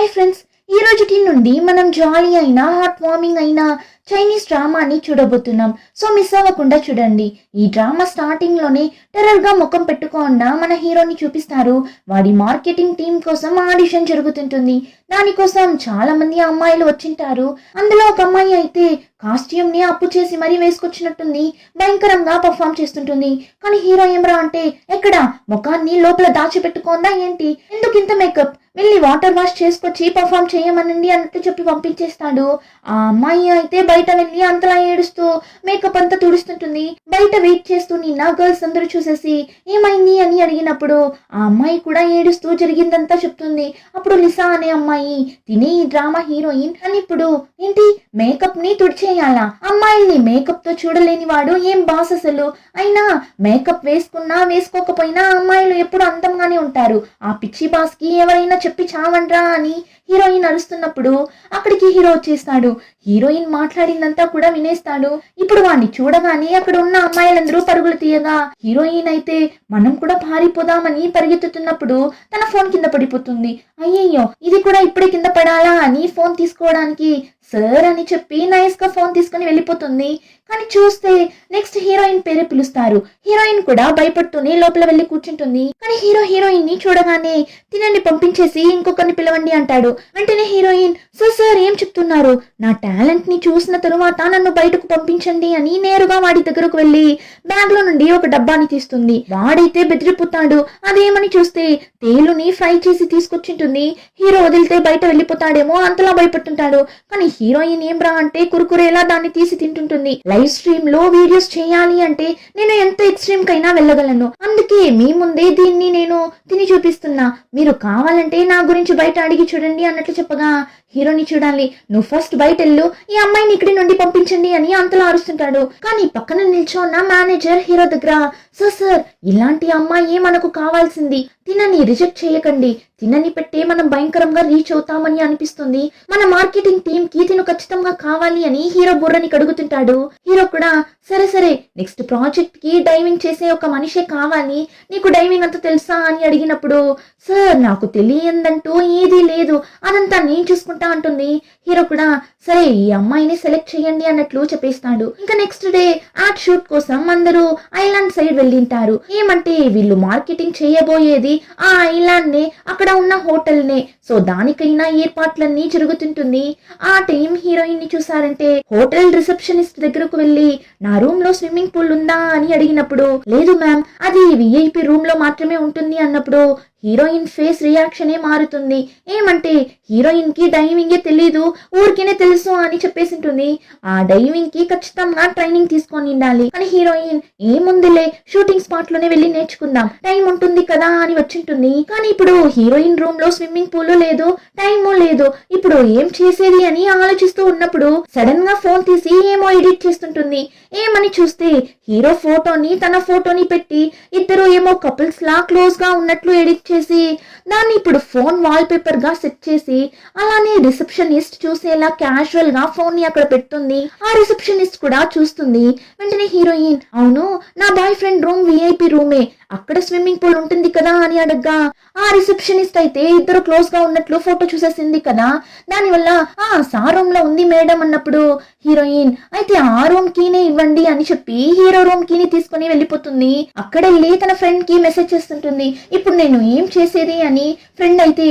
Hi friends, ఈ రోజుటి నుండి మనం జాలీ అయినా హార్ట్ వార్మింగ్ అయినా చైనీస్ డ్రామాని చూడబోతున్నాం. సో మిస్ అవ్వకుండా చూడండి. ఈ డ్రామా స్టార్టింగ్ లోనే టెర్రర్ గా ముఖం పెట్టుకోకుండా మన హీరోని చూపిస్తారు. వాడి మార్కెటింగ్ టీం కోసం ఆడిషన్ జరుగుతుంటుంది. దానికోసం చాలా మంది అమ్మాయిలు వచ్చింటారు. అందులో ఒక అమ్మాయి అయితే కాస్ట్యూమ్ ని అప్పు చేసి మరీ వేసుకొచ్చినట్టుంది. భయంకరంగా పర్ఫామ్ చేస్తుంటుంది. కానీ హీరో ఏమరా అంటే, ఎక్కడ ముఖాన్ని లోపల దాచిపెట్టుకోందా ఏంటి, ఎందుకు ఇంత మేకప్, వెళ్ళి వాటర్ వాష్ చేసుకొచ్చి పర్ఫామ్ చేయమనండి అన్నట్టు చెప్పి పంపించేస్తాడు. ఆ అమ్మాయి అయితే బయట వెళ్ళి అంతలా ఏడుస్తూ మేకప్ అంతా తుడుస్తుంటుంది. బయట వెయిట్ చేస్తూ నిన్న గర్ల్స్ అందరూ చూసేసి ఏమైంది అని అడిగినప్పుడు ఆ అమ్మాయి కూడా ఏడుస్తూ జరిగిందంతా చెప్తుంది. అప్పుడు లిసా అనే అమ్మాయి, తినే ఈ డ్రామా హీరోయిన్ అని, ఇప్పుడు ఏంటి మేకప్ ని తుడిచేయాలా, అమ్మాయిల్ని మేకప్ తో చూడలేని వాడు ఏం బాస్ అసలు, అయినా మేకప్ వేసుకున్నా వేసుకోకపోయినా అమ్మాయిలు ఎప్పుడు అందంగానే ఉంటారు, ఆ పిచ్చి బాస్ కి ఎవరైనా చెప్పి చావండ్రా అని హీరోయిన్ అరుస్తున్నప్పుడు అక్కడికి హీరో వచ్చేస్తాడు. హీరోయిన్ మాట్లాడిందంతా కూడా వినేస్తాడు. ఇప్పుడు వాడిని చూడగానే అక్కడ ఉన్న అమ్మాయిలందరూ పరుగులు తీయగా హీరోయిన్ అయితే మనం కూడా పారిపోదామని పరిగెత్తుతున్నప్పుడు తన ఫోన్ కింద పడిపోతుంది. అయ్యయ్యో, ఇది కూడా ఇప్పుడే కింద పడాలా అని ఫోన్ తీసుకోవడానికి సార్ అని చెప్పి నైస్ గా ఫోన్ తీసుకుని వెళ్ళిపోతుంది. కానీ చూస్తే నెక్స్ట్ హీరోయిన్ పేరే పిలుస్తారు. హీరోయిన్ కూడా భయపడుతూనే లోపల వెళ్ళి కూర్చుంటుంది. కానీ హీరోయిన్ ని చూడగానే తినని పంపించేసి ఇంకొకరిని పిలవండి అంటాడు. వెంటనే హీరోయిన్, సార్ ఏం చెప్తున్నారు, నా టాలెంట్ ని చూసిన తరువాత నన్ను బయటకు పంపించండి అని నేరుగా వాడి దగ్గరకు వెళ్లి బ్యాగ్ లో నుండి ఒక డబ్బాని తీస్తుంది. వాడైతే బెదిరిపోతాడు. అదేమని చూస్తే తేలుని ఫ్రై చేసి తీసుకొచ్చింటుంది. హీరో వదిలితే బయట వెళ్ళిపోతాడేమో అంతలా భయపడుతుంటాడు. కానీ హీరోయిన్ ఏం రా అంటే కురుకురేలా దాన్ని తీసి తింటుంటుంది. లైవ్ స్ట్రీమ్ లో వీడియోస్ చేయాలి అంటే నేను ఎంత ఎక్స్ట్రీమ్ కైనా వెళ్ళగలను, అందుకే మీ ముందే దీన్ని నేను తిని చూపిస్తున్నా, మీరు కావాలంటే నా గురించి బయట అడిగి చూడండి అన్నట్లు చెప్పగా హీరోని చూడాలి, నువ్వు ఫస్ట్ బయట వెళ్ళు, ఈ అమ్మాయిని ఇక్కడి నుండి పంపించండి అని అంతలా అరుస్తుంటాడు. కానీ పక్కన నిల్చోన్న మేనేజర్ హీరో దగ్గర, సార్ ఇలాంటి అమ్మాయి మనకు కావాల్సింది, తినని రిజెక్ట్ చేయకండి, తినని పెట్టే మనం భయంకరంగా రీచ్ అవుతామని అనిపిస్తుంది, మన మార్కెటింగ్ టీమ్ కి తిను ఖచ్చితంగా కావాలి అని హీరో బుర్రని కడుగుతుంటాడు. హీరో కూడా సరే నెక్స్ట్ ప్రాజెక్ట్ కి డైవింగ్ చేసే ఒక మనిషే కావాలి, నీకు డైవింగ్ అంతా తెలుసా అని అడిగినప్పుడు, సార్ నాకు తెలియందంటూ ఏదీ లేదు, అదంతా నేను చూసుకుంటా అంటుంది. హీరో కూడా సరే ఈ అమ్మాయిని సెలెక్ట్ చేయండి అన్నట్లు చెప్పేస్తాడు. ఇంకా నెక్స్ట్ డే యాడ్ షూట్ కోసం అందరూ ఐలాండ్ సైడ్ వెళ్ళింటారు. ఏమంటే వీళ్ళు మార్కెటింగ్ చేయబోయేది ఆ ఐలాండ్ నే, అక్కడ ఉన్న హోటల్ నే. సో దానికైనా ఏర్పాట్లన్నీ జరుగుతుంటుంది. ఆ టైం హీరోయిన్ ని చూసారంటే హోటల్ రిసెప్షనిస్ట్ దగ్గరకు వెళ్లి, నా రూమ్ లో స్విమ్మింగ్ పూల్ ఉందా అని అడిగినప్పుడు, లేదు మ్యామ్, అది విఐపి రూమ్ లో మాత్రమే ఉంటుంది అన్నప్పుడు హీరోయిన్ ఫేస్ రియాక్షనే మారుతుంది. ఏమంటే హీరోయిన్ కి డైవింగే తెలీదు, ఊరికేనే తెలుసు అని చెప్పేసింటుంది. ఆ డైవింగ్ కి ఖచ్చితంగా ట్రైనింగ్ తీసుకొని ఉండాలి. కానీ హీరోయిన్ ఏముందిలే, షూటింగ్ స్పాట్ లోనే వెళ్ళి నేర్చుకుందాం, టైం ఉంటుంది కదా అని వచ్చింటుంది. కానీ ఇప్పుడు హీరోయిన్ రూమ్ లో స్విమ్మింగ్ పూల్ లేదు, టైము లేదు, ఇప్పుడు ఏం చేసేది అని ఆలోచిస్తూ ఉన్నప్పుడు సడన్ గా ఫోన్ తీసి ఏమో ఎడిట్ చేస్తుంటుంది. ఏమని చూస్తే హీరో ఫోటోని తన ఫోటోని పెట్టి ఇద్దరు ఏమో కపుల్స్ లా క్లోజ్ గా ఉన్నట్లు ఎడిట్ చేసి దాన్ని ఇప్పుడు ఫోన్ వాల్ పేపర్ గా సెట్ చేసి అలానే రిసెప్షనిస్ట్ చూసేలా క్యాజువల్ గా ఫోన్ ని అక్కడ పెడుతుంది. ఆ రిసెప్షనిస్ట్ కూడా చూస్తుంది. వెంటనే హీరోయిన్, అవును నా బాయ్ ఫ్రెండ్ రూమ్ విఐపి రూమే, అక్కడ స్విమ్మింగ్ పూల్ ఉంటుంది కదా అని అడగ్గా ఆ రిసెప్షనిస్ట్ అయితే ఇద్దరు క్లోజ్ గా ఉన్నట్లు ఫోటో చూసేసింది కదా, దానివల్ల ఆ రూమ్ లో ఉంది మేడం అన్నప్పుడు హీరోయిన్ అయితే ఆ రూమ్ కీనే ఇవ్వండి అని చెప్పి హీరో రూమ్ కీని తీసుకుని వెళ్ళిపోతుంది. అక్కడెళ్ళి తన ఫ్రెండ్ కి మెసేజ్ చేస్తుంటుంది, ఇప్పుడు నేను ఏం చేసేది అని. ఫ్రెండ్ అయితే,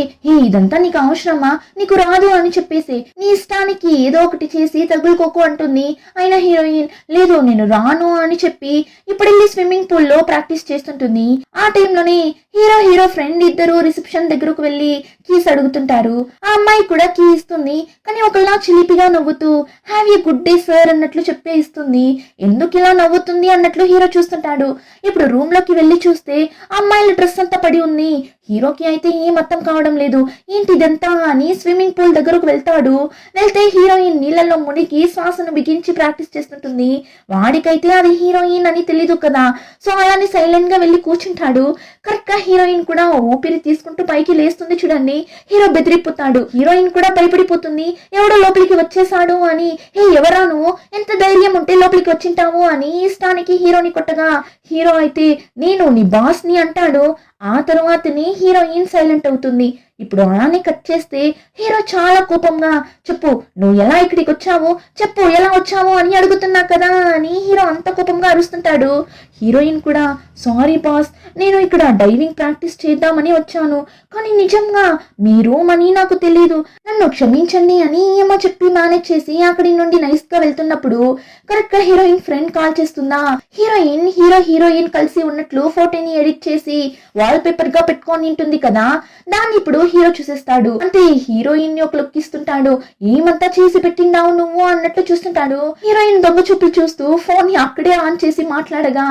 ఇదంతా నీకు అవసరమా, నీకు రాదు అని చెప్పేసి నీ ఇష్టానికి ఏదో ఒకటి చేసి తగులుకోకు అంటుంది. అయినా హీరోయిన్ లేదు నేను రాను అని చెప్పి ఇప్పుడు వెళ్ళి స్విమ్మింగ్ పూల్ లో ప్రాక్టీస్ చేస్తుంటుంది. ఆ టైంలోనే హీరో ఫ్రెండ్ ఇద్దరు రిసెప్షన్ దగ్గరకు వెళ్లి కీస్ అడుగుతుంటారు. ఆ అమ్మాయి కూడా కీ ఇస్తుంది. కానీ ఒకలా చిలిపిగా నవ్వుతూ have a good day sir అన్నట్లు చెప్పే ఇస్తుంది. ఎందుకు ఇలా నవ్వుతుంది అన్నట్లు హీరో చూస్తుంటాడు. ఇప్పుడు రూమ్ లోకి వెళ్లి చూస్తే అమ్మాయిల డ్రెస్ అంతా పడి ఉంది. హీరోకి అయితే ఏం అర్థం కావడం లేదు, ఏంటిదంతా అని స్విమ్మింగ్ పూల్ దగ్గరకు వెళ్తాడు. వెళ్తే హీరోయిన్ నీళ్ళల్లో మునిగి శ్వాసను బిగించి ప్రాక్టీస్ చేస్తుంటుంది. వాడికైతే అది హీరోయిన్ అని తెలీదు కదా, సో అలానే సైలెంట్ గా వెళ్లి కూర్చుంటాడు. కరెక్ట్ గా హీరోయిన్ కూడా ఊపిరి తీసుకుంటూ పైకి లేస్తుంది చూడండి. హీరో బెదిరిపోతాడు. హీరోయిన్ కూడా భయపడిపోతుంది. ఎవడో లోపలికి వచ్చేసాడు అని. ఎవరా నువ్వు, ఎంత ధైర్యం ఉంటే లోపలికి వచ్చింటావు అని ఇష్టానికి హీరోని కొట్టగా హీరో అయితే నేను నీ బాస్ ని అంటాడు. ఆ తరువాతనే హీరోయిన్ సైలెంట్ అవుతుంది. ఇప్పుడు అలానే కట్ చేస్తే హీరో చాలా కోపంగా చెప్పు నువ్వు ఎలా ఇక్కడికి వచ్చావు, చెప్పు ఎలా వచ్చావు అని అడుగుతున్నా కదా అని హీరో అంత కోపంగా అరుస్తుంటాడు. హీరోయిన్ కూడా సారీ బాస్, నేను ఇక్కడ డైవింగ్ ప్రాక్టీస్ చేద్దామని వచ్చాను, కానీ నిజంగా మీరు మనీ నాకు తెలీదు, నన్ను క్షమించండి అని ఏమో చెప్పి మేనేజ్ చేసి అక్కడి నుండి నైస్ గా వెళ్తున్నప్పుడు కరెక్ట్ గా హీరోయిన్ ఫ్రెండ్ కాల్ చేస్తుందా. హీరోయిన్ కలిసి ఉన్నట్లు ఫోటోని ఎడిట్ చేసి వాల్ పేపర్ గా పెట్టుకొని ఉంటుంది కదా, దాన్ని ఇప్పుడు హీరో చూసేస్తాడు. అంటే హీరోయిన్ ని ఒక లుక్ ఇస్తుంటాడు, ఏమంతా చేసి పెట్టిండావు నువ్వు అన్నట్లు చూస్తుంటాడు. హీరోయిన్ దొంగ చూపులు చూస్తూ ఫోన్ ని అక్కడే ఆన్ చేసి మాట్లాడగా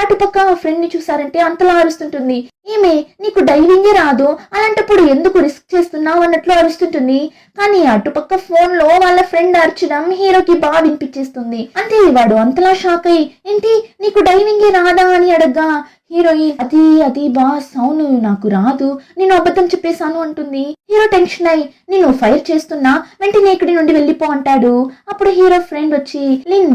అటుపక్క ఫ్రెండ్ ని చూసారంటే అంతలా అరుస్తుంటుంది. ఈమె నీకు డైవింగే రాదు, అలాంటప్పుడు ఎందుకు రిస్క్ చేస్తున్నావు అన్నట్లు అరుస్తుంటుంది. కానీ అటుపక్క ఫోన్ లో వాళ్ళ ఫ్రెండ్ అరచడం హీరోకి బాగా వినిపించేస్తుంది. అంతే వాడు అంతలా షాక్ అయ్యి ఏంటి నీకు డైవింగే రాదా అని అడగ్గా హీరోయిన్ అది బాస్ అవును నాకు రాదు, నేను అబద్ధం చెప్పేశాను అంటుంది. హీరో టెన్షన్ అయ్యి నేను ఫైర్ చేస్తున్నా వెంటనే ఇక్కడి నుండి వెళ్ళిపో అంటాడు. అప్పుడు హీరో ఫ్రెండ్ వచ్చి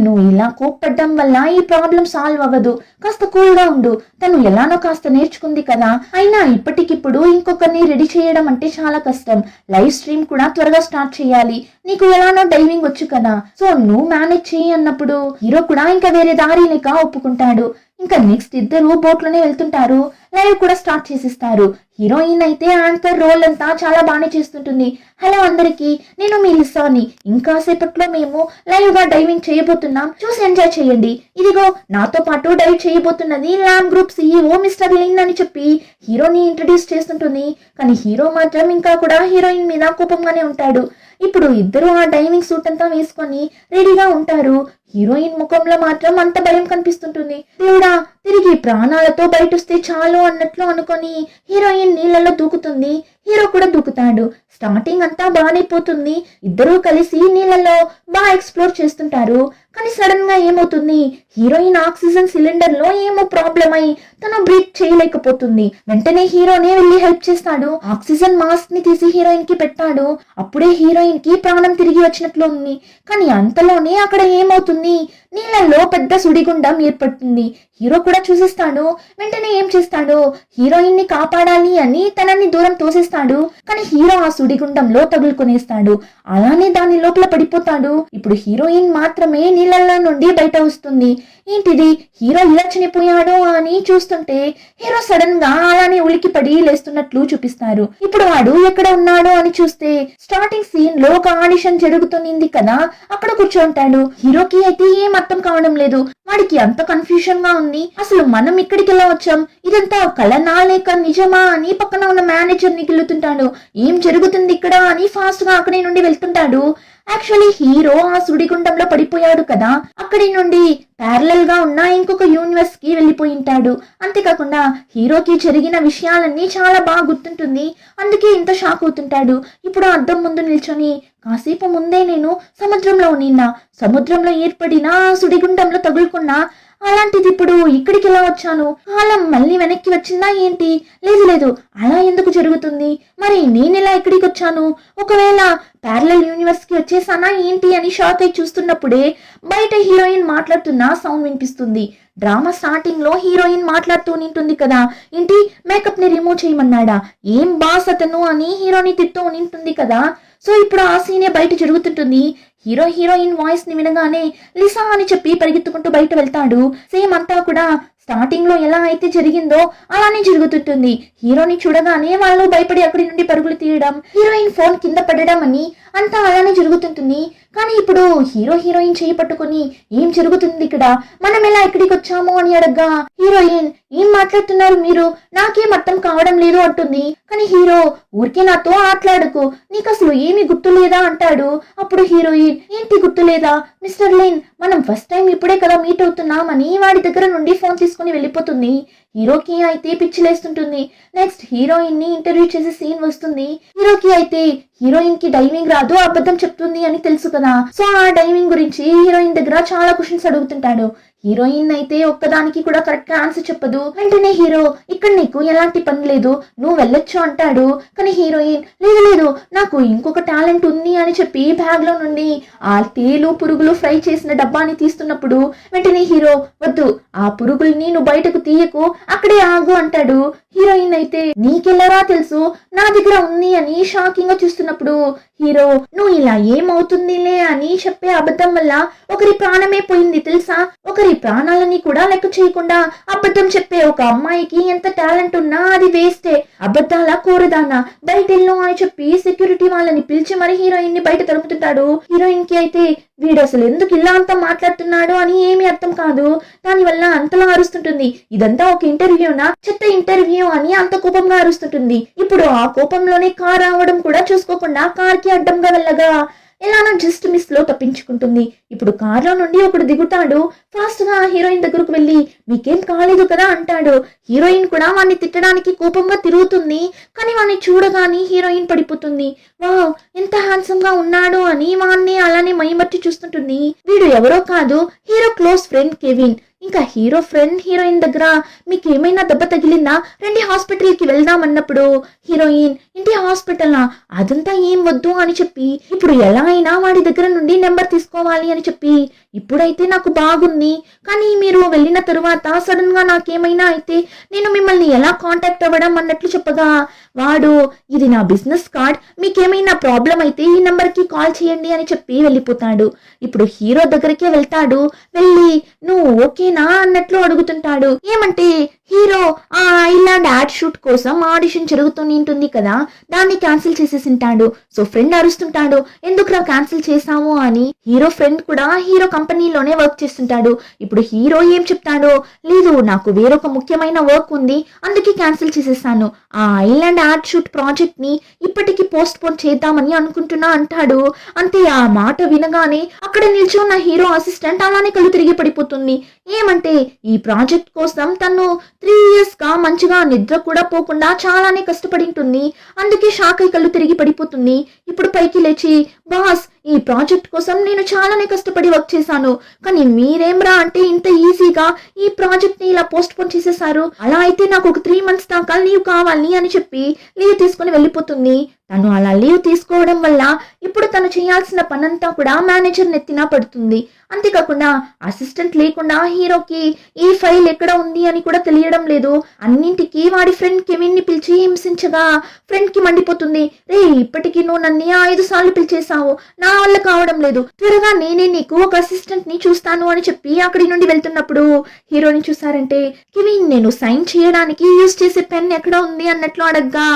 నువ్వు ఇలా కోప్పడ్డం వల్ల ఈ ప్రాబ్లం సాల్వ్ అవ్వదు, కాస్త కూల్ గా ఉండు, తను ఎలానో కాస్త నేర్చుకుంది కదా, అయినా ఇప్పటికిప్పుడు ఇంకొకరిని రెడీ చేయడం అంటే చాలా కష్టం, లైవ్ స్ట్రీమ్ కూడా త్వరగా స్టార్ట్ చేయాలి, నీకు ఎలానో డైవింగ్ వచ్చు కదా, సో నువ్వు మేనేజ్ చేయి అన్నప్పుడు హీరో కూడా ఇంకా వేరే దారి లేక ఒప్పుకుంటాడు. ఇంకా నెక్స్ట్ ఇద్దరు బోట్ లోనే వెళ్తుంటారు, లైవ్ కూడా స్టార్ట్ చేసిస్తారు. హీరోయిన్ అయితే యాంకర్ రోల్ అంతా చాలా బాగానే చేస్తుంటుంది. హలో అందరికి, నేను మీ లిసాని, ఇంకా సేపట్లో మేము లైవ్ గా డైవింగ్ చేయబోతున్నాం, చూసి ఎంజాయ్ చేయండి, ఇదిగో నాతో పాటు డైవ్ చేయబోతున్నది Lam group CEO mister Lin అని చెప్పి హీరోని ఇంట్రడ్యూస్ చేస్తుంటుంది. కానీ హీరో మాత్రం ఇంకా కూడా హీరోయిన్ మీద కోపంగానే ఉంటాడు. ఇప్పుడు ఇద్దరు ఆ డైవింగ్ సూట్ అంతా వేసుకొని రెడీగా ఉంటారు. హీరోయిన్ ముఖంలో మాత్రం అంత భయం కనిపిస్తుంటుంది. దేవుడా తిరిగి ప్రాణాలతో బయటొస్తే చాలు అన్నట్లు అనుకొని హీరోయిన్ నీళ్ళలో దూకుతుంది. హీరో కూడా దూకుతాడు. స్టార్టింగ్ అంతా బాగానే పోతుంది, ఇద్దరూ కలిసి నీళ్ళలో బాగా ఎక్స్ప్లోర్ చేస్తుంటారు. కానీ సడన్ గా ఏమవుతుంది, హీరోయిన్ ఆక్సిజన్ సిలిండర్ లో ఏమో ప్రాబ్లం అయి తను బ్రీత్ చేయలేకపోతుంది. వెంటనే హీరోనే వెళ్లి హెల్ప్ చేస్తాడు. ఆక్సిజన్ మాస్క్ ని తీసి హీరోయిన్ కి పెట్టాడు. అప్పుడే హీరోయిన్ కి ప్రాణం తిరిగి వచ్చినట్లు ఉంది. కానీ అంతలోనే అక్కడ ఏమవుతుంది, నీళ్ళల్లో పెద్ద సుడిగుండం ఏర్పడుతుంది. హీరో కూడా చూసేస్తాడు. వెంటనే ఏం చేస్తాడు, హీరోయిన్ ని కాపాడాలి అని తనని దూరం తోసేస్తాడు. కానీ హీరో ఆ సుడిగుండంలో తగులుకునేస్తాడు. అలానే దాని లోపల పడిపోతాడు. ఇప్పుడు హీరోయిన్ మాత్రమే నీళ్ళల్లో నుండి బయట వస్తుంది. ఏంటిది, హీరో ఇలా చనిపోయాడు అని చూస్తుంటే హీరో సడన్ గా అలానే ఉలికి పడి లేస్తున్నట్లు చూపిస్తారు. ఇప్పుడు వాడు ఎక్కడ ఉన్నాడు అని చూస్తే స్టార్టింగ్ సీన్ లో ఒక ఆడిషన్ జరుగుతుంది కదా, అక్కడ కూర్చోంటాడు. హీరోకి అయితే ఏం అర్థం కావడం లేదు. వాడికి అంత కన్ఫ్యూజన్ గా ఉంది. అసలు మనం ఇక్కడికి ఎలా వచ్చాం, ఇదంతా కలనా లేక నిజమా అని పక్కన ఉన్న మేనేజర్ ని గిల్లుతుంటాడు. ఏం జరుగుతుంది ఇక్కడ అని ఫాస్ట్ గా అక్కడి నుండి వెళ్తుంటాడు. యాక్చువల్లీ హీరో ఆ సుడిగుండంలో పడిపోయాడు కదా, అక్కడి నుండి ప్యారలల్ గా ఉన్న ఇంకొక యూనివర్స్ కి వెళ్ళిపోయింటాడు. అంతేకాకుండా హీరోకి జరిగిన విషయాలన్నీ చాలా బాగా గుర్తుంటుంది. అందుకే ఇంత షాక్ అవుతుంటాడు. ఇప్పుడు అద్దం ముందు నిల్చొని కాసేపు ముందే నేను సముద్రంలో నిన్నా, సముద్రంలో ఏర్పడిన సుడిగుండంలో తగులుకున్నా, అలాంటిది ఇప్పుడు ఇక్కడికి ఎలా వచ్చాను, కాలం మళ్ళీ వెనక్కి వచ్చిందా ఏంటి, లేదు అలా ఎందుకు జరుగుతుంది, మరి నేనెలా ఇక్కడికి వచ్చాను, ఒకవేళ ప్యారలల్ యూనివర్స్ కి వచ్చేసానా ఏంటి అని షాక్ అయి చూస్తున్నప్పుడే బయట హీరోయిన్ మాట్లాడుతున్న సౌండ్ వినిపిస్తుంది. డ్రామా స్టార్టింగ్ లో హీరోయిన్ మాట్లాడుతూ నింటుంది కదా, ఏంటి మేకప్ ని రిమూవ్ చేయమన్నాడా, ఏం బాస్ అతను అని హీరోని తిడుతూ నింటుంది కదా. సో ఇప్పుడు ఆ సీనే బయట జరుగుతుంటుంది. హీరోయిన్ వాయిస్ ని వినగానే లిసా అని చెప్పి పరిగెత్తుకుంటూ బయట వెళ్తాడు. సేమ్ అంతా కూడా స్టార్టింగ్ లో ఎలా అయితే జరిగిందో అలానే జరుగుతుంటుంది. హీరోని చూడగానే వాళ్ళు భయపడి అక్కడి నుండి పరుగులు తీయడం, హీరోయిన్ ఫోన్ కింద పడడం అని అంతా అలానే జరుగుతుంటుంది. కానీ ఇప్పుడు హీరోయిన్ చేయి పట్టుకుని ఏం జరుగుతుంది ఇక్కడ, మనం ఎలా ఇక్కడికి వచ్చాము అని అడగ్గా హీరోయిన్ ఏం మాట్లాడుతున్నారు మీరు, నాకేం అర్థం కావడం లేదు అంటుంది. కానీ హీరో ఊరికే నాతో ఆటలాడకు, నీకు అసలు ఏమీ గుర్తు లేదా అంటాడు. అప్పుడు హీరోయిన్ ఏంటి గుర్తు లేదా, మిస్టర్ లిన్ మనం ఫస్ట్ టైం ఇప్పుడే కదా మీట్ అవుతున్నామని వాడి దగ్గర నుండి ఫోన్ తీసుకుని వెళ్ళిపోతుంది. హీరోకి అయితే పిచ్చిలేస్తుంటుంది. నెక్స్ట్ హీరోయిన్ ని ఇంటర్వ్యూ చేసే సీన్ వస్తుంది. హీరోకి అయితే హీరోయిన్ కి డైవింగ్ రాదు, అబద్ధం చెప్తుంది అని తెలుసు కదా. సో ఆ డైవింగ్ గురించి హీరోయిన్ దగ్గర చాలా క్వశ్చన్స్ అడుగుతుంటాడు. హీరోయిన్ అయితే ఒక్కదానికి కూడా కరెక్ట్ గా ఆన్సర్ చెప్పదు. వెంటనే హీరో ఇక్కడ నీకు ఎలాంటి పని లేదు, నువ్వు వెళ్ళొచ్చు అంటాడు. కానీ హీరోయిన్ లేదు నాకు ఇంకొక టాలెంట్ ఉంది అని చెప్పి బ్యాగ్ లో నుండి ఆ తేలు పురుగులు ఫ్రై చేసిన డబ్బాని తీస్తున్నప్పుడు వెంటనే హీరో, వద్దు, ఆ పురుగుల్ని నువ్వు బయటకు తీయకు, అక్కడే ఆగు అంటాడు. హీరోయిన్ అయితే, నీకెల్లరా తెలుసు నా దగ్గర ఉంది అని షాకింగ్ గా చూస్తున్నప్పుడు హీరో, నువ్వు ఇలా ఏమవుతుందిలే అని చెప్పే అబద్ధం వల్ల ఒకరి ప్రాణమే పోయింది తెలుసా. ఒకరి ప్రాణాలని కూడా లెక్క చేయకుండా అబద్ధం చెప్పే ఒక అమ్మాయికి ఎంత టాలెంట్ ఉన్నా అది వేస్టే. అబద్ధాల కోరదానా, బయటెళ్ళు అని చెప్పి సెక్యూరిటీ వాళ్ళని పిలిచి మరి హీరోయిన్ ని బయట తరుముతుంటాడు. హీరోయిన్ కి అయితే వీడు అసలు ఎందుకు ఇలా అంతా మాట్లాడుతున్నాడు అని ఏమీ అర్థం కాదు. దాని వల్ల అంతలా అరుస్తుంటుంది. ఇదంతా ఒక ఇంటర్వ్యూనా, చెత్త ఇంటర్వ్యూ అని అంత కోపంగా అరుస్తుంటుంది. ఇప్పుడు ఆ కోపంలోనే కార్ రావడం కూడా చూసుకోకుండా కార్ కి అడ్డంగా వెళ్ళగా ఎలానో జస్ట్ మిస్ లో తప్పించుకుంటుంది. ఇప్పుడు కార్లో నుండి ఒకడు దిగుతాడు. ఫాస్ట్ గా హీరోయిన్ దగ్గరకు వెళ్ళి, మీకేం కాలేదు కదా అంటాడు. హీరోయిన్ కూడా వాడిని తిట్టడానికి కోపంగా తిరుగుతుంది. కానీ వాడిని చూడగానే హీరోయిన్ పడిపోతుంది. వావ్, ఎంత హ్యాండ్సమ్ గా ఉన్నాడు అని వాడిని అలానే మైమర్చి చూస్తుంటుంది. వీడు ఎవరో కాదు, హీరో క్లోజ్ ఫ్రెండ్ కెవిన్. ఇంకా హీరో ఫ్రెండ్ హీరోయిన్ దగ్గర, మీకు ఏమైనా దెబ్బ తగిలిందా, రండి హాస్పిటల్ కి వెళ్దాం అన్నప్పుడు హీరోయిన్, ఇంటి హాస్పిటల్నా, అదంతా ఏం వద్దు అని చెప్పి ఇప్పుడు ఎలా అయినా వాడి దగ్గర నుండి నెంబర్ తీసుకోవాలి అని చెప్పి, ఇప్పుడైతే నాకు బాగుంది, కానీ మీరు వెళ్ళిన తరువాత సడన్ గా నాకేమైనా అయితే నేను మిమ్మల్ని ఎలా కాంటాక్ట్ అవ్వడం అన్నట్లు చెప్పగా వాడు, ఇది నా బిజినెస్ కార్డ్, మీకేమైనా ప్రాబ్లం అయితే ఈ నెంబర్ కి కాల్ చేయండి అని చెప్పి వెళ్ళిపోతాడు. ఇప్పుడు హీరో దగ్గరికే వెళ్తాడు. వెళ్ళి, నువ్వు ఓకేనా అన్నట్లు అడుగుతుంటాడు. ఏమంటే హీరో ఆ ఐలాండ్ యాడ్ షూట్ కోసం ఆడిషన్ జరుగుతూనే ఉంటుంది కదా, దాన్ని క్యాన్సిల్ చేసేసింటాడు. సో ఫ్రెండ్ అరుస్తుంటాడు, ఎందుకురా క్యాన్సిల్ చేసావు అని. హీరో ఫ్రెండ్ కూడా హీరో కంపెనీలోనే వర్క్ చేస్తుంటాడు. ఇప్పుడు హీరో ఏం చెప్తాడో, లేదు నాకు వేరొక ముఖ్యమైన వర్క్ ఉంది, అందుకే క్యాన్సిల్ చేసేసాను, ఆ ఐలాండ్ యాడ్ షూట్ ప్రాజెక్ట్ ని ఇప్పటికి పోస్ట్ పోన్ చేద్దామని అనుకుంటున్నా అంటాడు. అంతే ఆ మాట వినగానే అక్కడ నిల్చున్న హీరో అసిస్టెంట్ అలానే కళ్ళు తిరిగి పడిపోతుంది. ఏమంటే ఈ ప్రాజెక్ట్ కోసం తను 3 years గా మంచిగా నిద్ర కూడా పోకుండా చాలానే కష్టపడి ఉంటుంది. అందుకే షాక్ అయి కళ్ళు తిరిగి పడిపోతుంది. ఇప్పుడు పైకి లేచి, బాస్, ఈ ప్రాజెక్ట్ కోసం నేను చాలానే కష్టపడి వర్క్ చేశాను, కానీ మీరేమ్రా అంటే ఇంత ఈజీగా ఈ ప్రాజెక్ట్ ని ఇలా పోస్ట్ పోన్ చేసేసారు, అలా అయితే నాకు ఒక 3 months దాకా లీవ్ కావాలి అని చెప్పి లీవ్ తీసుకుని వెళ్ళిపోతుంది. తను అలా లీవ్ తీసుకోవడం వల్ల ఇప్పుడు తను చేయాల్సిన పనంతా కూడా మేనేజర్ నెత్తిన పడుతుంది. అంతేకాకుండా అసిస్టెంట్ లేకుండా హీరోకి ఈ ఫైల్ ఎక్కడ ఉంది అని కూడా తెలియడం లేదు. అన్నింటికి వాడి ఫ్రెండ్ కెవిన్ ని పిలిచి హింసించగా ఫ్రెండ్ కి మండిపోతుంది. రే, ఇప్పటికీ నువ్వు నన్ను 5 సార్లు పిలిచేసావు, నా వల్ల కావడం లేదు, త్వరగా నేనే నీకు ఒక అసిస్టెంట్ ని చూస్తాను అని చెప్పి అక్కడి నుండి వెళ్తున్నప్పుడు హీరోని చూసారంటే, కెవిన్, నేను సైన్ చేయడానికి యూజ్ చేసే పెన్ ఎక్కడ ఉంది అన్నట్లు అడగ్గా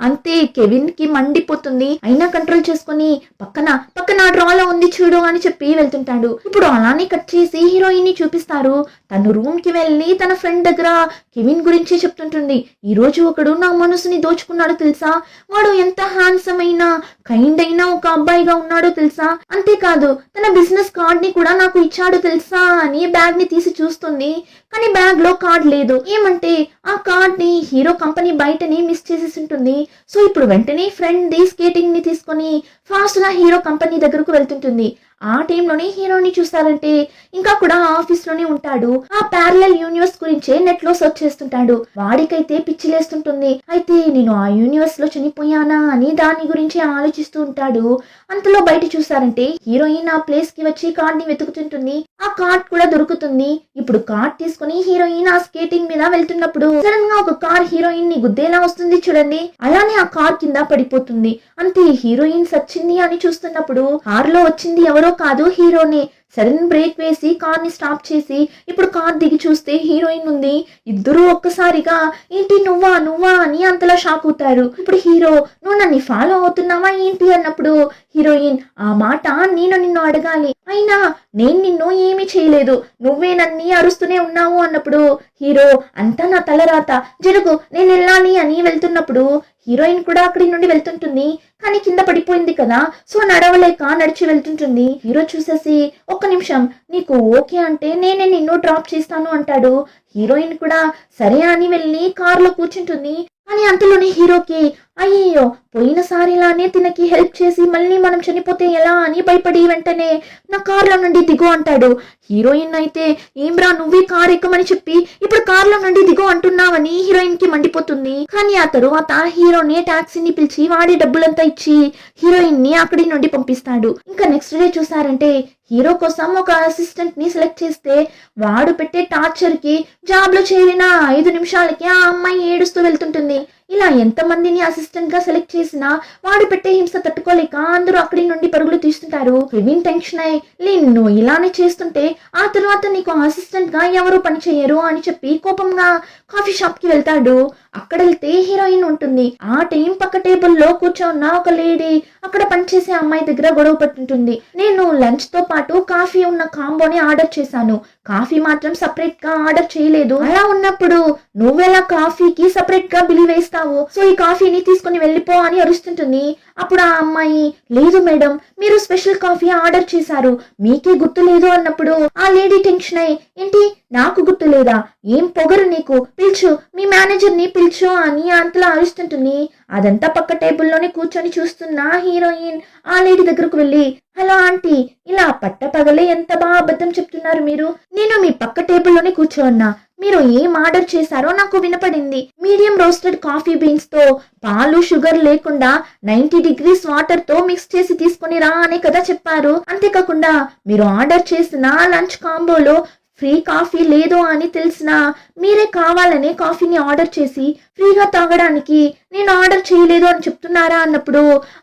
అంతే కెవిన్ కి మండిపోతుంది. అయినా కంట్రోల్ చేసుకుని పక్కన డ్రాలో ఉంది చూడు అని చెప్పి వెళ్తుంటాడు. ఇప్పుడు అలానే కట్ చేసి హీరోయిన్ ని చూపిస్తారు. తను రూమ్ కి వెళ్ళి తన ఫ్రెండ్ దగ్గర కెవిన్ గురించి చెప్తుంటుంది. ఈ రోజు ఒకడు నా మనసుని దోచుకున్నాడు తెలుసా, వాడు ఎంత హ్యాండ్సమ్ అయినా కైండ్ అయినా ఒక అబ్బాయిగా ఉన్నాడో తెలుసా, అంతేకాదు తన బిజినెస్ కార్డ్ ని కూడా నాకు ఇచ్చాడు తెలుసా అని బ్యాగ్ ని తీసి చూస్తుంది. కానీ బ్యాగ్ లో కార్డ్ లేదు. ఏమంటే ఆ కార్డ్ ని హీరో కంపెనీ బయటని మిస్ చేసేసి ఉంటుంది. సో ఇప్పుడు వెంటనే ఫ్రెండ్ ది స్కేటింగ్ ని తీసుకొని ఫాస్ట్ గా హీరో కంపెనీ దగ్గరకు వెళ్తుంటుంది. ఆ టైంలోనే హీరోని చూస్తారంటే ఇంకా కూడా ఆఫీస్ లోనే ఉంటాడు. ఆ ప్యారలల్ యూనివర్స్ గురించే నెట్ లో సర్చ్ చేస్తుంటాడు. వాడికైతే పిచ్చిలేస్తుంటుంది. అయితే నేను ఆ యూనివర్స్ లో చనిపోయానా అని దాని గురించి ఆలోచిస్తూ ఉంటాడు. అంతలో బయట చూస్తారంటే హీరోయిన్ ఆ ప్లేస్ కి వచ్చి కార్డ్ ని వెతుకుతుంటుంది. ఆ కార్డ్ కూడా దొరుకుతుంది. ఇప్పుడు కార్డ్ తీసుకుని హీరోయిన్ ఆ స్కేటింగ్ మీద వెళ్తున్నప్పుడు సడన్ గా ఒక కార్ హీరోయిన్ ని గుద్దేలా వస్తుంది చూడండి. అలానే ఆ కార్ కింద పడిపోతుంది. అంతే హీరోయిన్ సచ్చింది అని చూస్తున్నప్పుడు కార్ లో వచ్చింది ఎవరో కాదు, హీరోనే. సడన్ బ్రేక్ వేసి కార్ ని స్టాప్ చేసి ఇప్పుడు కార్ దిగి చూస్తే హీరోయిన్ ఉంది. ఇద్దరు ఒక్కసారిగా ఏంటి నువ్వా అని అంతలా షాక్ అవుతారు. ఇప్పుడు హీరో, నువ్వు నన్ను ఫాలో అవుతున్నావా ఏంటి అన్నప్పుడు హీరోయిన్, ఆ మాట నేను నిన్ను అడగాలి, అయినా నేను నిన్ను ఏమీ చేయలేదు, నువ్వే నన్ను అరుస్తూనే ఉన్నావు అన్నప్పుడు హీరో, అంతా నా తలరాత, జరుగు నేను వెళ్ళాలి అని వెళ్తున్నప్పుడు హీరోయిన్ కూడా అక్కడి నుండి వెళ్తుంటుంది. కానీ కింద పడిపోయింది కదా, సో నడవలేక నడిచి వెళ్తుంటుంది. హీరో చూసేసి, ఒక్క నిమిషం, నీకు ఓకే అంటే నేనే నిన్ను డ్రాప్ చేస్తాను అంటాడు. హీరోయిన్ కూడా సరే అని వెళ్ళి కారులో కూర్చుంటుంది. కానీ అంతలోనే హీరోకి, అయ్యో పోయినసారిలానే తినకి హెల్ప్ చేసి మళ్ళీ మనం చనిపోతే ఎలా అని భయపడి వెంటనే నా కార్లో నుండి దిగు అంటాడు. హీరోయిన్ అయితే ఏమ్రా నువ్వే కార్ ఎక్కమని చెప్పి ఇప్పుడు కార్లో నుండి దిగు అంటున్నావని హీరోయిన్ కి మండిపోతుంది. కానీ ఆ తరువాత హీరోని టాక్సీని పిలిచి వాడి డబ్బులంతా ఇచ్చి హీరోయిన్ ని అక్కడి నుండి పంపిస్తాడు. ఇంకా నెక్స్ట్ డే చూసారంటే హీరో కోసం ఒక అసిస్టెంట్ ని సెలెక్ట్ చేస్తే వాడు పెట్టే టార్చర్ కి జాబ్ లో చేరిన 5 నిమిషాలకి ఆ అమ్మాయి ఏడుస్తూ వెళ్తుంటుంది. ఇలా ఎంతమందిని అసిస్టెంట్ గా సెలెక్ట్ చేసినా వాడు పెట్టే హింస తట్టుకోలేక అందరూ అక్కడి నుండి పరుగులు తీస్తుంటారు. కెవిన్ టెన్షన్ అయ్యి నువ్వు ఇలానే చేస్తుంటే ఆ తర్వాత నీకు అసిస్టెంట్ గా ఎవరు పని చేయరు అని చెప్పి కోపంగా కాఫీ షాప్ కి వెళ్తాడు. అక్కడ వెళ్తే హీరోయిన్ ఉంటుంది. ఆ టైం పక్క టేబుల్లో కూర్చోన్న ఒక లేడీ అక్కడ పనిచేసే అమ్మాయి దగ్గర గొడవ పట్టుంటుంది. నేను లంచ్ తో పాటు కాఫీ ఉన్న కాంబోని ఆర్డర్ చేశాను, కాఫీ మాత్రం సపరేట్ గా ఆర్డర్ చేయలేదు. అలా ఉన్నప్పుడు నువ్వెలా కాఫీకి సపరేట్ గా బిల్ వేస్తావు, సో ఈ కాఫీని తీసుకుని వెళ్ళిపో అని అరుస్తుంటుంది. అప్పుడు ఆ అమ్మాయి లేదు మేడం మీరు స్పెషల్ కాఫీ ఆర్డర్ చేశారు, మీకే గుర్తు లేదు అన్నప్పుడు ఆ లేడీ టెన్షన్ అయ్యి ఏంటి నాకు గుర్తు లేదా, ఏం పొగరు నీకు, పిలుచు మీ మేనేజర్ ని పిలుచు అని అంతలా అరుస్తుంటుంది. అదంతా పక్క టేబుల్లోనే కూర్చొని చూస్తున్న హీరోయిన్ ఆ లేడీ దగ్గరకు వెళ్ళి హలో ఆంటీ ఇలా పట్టపగలే ఎంత బాగా అబద్ధం చెప్తున్నారు మీరు, నేను మీ పక్క టేబుల్లోనే కూర్చోన్నా, మీరు ఏం ఆర్డర్ చేశారో నాకు వినపడింది. మీడియం రోస్టెడ్ కాఫీ బీన్స్ తో పాలు షుగర్ లేకుండా 90 degrees వాటర్ తో మిక్స్ చేసి తీసుకుని రా అనే కదా చెప్పారు. అంతేకాకుండా మీరు ఆర్డర్ చేసిన లంచ్ కాంబోలో ఫ్రీ కాఫీ లేదు అని తెలిసినా మీరే కావాలనే కాఫీని ఆర్డర్ చేసి ఫ్రీగా తాగడానికి నేను ఆర్డర్ చేయలేదు అని చెప్తున్నారా అన్నప్పుడు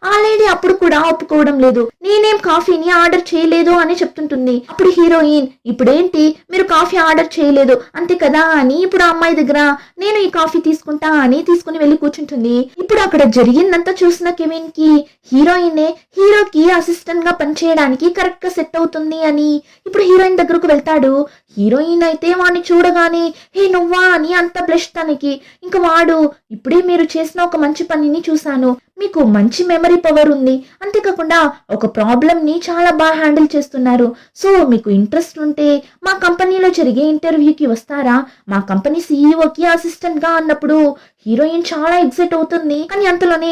ఆ లేడీ అప్పుడు కూడా ఒప్పుకోవడం లేదు. నేనేం కాఫీని ఆర్డర్ చేయలేదు అని చెప్తుంటుంది. అప్పుడు హీరోయిన్ ఇప్పుడేంటి మీరు కాఫీ ఆర్డర్ చేయలేదు అంతే కదా అని ఇప్పుడు ఆ అమ్మాయి దగ్గర నేను ఈ కాఫీ తీసుకుంటా అని తీసుకుని వెళ్ళి కూర్చుంటుంది. ఇప్పుడు అక్కడ జరిగిందంతా చూసిన కెవిన్ కి హీరోయినే హీరోకి అసిస్టెంట్ గా పనిచేయడానికి కరెక్ట్ గా సెట్ అవుతుంది అని ఇప్పుడు హీరోయిన్ దగ్గరకు వెళ్తాడు. హీరోయిన్ అయితే వాడిని చూడగానే హే నువ్వా అని అంత బ్లష్ తనకి. ఇంకా వాడు ఇప్పుడే మీరు చేసిన ఒక మంచి పనిని చూశాను, మీకు మంచి మెమరీ పవర్ ఉంది, అంతేకాకుండా ఒక ప్రాబ్లమ్ ని చాలా బాగా హ్యాండిల్ చేస్తున్నారు, సో మీకు ఇంట్రెస్ట్ ఉంటే మా కంపెనీలో జరిగే ఇంటర్వ్యూకి వస్తారా, మా కంపెనీ సీఈఓకి అసిస్టెంట్ గా అన్నప్పుడు హీరోయిన్ చాలా ఎక్సైట్ అవుతుంది. కానీ అంతలోనే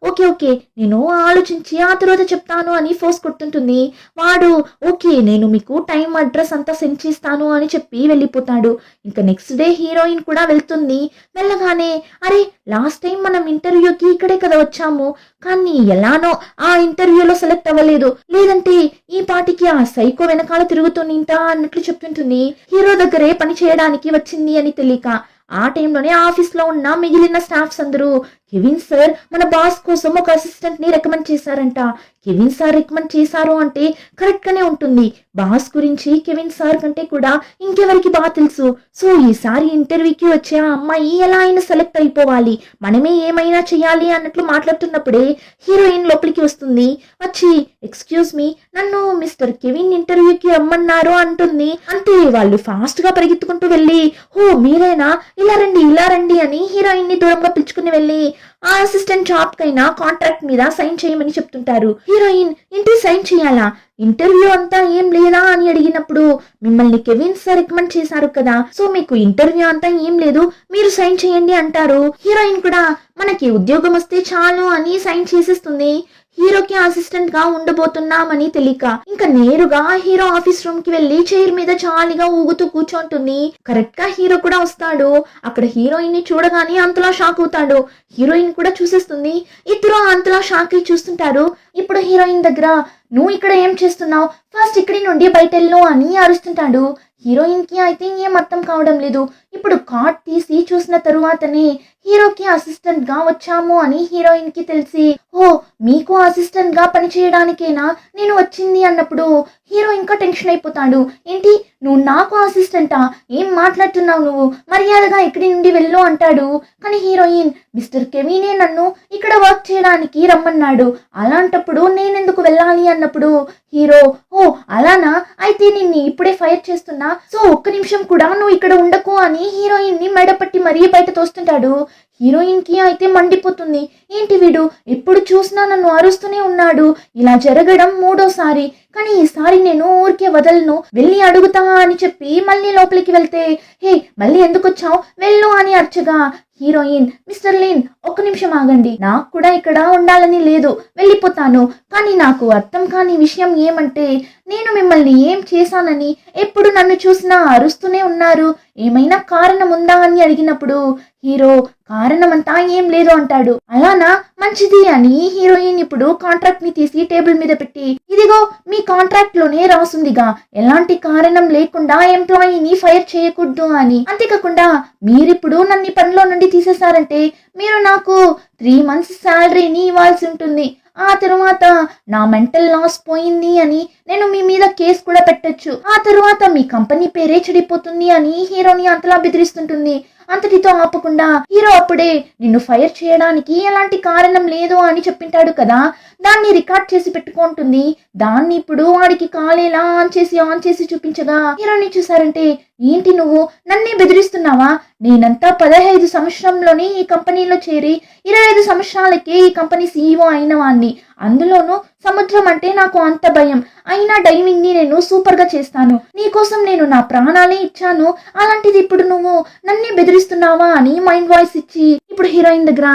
ఓకే ఓకే నేను ఆలోచించి ఆ తర్వాత చెప్తాను అని ఫోర్స్ కొడుతుంటుంది. వాడు ఓకే నేను మీకు టైం అడ్రస్ అంతా సెండ్ చేస్తాను అని చెప్పి వెళ్ళిపోతాడు. ఇంకా నెక్స్ట్ డే హీరోయిన్ కూడా వెళ్తుంది. వెళ్ళగానే అరే లాస్ట్ టైం మనం ఇంటర్వ్యూకి ఇక్కడే కదా వచ్చాము, కానీ ఎలానో ఆ ఇంటర్వ్యూలో సెలెక్ట్ అవ్వలేదు, లేదంటే ఈ పాటికి ఆ సైకో వెనకాల తిరుగుతుంటా అన్నట్లు చెప్తుంటుంది. హీరో దగ్గరే పని చేయడానికి వచ్చింది అని తెలియక ఆ టైంలోనే ఆఫీస్ లో ఉన్న మిగిలిన స్టాఫ్స్ అందరూ కెవిన్ సార్ మన బాస్ కోసం ఒక అసిస్టెంట్ ని రికమెండ్ చేశారంట, కెవిన్ సార్ రికమెండ్ చేశారు అంటే కరెక్ట్ గానే ఉంటుంది, బాస్ గురించి కెవిన్ సార్ కంటే కూడా ఇంకెవరికి బాగా తెలుసు, సో ఈసారి ఇంటర్వ్యూకి వచ్చే ఆ అమ్మాయి ఎలా అయినా సెలెక్ట్ అయిపోవాలి, మనమే ఏమైనా చెయ్యాలి అన్నట్లు మాట్లాడుతున్నప్పుడే హీరోయిన్ లోపలికి వస్తుంది. వచ్చి ఎక్స్క్యూజ్ మీ నన్ను మిస్టర్ కెవిన్ ఇంటర్వ్యూకి రమ్మన్నారు అంటుంది. అంతే వాళ్ళు ఫాస్ట్ గా పరిగెత్తుకుంటూ వెళ్ళి ఓ మీరేనా ఇలా రండి అని హీరోయిన్ ని దూరంగా పిలుచుకుని వెళ్ళి ఆ అసిస్టెంట్ జాబ్ కైనా కాంట్రాక్ట్ మీద సైన్ చేయమని చెప్తుంటారు. హీరోయిన్ ఇంటి సైన్ చేయాలా, ఇంటర్వ్యూ అంతా ఏం లేదా అని అడిగినప్పుడు మిమ్మల్ని కెవిన్ సార్ రికమెండ్ చేశారు కదా, సో మీకు ఇంటర్వ్యూ అంతా ఏం లేదు మీరు సైన్ చేయండి అంటారు. హీరోయిన్ కూడా మనకి ఉద్యోగం వస్తే చాలు అని సైన్ చేసేస్తుంది. హీరోకి అసిస్టెంట్ గా ఉండబోతున్నామని తెలియక ఇంకా నేరుగా హీరో ఆఫీస్ రూమ్ కి వెళ్లి చైర్ మీద జాలీగా ఊగుతూ కూర్చోంటుంది. కరెక్ట్ గా హీరో కూడా వస్తాడు. అక్కడ హీరోయిన్ ని చూడగానే అంతలా షాక్ అవుతాడు. హీరోయిన్ కూడా చూసేస్తుంది. ఇద్దరు అంతలా షాక్ అయి చూస్తుంటారు. ఇప్పుడు హీరోయిన్ దగ్గర నువ్వు ఇక్కడ ఏం చేస్తున్నావు, ఫస్ట్ ఇక్కడి నుండి బయటెళ్ళు అని అరుస్తుంటాడు. హీరోయిన్ కి అయితే ఏం అర్థం కావడం లేదు. ఇప్పుడు కార్డ్ తీసి చూసిన తరువాతనే హీరోకి అసిస్టెంట్ గా వచ్చాము అని హీరోయిన్ కి తెలిసి ఓ మీకు అసిస్టెంట్ గా పని చేయడానికేనా నేను వచ్చింది అన్నప్పుడు హీరో ఇంకా టెన్షన్ అయిపోతాడు. ఏంటి నువ్వు నాకు అసిస్టెంటా, ఏం మాట్లాడుతున్నావు నువ్వు, మర్యాదగా ఇక్కడి నుండి వెళ్ళు అంటాడు. కానీ హీరోయిన్ మిస్టర్ కెవినే నన్ను ఇక్కడ వర్క్ చేయడానికి రమ్మన్నాడు, అలాంటప్పుడు నేనెందుకు వెళ్ళాలి అన్నప్పుడు హీరో ఓ అలానా, అయితే నిన్ను ఇప్పుడే ఫైర్ చేస్తున్నా, సో ఒక్క నిమిషం కూడా నువ్వు ఇక్కడ ఉండకు అని హీరోయిన్ ని మెడపట్టి మరీ బయట తోస్తుంటాడు. హీరోయిన్ కి అయితే మండిపోతుంది. ఏంటి వీడు ఎప్పుడు చూసినా నన్ను అరుస్తూనే ఉన్నాడు, ఇలా జరగడం 3వ సారి, కానీ ఈసారి నేను ఊరికే వదలను, వెళ్ళి అడుగుతా అని చెప్పి మళ్ళీ లోపలికి వెళ్తే హే మళ్ళీ ఎందుకు వచ్చావు వెళ్ళు అని అర్చగా హీరోయిన్, మిస్టర్ లిన్ ఒక్క నిమిషం ఆగండి, నాకు కూడా ఇక్కడ ఉండాలని లేదు, వెళ్ళిపోతాను. కానీ నాకు అర్థం కాని విషయం ఏమంటే నేను మిమ్మల్ని ఏం చేశానని ఎప్పుడు నన్ను చూసినా అరుస్తూనే ఉన్నారు, ఏమైనా కారణం ఉందా అని అడిగినప్పుడు హీరో కారణమంతా ఏం లేదు అంటాడు. అలానా, మంచిది అని హీరోయిన్ ఇప్పుడు కాంట్రాక్ట్ ని తీసి టేబుల్ మీద పెట్టి, ఇదిగో మీ కాంట్రాక్ట్ లోనే రాసుందిగా ఎలాంటి కారణం లేకుండా ఎంప్లాయీని ఫైర్ చేయకూడదు అని. అంతేకాకుండా మీరిప్పుడు నన్ను పనిలో నుండి తీసేశారంటే మీరు నాకు 3 months శాలరీని ఇవ్వాల్సి ఉంటుంది. ఆ తరువాత నా మెంటల్ లాస్ పోయింది అని నేను మీ మీద కేసు కూడా పెట్టొచ్చు. ఆ తరువాత మీ కంపెనీ పేరే చెడిపోతుంది అని హీరోని అంతలా బెదిరిస్తుంటుంది. అంతటితో ఆపకుండా హీరో అప్పుడే నిన్ను ఫైర్ చేయడానికి ఎలాంటి కారణం లేదు అని చెప్పింటాడు కదా, దాన్ని రికార్డ్ చేసి పెట్టుకుంటుంది. దాన్ని ఇప్పుడు వాడికి కాలేలా ఆన్ చేసి చూపించగా హీరోని చూసారంటే, ఏంటి నువ్వు నన్నే బెదిరిస్తున్నావా? నేనంతా 15 సంవత్సరంలోనే ఈ కంపెనీలో చేరి 25 సంవత్సరాలకే ఈ కంపెనీ సీఈఓ అయిన వాణ్ణి. అందులోనూ సముద్రం అంటే నాకు అంత భయం. అయినా డైవింగ్ ని నేను సూపర్ గా చేస్తాను. నీకోసం నేను నా ప్రాణాలే ఇచ్చాను. అలాంటిది ఇప్పుడు నువ్వు నన్నే బెదిరిస్తున్నావా అని మైండ్ వాయిస్ ఇచ్చి ఇప్పుడు హీరోయిన్ దగ్గర,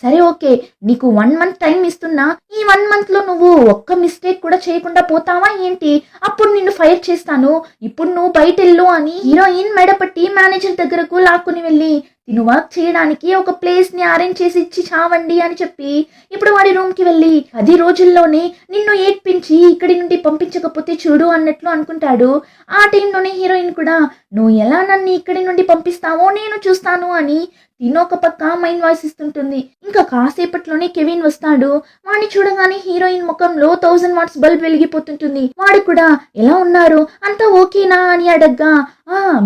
సరే ఓకే, నీకు 1 month టైం ఇస్తున్నా. ఈ 1 month లో నువ్వు ఒక్క మిస్టేక్ కూడా చేయకుండా పోతావా ఏంటి? అప్పుడు నిన్ను ఫైర్ చేస్తాను. ఇప్పుడు నువ్వు బయటెళ్ళు అని హీరోయిన్ మెడపట్టి మేనేజర్ దగ్గరకు లాక్కుని వెళ్ళి, తిను వర్క్ చేయడానికి ఒక ప్లేస్ ని అరేంజ్ చేసి ఇచ్చి చావండి అని చెప్పి ఇప్పుడు వాడి రూమ్ కి వెళ్ళి 10 రోజుల్లోనే నిన్ను ఏడ్పించి ఇక్కడి నుండి పంపించకపోతే చూడు అన్నట్లు అనుకుంటాడు. ఆ టైంలోనే హీరోయిన్ కూడా, నువ్వు ఎలా నన్ను ఇక్కడి నుండి పంపిస్తావో నేను చూస్తాను అని తినొక పక్క మైండ్ వాయిస్ ఇస్తుంటుంది. ఇంకా కాసేపట్లోనే కెవిన్ వస్తాడు. వాడిని చూడగానే హీరోయిన్ ముఖంలో 1000 watts బల్బ్ వెలిగిపోతుంటుంది. వాడు కూడా, ఎలా ఉన్నారు, అంతా ఓకేనా అని అడగ్గా,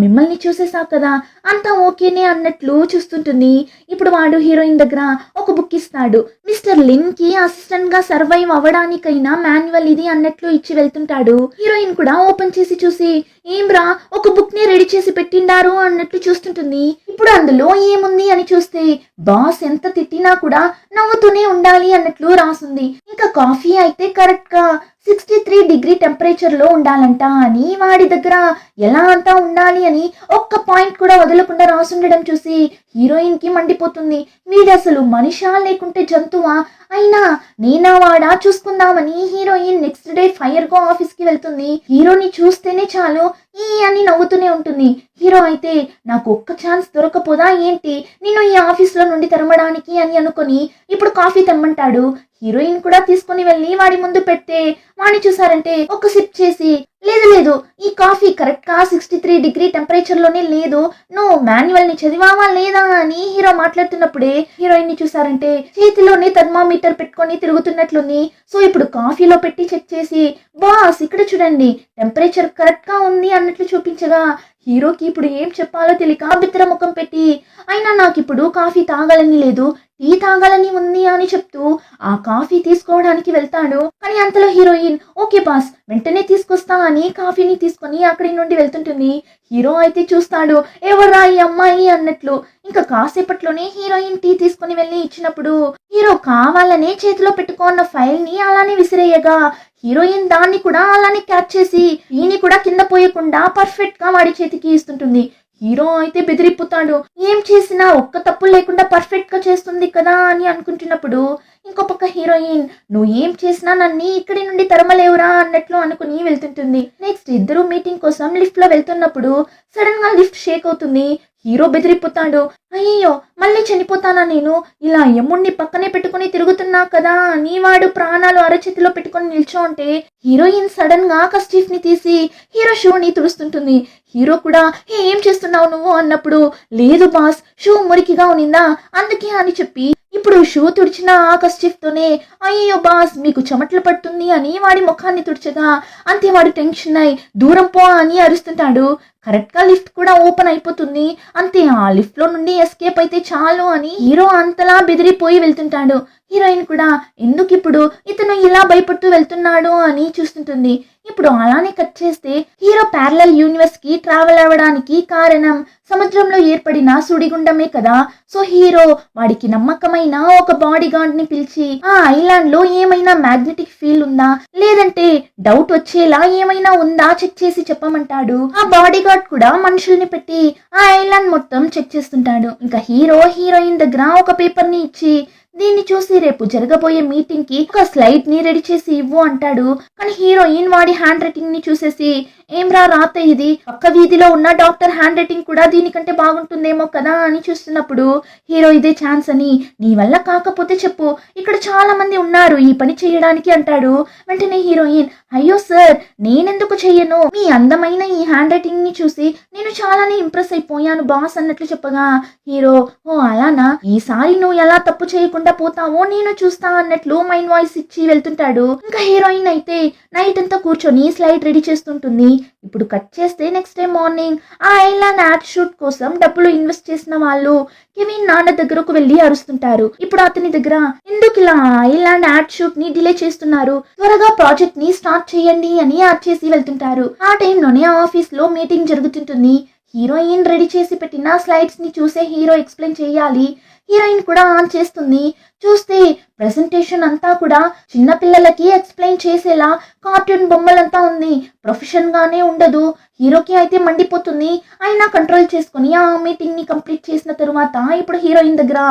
మిమ్మల్ని చూసేసా కదా, అంతా ఓకేనే అన్నట్లు చూస్తుంటుంది. ఇప్పుడు వాడు హీరోయిన్ దగ్గర ఒక బుక్ ఇస్తాడు. మిస్టర్ లిన్ కి అసిస్టెంట్ గా సర్వైవ్ అవ్వడానికైనా మాన్యువల్ ఇది అన్నట్లు ఇచ్చి వెళ్తుంటాడు. హీరోయిన్ కూడా ఓపెన్ చేసి చూసి, ఏంబ్రా ఒక బుక్ ని రెడీ చేసి పెట్టిండారు అన్నట్లు చూస్తుంటుంది. ఇప్పుడు అందులో ఏముంది అని చూస్తే, బాస్ ఎంత తిట్టినా కూడా నవ్వుతూనే ఉండాలి అన్నట్లు రాసుంది. ఇంకా కాఫీ అయితే కరెక్ట్ గా 63 degree టెంపరేచర్ లో ఉండాలంట అని వాడి దగ్గర ఎలా అంతా ఉండాలి అని ఒక్క పాయింట్ కూడా వదలకుండా రాసుండడం చూసి హీరోయిన్ కి మండిపోతుంది. వీడు అసలు మనిషా లేకుంటే జంతువా? అయినా నేనా వాడా చూసుకుందామని హీరోయిన్ నెక్స్ట్ డే ఫైర్ గా ఆఫీస్ కి వెళ్తుంది. హీరోని చూస్తేనే చాలు ఈ అని నవ్వుతూనే ఉంటుంది. హీరో అయితే, నాకు ఒక్క ఛాన్స్ దొరకపోదా ఏంటి నేను ఈ ఆఫీస్ లో నుండి తరమడానికి అని అనుకుని ఇప్పుడు కాఫీ తెమ్మంటాడు. హీరోయిన్ కూడా తీసుకుని వెళ్ళి వాడి ముందు పెడితే వాడిని చూసారంటే ఒక సిప్ చేసి, లేదు ఈ కాఫీ కరెక్ట్ గా 63 degree టెంపరేచర్ లోనే లేదు, నువ్వు మాన్యువల్ ని చదివావా లేదా అని హీరో మాట్లాడుతున్నప్పుడే హీరోయిన్ ని చూసారంటే చేతిలోనే థర్మామీటర్ పెట్టుకొని తిరుగుతున్నట్లుంది. సో ఇప్పుడు కాఫీలో పెట్టి చెక్ చేసి, బాస్ ఇక్కడ చూడండి టెంపరేచర్ కరెక్ట్ గా ఉంది అన్నట్లు చూపించగా హీరోకి ఇప్పుడు ఏం చెప్పాలో తెలియక బిత్తర ముఖం పెట్టి, అయినా నాకు ఇప్పుడు కాఫీ తాగాలని లేదు, టీ తాగాలని ఉంది అని చెప్తూ ఆ కాఫీ తీసుకోవడానికి వెళ్తాడు. కానీ అంతలో హీరోయిన్, ఓకే బాస్ వెంటనే తీసుకొస్తా అని కాఫీని తీసుకొని అక్కడి నుండి వెళ్తుంటుంది. హీరో అయితే చూస్తాడు, ఎవర్రా ఈ అమ్మాయి అన్నట్లు. ఇంకా కాసేపట్లోనే హీరోయిన్ టీ తీసుకుని వెళ్ళి ఇచ్చినప్పుడు హీరో కావాలనే చేతిలో పెట్టుకున్న ఫైల్ ని అలానే విసిరేయగా హీరోయిన్ దాన్ని కూడా అలానే క్యాచ్ చేసి టీని కూడా కింద పోయకుండా పర్ఫెక్ట్ గా వాడి చేతికి ఇస్తుంటుంది. హీరో అయితే బెదిరిపోతాడు. ఏం చేసినా ఒక్క తప్పు లేకుండా పర్ఫెక్ట్ గా చేస్తుంది కదా అని అనుకుంటున్నప్పుడు ఇంకో పక్క హీరోయిన్, నువ్వు ఏం చేసినా నన్ను ఇక్కడి నుండి తరమలేవురా అన్నట్లు అనుకుని వెళ్తుంటుంది. నెక్స్ట్ ఇద్దరు మీటింగ్ కోసం లిఫ్ట్ లో వెళ్తున్నప్పుడు సడన్ గా లిఫ్ట్ షేక్ అవుతుంది. హీరో బెదిరిపోతాడు, అయ్యో మళ్ళీ చనిపోతానా నేను, ఇలా యముణ్ణి పక్కనే పెట్టుకుని తిరుగుతున్నా కదా అని వాడు ప్రాణాలు అరచేతిలో పెట్టుకుని నిల్చో ఉంటే హీరోయిన్ సడన్ గా కస్టీఫ్ ని తీసి హీరో షూని తుడుస్తుంటుంది. హీరో కూడా, ఏం చేస్తున్నావు నువ్వు అన్నప్పుడు, లేదు బాస్ షూ మురికిగా ఉనిందా అందుకే అని చెప్పి ఇప్పుడు షూ తుడిచిన ఆ కస్టిఫ్ తోనే, అయ్యో బాస్ మీకు చెమటలు పడుతుంది అని వాడి ముఖాన్ని తుడిచగా అంతే వాడు టెన్షన్ అయి దూరం పో అని అరుస్తుంటాడు. కరెక్ట్ గా లిఫ్ట్ కూడా ఓపెన్ అయిపోతుంది. అంతే ఆ లిఫ్ట్ లో నుండి ఎస్కేప్ అయితే చాలు అని హీరో అంతలా బెదిరిపోయి వెళ్తుంటాడు. హీరోయిన్ కూడా ఎందుకు ఇప్పుడు ఇతను ఇలా భయపడుతూ వెళ్తున్నాడు అని చూస్తుంటుంది. ఇప్పుడు అలానే కట్ చేస్తే హీరో ప్యారలల్ యూనివర్స్ కి ట్రావెల్ అవ్వడానికి కారణం సముద్రంలో ఏర్పడిన సుడిగుండమే కదా. సో హీరో వాడికి నమ్మకమైన ఒక బాడీ గార్డ్ ని పిలిచి ఆ ఐలాండ్ లో ఏమైనా మ్యాగ్నెటిక్ ఫీల్డ్ ఉందా, లేదంటే డౌట్ వచ్చేలా ఏమైనా ఉందా చెక్ చేసి చెప్పమంటాడు. ఆ బాడీ గార్డ్ కూడా మనుషుల్ని పెట్టి ఆ ఐలాండ్ మొత్తం చెక్ చేస్తుంటాడు. ఇంకా హీరో హీరోయిన్ దగ్గర ఒక పేపర్ ని ఇచ్చి దీన్ని చూసి రేపు జరగబోయే మీటింగ్ కి ఒక స్లైడ్ ని రెడీ చేసి ఇవ్వు అంటాడు. కానీ హీరోయిన్ వాడి హ్యాండ్ రైటింగ్ ని చూసేసి ఏమ్రా రాత ఇది, పక్క వీధిలో ఉన్న డాక్టర్ హ్యాండ్ రైటింగ్ కూడా దీనికంటే బాగుంటుందేమో కదా అని చూస్తున్నప్పుడు హీరో ఇదే ఛాన్స్ అని, నీ వల్ల కాకపోతే చెప్పు, ఇక్కడ చాలా మంది ఉన్నారు ఈ పని చేయడానికి అంటాడు. వెంటనే హీరోయిన్ అయ్యో సార్ నేనెందుకు చెయ్యను, మీ అందమైన ఈ హ్యాండ్ రైటింగ్ ని చూసి నేను చాలానే ఇంప్రెస్ అయిపోయాను బాస్ అన్నట్లు చెప్పగా హీరో ఓ అలానా, ఈసారి నువ్వు ఎలా తప్పు చేయకుండా పోతావో నేను చూస్తా అన్నట్లు మైండ్ వాయిస్ ఇచ్చి వెళ్తుంటాడు. ఇంకా హీరోయిన్ అయితే నైట్ అంతా కూర్చొని స్లైడ్ రెడీ చేస్తుంటుంది. ఇప్పుడు కట్ చేస్తే నెక్స్ట్ డే మార్నింగ్ ఆ ఐలాండ్ యాడ్ షూట్ కోసం డబ్బులు ఇన్వెస్ట్ చేసిన వాళ్ళు కెవిన్ నాన్న దగ్గరకు వెళ్లి అరుస్తుంటారు. ఇప్పుడు అతని దగ్గర ఎందుకు ఇలా ఐలాండ్ యాడ్ షూట్ ని డిలే చేస్తున్నారు, త్వరగా ప్రాజెక్ట్ ని స్టార్ట్ చేయండి అని చేసి వెళ్తుంటారు. ఆ టైంలోనే ఆఫీస్ లో మీటింగ్ జరుగుతుంటుంది. హీరోయిన్ రెడీ చేసి పెట్టిన స్లైడ్స్ ని చూసే హీరో ఎక్స్ప్లెయిన్ చేయాలి. హీరోయిన్ కూడా ఆన్ చేస్తుంది. చూస్తే ప్రెజెంటేషన్ అంతా కూడా చిన్న పిల్లలకి ఎక్స్ప్లెయిన్ చేసేలా కార్టూన్ బొమ్మలంతా ఉంది, ప్రొఫెషన్ గానే ఉండదు. హీరోకి అయితే మండిపోతుంది. అయినా కంట్రోల్ చేసుకుని ఆ మీటింగ్ ని కంప్లీట్ చేసిన తరువాత ఇప్పుడు హీరోయిన్ దగ్గర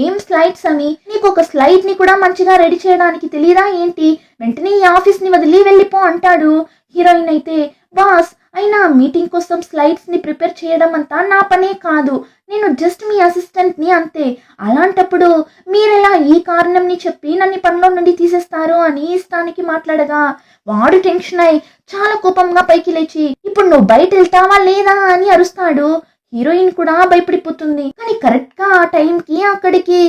ఏం స్లైడ్స్ అని, నీకు ఒక స్లైడ్ ని కూడా మంచిగా రెడీ చేయడానికి తెలియదా ఏంటి, వెంటనే ఈ ఆఫీస్ ని వదిలి వెళ్ళిపో అంటాడు. హీరోయిన్ అయితే బాస్ అయినా మీటింగ్ కోసం స్లైడ్స్ ని ప్రిపేర్ చేయడం అంతా నా పనే కాదు, నేను జస్ట్ మీ అసిస్టెంట్ ని అంతే, అలాంటప్పుడు మీరెలా ఈ కారణం ని చెప్పి నన్ను పనిలో నుండి తీసేస్తారు అని ఇష్టానికి మాట్లాడగా వాడు టెన్షన్ అయి చాలా కోపంగా పైకి లేచి ఇప్పుడు నువ్వు బయట వెళ్తావా లేదా అని అరుస్తాడు. హీరోయిన్ కూడా భయపడిపోతుంది. కానీ కరెక్ట్ గా ఆ టైంకి అక్కడికి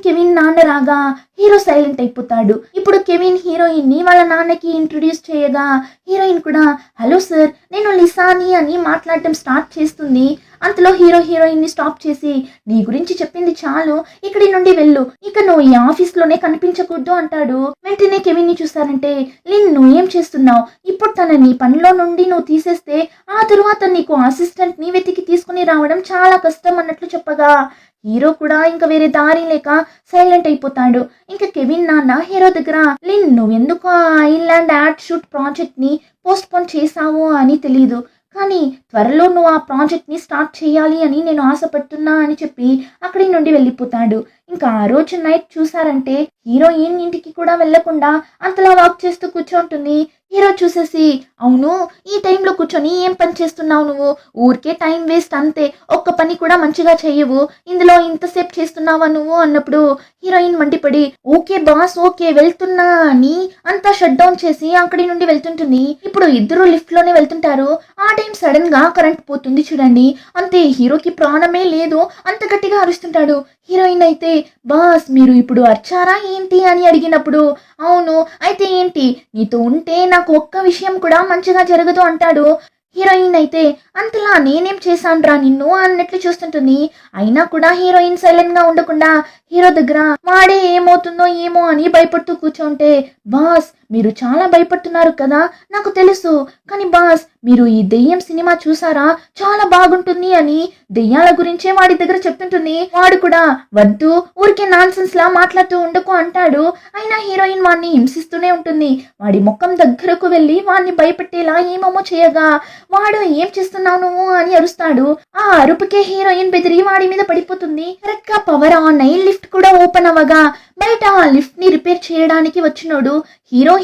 కెవిన్ నాన్న రాగా హీరో సైలెంట్ అయిపోతాడు. ఇప్పుడు కెవిన్ హీరోయిన్ ని వాళ్ళ నాన్నకి ఇంట్రొడ్యూస్ చేయగా హీరోయిన్ కూడా హలో సార్ నేను లిసాని అని మాట్లాడటం స్టార్ట్ చేస్తుంది. అంతలో హీరోయిన్ ని స్టాప్ చేసి నీ గురించి చెప్పింది చాలు, ఇక్కడి నుండి వెళ్ళు, ఇక నువ్వు ఈ ఆఫీస్ లోనే కనిపించకూడదు అంటాడు. వెంటనే కెవిన్ ని చూసారంటే లిన్ నువ్వు ఏం చేస్తున్నావు, ఇప్పుడు తన నీ పనిలో నుండి నువ్వు తీసేస్తే ఆ తరువాత నీకు అసిస్టెంట్ ని వెతికి తీసుకుని రావడం చాలా కష్టం అన్నట్లు చెప్పగా హీరో కూడా ఇంకా వేరే దారి లేక సైలెంట్ అయిపోతాడు. ఇంకా కెవిన్ నాన్న హీరో దగ్గర లిన్ నువ్వెందుకు ఆ ఐలాండ్ యాడ్ షూట్ ప్రాజెక్ట్ ని పోస్ట్ పోన్ చేసావు అని తెలీదు, కానీ త్వరలో నువ్వు ఆ ప్రాజెక్ట్ ని స్టార్ట్ చేయాలి అని నేను ఆశపడుతున్నా అని చెప్పి అక్కడి నుండి వెళ్ళిపోతాడు. ఇంకా ఆ రోజు నైట్ చూసారంటే హీరోయిన్ ఇంటికి కూడా వెళ్లకుండా అంతలా వాక్ చేస్తూ కూర్చోంటుంది. హీరో చూసేసి అవును ఈ టైంలో కూర్చొని ఏం పని చేస్తున్నావు నువ్వు, ఊరికే టైం వేస్ట్ అంతే, ఒక్క పని కూడా మంచిగా చెయ్యవు, ఇందులో ఇంతసేపు చేస్తున్నావా నువ్వు అన్నప్పుడు హీరోయిన్ మండిపడి ఓకే బాస్ ఓకే వెళ్తున్నా అని అంతా షట్ డౌన్ చేసి అక్కడి నుండి వెళ్తుంటుంది. ఇప్పుడు ఇద్దరు లిఫ్ట్ లోనే వెళ్తుంటారు. ఆ టైం సడన్ గా కరెంట్ పోతుంది చూడండి. అంతే హీరోకి ప్రాణమే లేదు, అంత గట్టిగా అరుస్తుంటాడు. హీరోయిన్ అయితే బాస్ మీరు ఇప్పుడు అర్చారా ఏంటి అని అడిగినప్పుడు అవును అయితే ఏంటి, నీతో ఉంటే నాకు ఒక్క విషయం కూడా మంచిగా జరగదు అంటాడు. హీరోయిన్ అయితే అంతలా నేనేం చేశానురా నిన్ను అన్నట్లు చూస్తుంటుంది. అయినా కూడా హీరోయిన్ సైలెంట్ గా ఉండకుండా హీరో దగ్గర వాడే ఏమవుతుందో ఏమో అని భయపడుతూ కూర్చోంటే బాస్ మీరు చాలా భయపడుతున్నారు కదా నాకు తెలుసు, కానీ బాస్ మీరు ఈ దెయ్యం సినిమా చూసారా చాలా బాగుంటుంది అని దెయ్యాల గురించే వాడి దగ్గర చెప్తుంటుంది. వాడు కూడా వద్దు ఊరికే నాన్సెన్స్ లా మాట్లాడుతూ ఉండకు అంటాడు. అయినా హీరోయిన్ వాడిని హింసిస్తూనే ఉంటుంది. వాడి ముఖం దగ్గరకు వెళ్ళి వాడిని భయపెట్టేలా ఏమేమో చేయగా వాడు ఏం చేస్తున్నావు నువ్వు అని అరుస్తాడు. ఆ అరుపుకే హీరోయిన్ బెదిరి వాడి మీద పడిపోతుంది. కరెక్ట్ గా పవర్ ఆన్ అయి లిఫ్ట్ కూడా ఓపెన్ అవ్వగా బయట ఆ లిఫ్ట్ ని రిపేర్ చేయడానికి వచ్చినోడు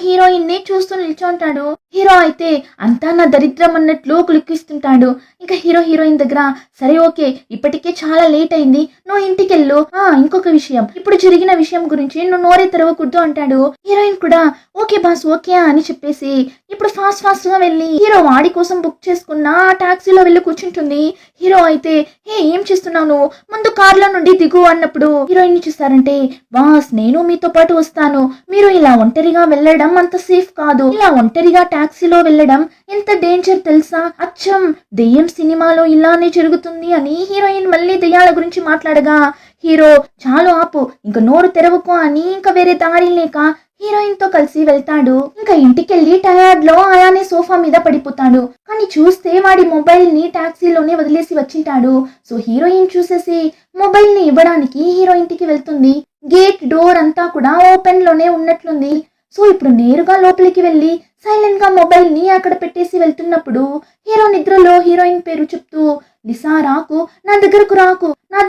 హీరోయిన్ ని చూస్తూ నిల్చుంటాడు. హీరో అయితే అంతా నా దరిద్రం అన్నట్లు కులికిస్తుంటాడు. ఇంకా హీరోయిన్ దగ్గర సరే ఓకే ఇప్పటికే చాలా లేట్ అయింది, నువ్వు ఇంటికెళ్ళు, ఇంకొక విషయం ఇప్పుడు జరిగిన విషయం గురించి నువ్వు నోరే తెరవకూడదు అంటాడు. హీరోయిన్ కూడా ఓకే బాస్ ఓకే అని చెప్పేసి ఇప్పుడు ఫాస్ట్ గా వెళ్ళి హీరో వాడి కోసం బుక్ చేసుకున్న ఆ టాక్సీలో వెళ్ళి కూర్చుంటుంది. హీరో అయితే హే ఏం చేస్తున్నావు నువ్వు, ముందు కార్లో నుండి దిగు అన్నప్పుడు హీరోయిన్ ని చూస్తారంటే బాస్ నేను మీతో పాటు వస్తాను, మీరు ఇలా ఒంటరిగా వెళ్ళడం అంత సేఫ్ కాదు, ఇలా ఒంటరిగా టాక్సీలో వెళ్ళడం ఎంత డేంజర్ తెలుసా, అచ్చం దెయ్యం సినిమాలో ఇలానే జరుగుతుంది అని హీరోయిన్ మళ్ళీ దెయ్యాల గురించి మాట్లాడగా హీరో చాలు ఆపు ఇంక నోరు తెరవకు అని ఇంకా వేరే దారి లేక హీరోయిన్ తో కలిసి వెళ్తాడు. ఇంకా ఇంటికెళ్ళి టయర్డ్ లో అలానే సోఫా మీద పడిపోతాడు. కానీ చూస్తే వాడి మొబైల్ ని టాక్సీలోనే వదిలేసి వచ్చింటాడు. సో హీరోయిన్ చూసేసి మొబైల్ ని ఇవ్వడానికి హీరో ఇంటికి వెళ్తుంది. గేట్ డోర్ అంతా కూడా ఓపెన్ లోనే ఉన్నట్లుంది. సో ఇప్పుడు నేరుగా లోపలికి వెళ్ళి సైలెంట్ గా మొబైల్ ని అక్కడ పెట్టేసి వెళ్తున్నప్పుడు హీరో నిద్రలో హీరోయిన్ పేరు చెప్తూ లిసా రాకు, నా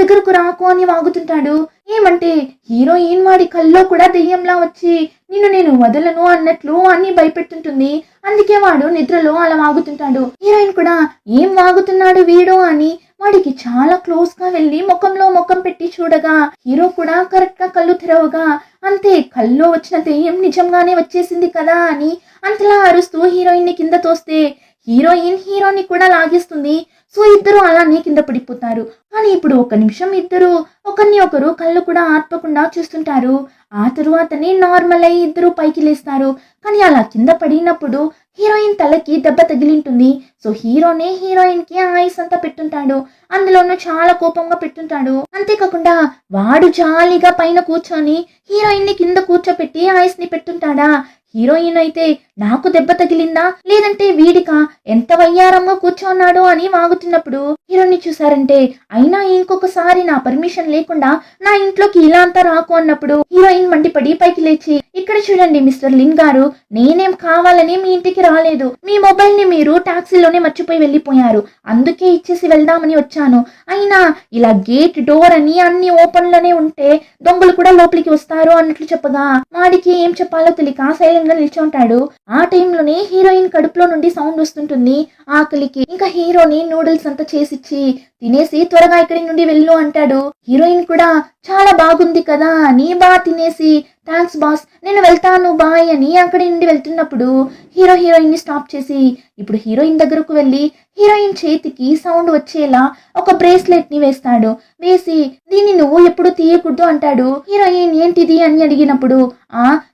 దగ్గరకు రాకు అని వాగుతుంటాడు. ఏమంటే హీరోయిన్ వాడి కల్లో కూడా దెయ్యంలా వచ్చి నిన్ను నేను వదలను అన్నట్లు అన్ని భయపెట్టుంటుంది. అందుకే వాడు నిద్రలో అలా వాగుతుంటాడు. హీరోయిన్ కూడా ఏం వాగుతున్నాడు వీడు అని వాడికి చాలా క్లోజ్ గా వెళ్లి ముఖంలో ముఖం పెట్టి చూడగా హీరో కూడా కరెక్ట్ గా కళ్ళు తెరవగా అంతే, కల్లో వచ్చిన దెయ్యం నిజంగానే వచ్చేసింది కదా అని అంతలా అరుస్తూ హీరోయిన్ ని కింద తోస్తే హీరోయిన్ హీరోని కూడా లాగేస్తుంది. సో ఇద్దరు అలానే కింద పడిపోతారు. కానీ ఇప్పుడు ఒక నిమిషం ఇద్దరు ఒకరిని ఒకరు కళ్ళు కూడా ఆర్పకుండా చూస్తుంటారు. ఆ తరువాతనే నార్మల్ అయ్యి ఇద్దరు పైకి లేస్తారు. కానీ అలా కింద పడినప్పుడు హీరోయిన్ తలకి దెబ్బ తగిలింటుంది. సో హీరోనే హీరోయిన్ కి ఐస్ అంతా పెట్టుంటాడు. అందులోనూ చాలా కోపంగా పెట్టుంటాడు. అంతేకాకుండా వాడు జాలీగా పైన కూర్చొని హీరోయిన్ ని కింద కూర్చోపెట్టి ఐస్ ని పెట్టుంటాడా. హీరోయిన్ అయితే నాకు దెబ్బ తగిలిందా లేదంటే వీడికా, ఎంత వయ్యారంగా కూర్చోన్నాడు అని వాగుతున్నప్పుడు హీరోని చూసారంటే అయినా ఇంకొకసారి నా పర్మిషన్ లేకుండా నా ఇంట్లోకి ఇలా అంతా రాకు అన్నప్పుడు హీరోయిన్ మండిపడి పైకి లేచి, ఇక్కడ చూడండి మిస్టర్ లిన్ గారు, నేనేం కావాలని మీ ఇంటికి రాలేదు. మీ మొబైల్ ని మీరు టాక్సీలోనే మర్చిపోయి వెళ్ళిపోయారు. అందుకే ఇచ్చేసి వెళ్దామని వచ్చాను. అయినా ఇలా గేట్ డోర్ అని అన్ని ఓపెన్ లోనే ఉంటే దొంగలు కూడా లోపలికి వస్తారు అన్నట్లు చెప్పగా వాడికి ఏం చెప్పాలో తెలియక సైలెంట్ గా నిల్చుంటాడు. ఆ టైంలోనే హీరోయిన్ కడుపులో నుండి సౌండ్ వస్తుంటుంది ఆకలికి. ఇంకా హీరోని నూడిల్స్ అంతా చేసిచ్చి తినేసి త్వరగా ఇక్కడి నుండి వెళ్ళు అంటాడు. హీరోయిన్ కూడా చాలా బాగుంది కదా అని బాగా తినేసి థ్యాంక్స్ బాస్, నేను వెళ్తాను బాయ్ అని అక్కడి నుండి వెళ్తున్నప్పుడు హీరోయిన్ ని స్టాప్ చేసి ఇప్పుడు హీరోయిన్ దగ్గరకు వెళ్ళి హీరోయిన్ చేతికి సౌండ్ వచ్చేలా ఒక బ్రేస్లెట్ ని వేస్తాడు. వేసి దీన్ని నువ్వు ఎప్పుడు తీయకూడదు అంటాడు. హీరోయిన్ ఏంటిది అని అడిగినప్పుడు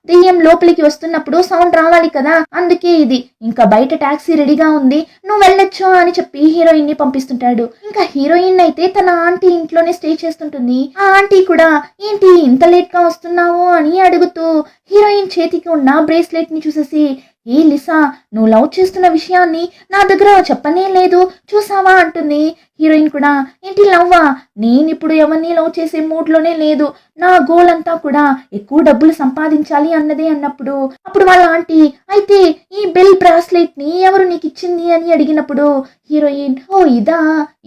దెయ్యం లోపలికి వస్తున్నప్పుడు సౌండ్ రావాలి కదా, అందుకే ఇది. ఇంకా బయట టాక్సీ రెడీగా ఉంది, నువ్వు వెళ్ళొచ్చు అని చెప్పి హీరోయిన్ ని పంపిస్తుంటాడు. ఇంకా హీరోయిన్ అయితే తన ఆంటీ ఇంట్లోనే స్టే చేస్తుంటుంది. ఆ ఆంటీ కూడా ఏంటి ఇంత లేట్ గా వస్తున్నావు అని అడుగుతూ హీరోయిన్ చేతికి ఉన్న బ్రేస్లెట్ ని చూసేసి ఏ లిసా, నువ్వు లవ్ చేస్తున్న విషయాన్ని నా దగ్గర చెప్పనే లేదు చూసావా అంటుంది. హీరోయిన్ కూడా ఏంటి లవ్వా, నేనిప్పుడు ఎవరిని లవ్ చేసే మూడ్ లోనే లేదు, నా గోల్ అంతా కూడా ఎక్కువ డబ్బులు సంపాదించాలి అన్నదే అన్నప్పుడు అప్పుడు వాళ్ళ ఆంటీ అయితే ఈ బెల్ బ్రాస్లెట్ ని ఎవరు నీకు ఇచ్చింది అని అడిగినప్పుడు హీరోయిన్ ఓ ఇదా,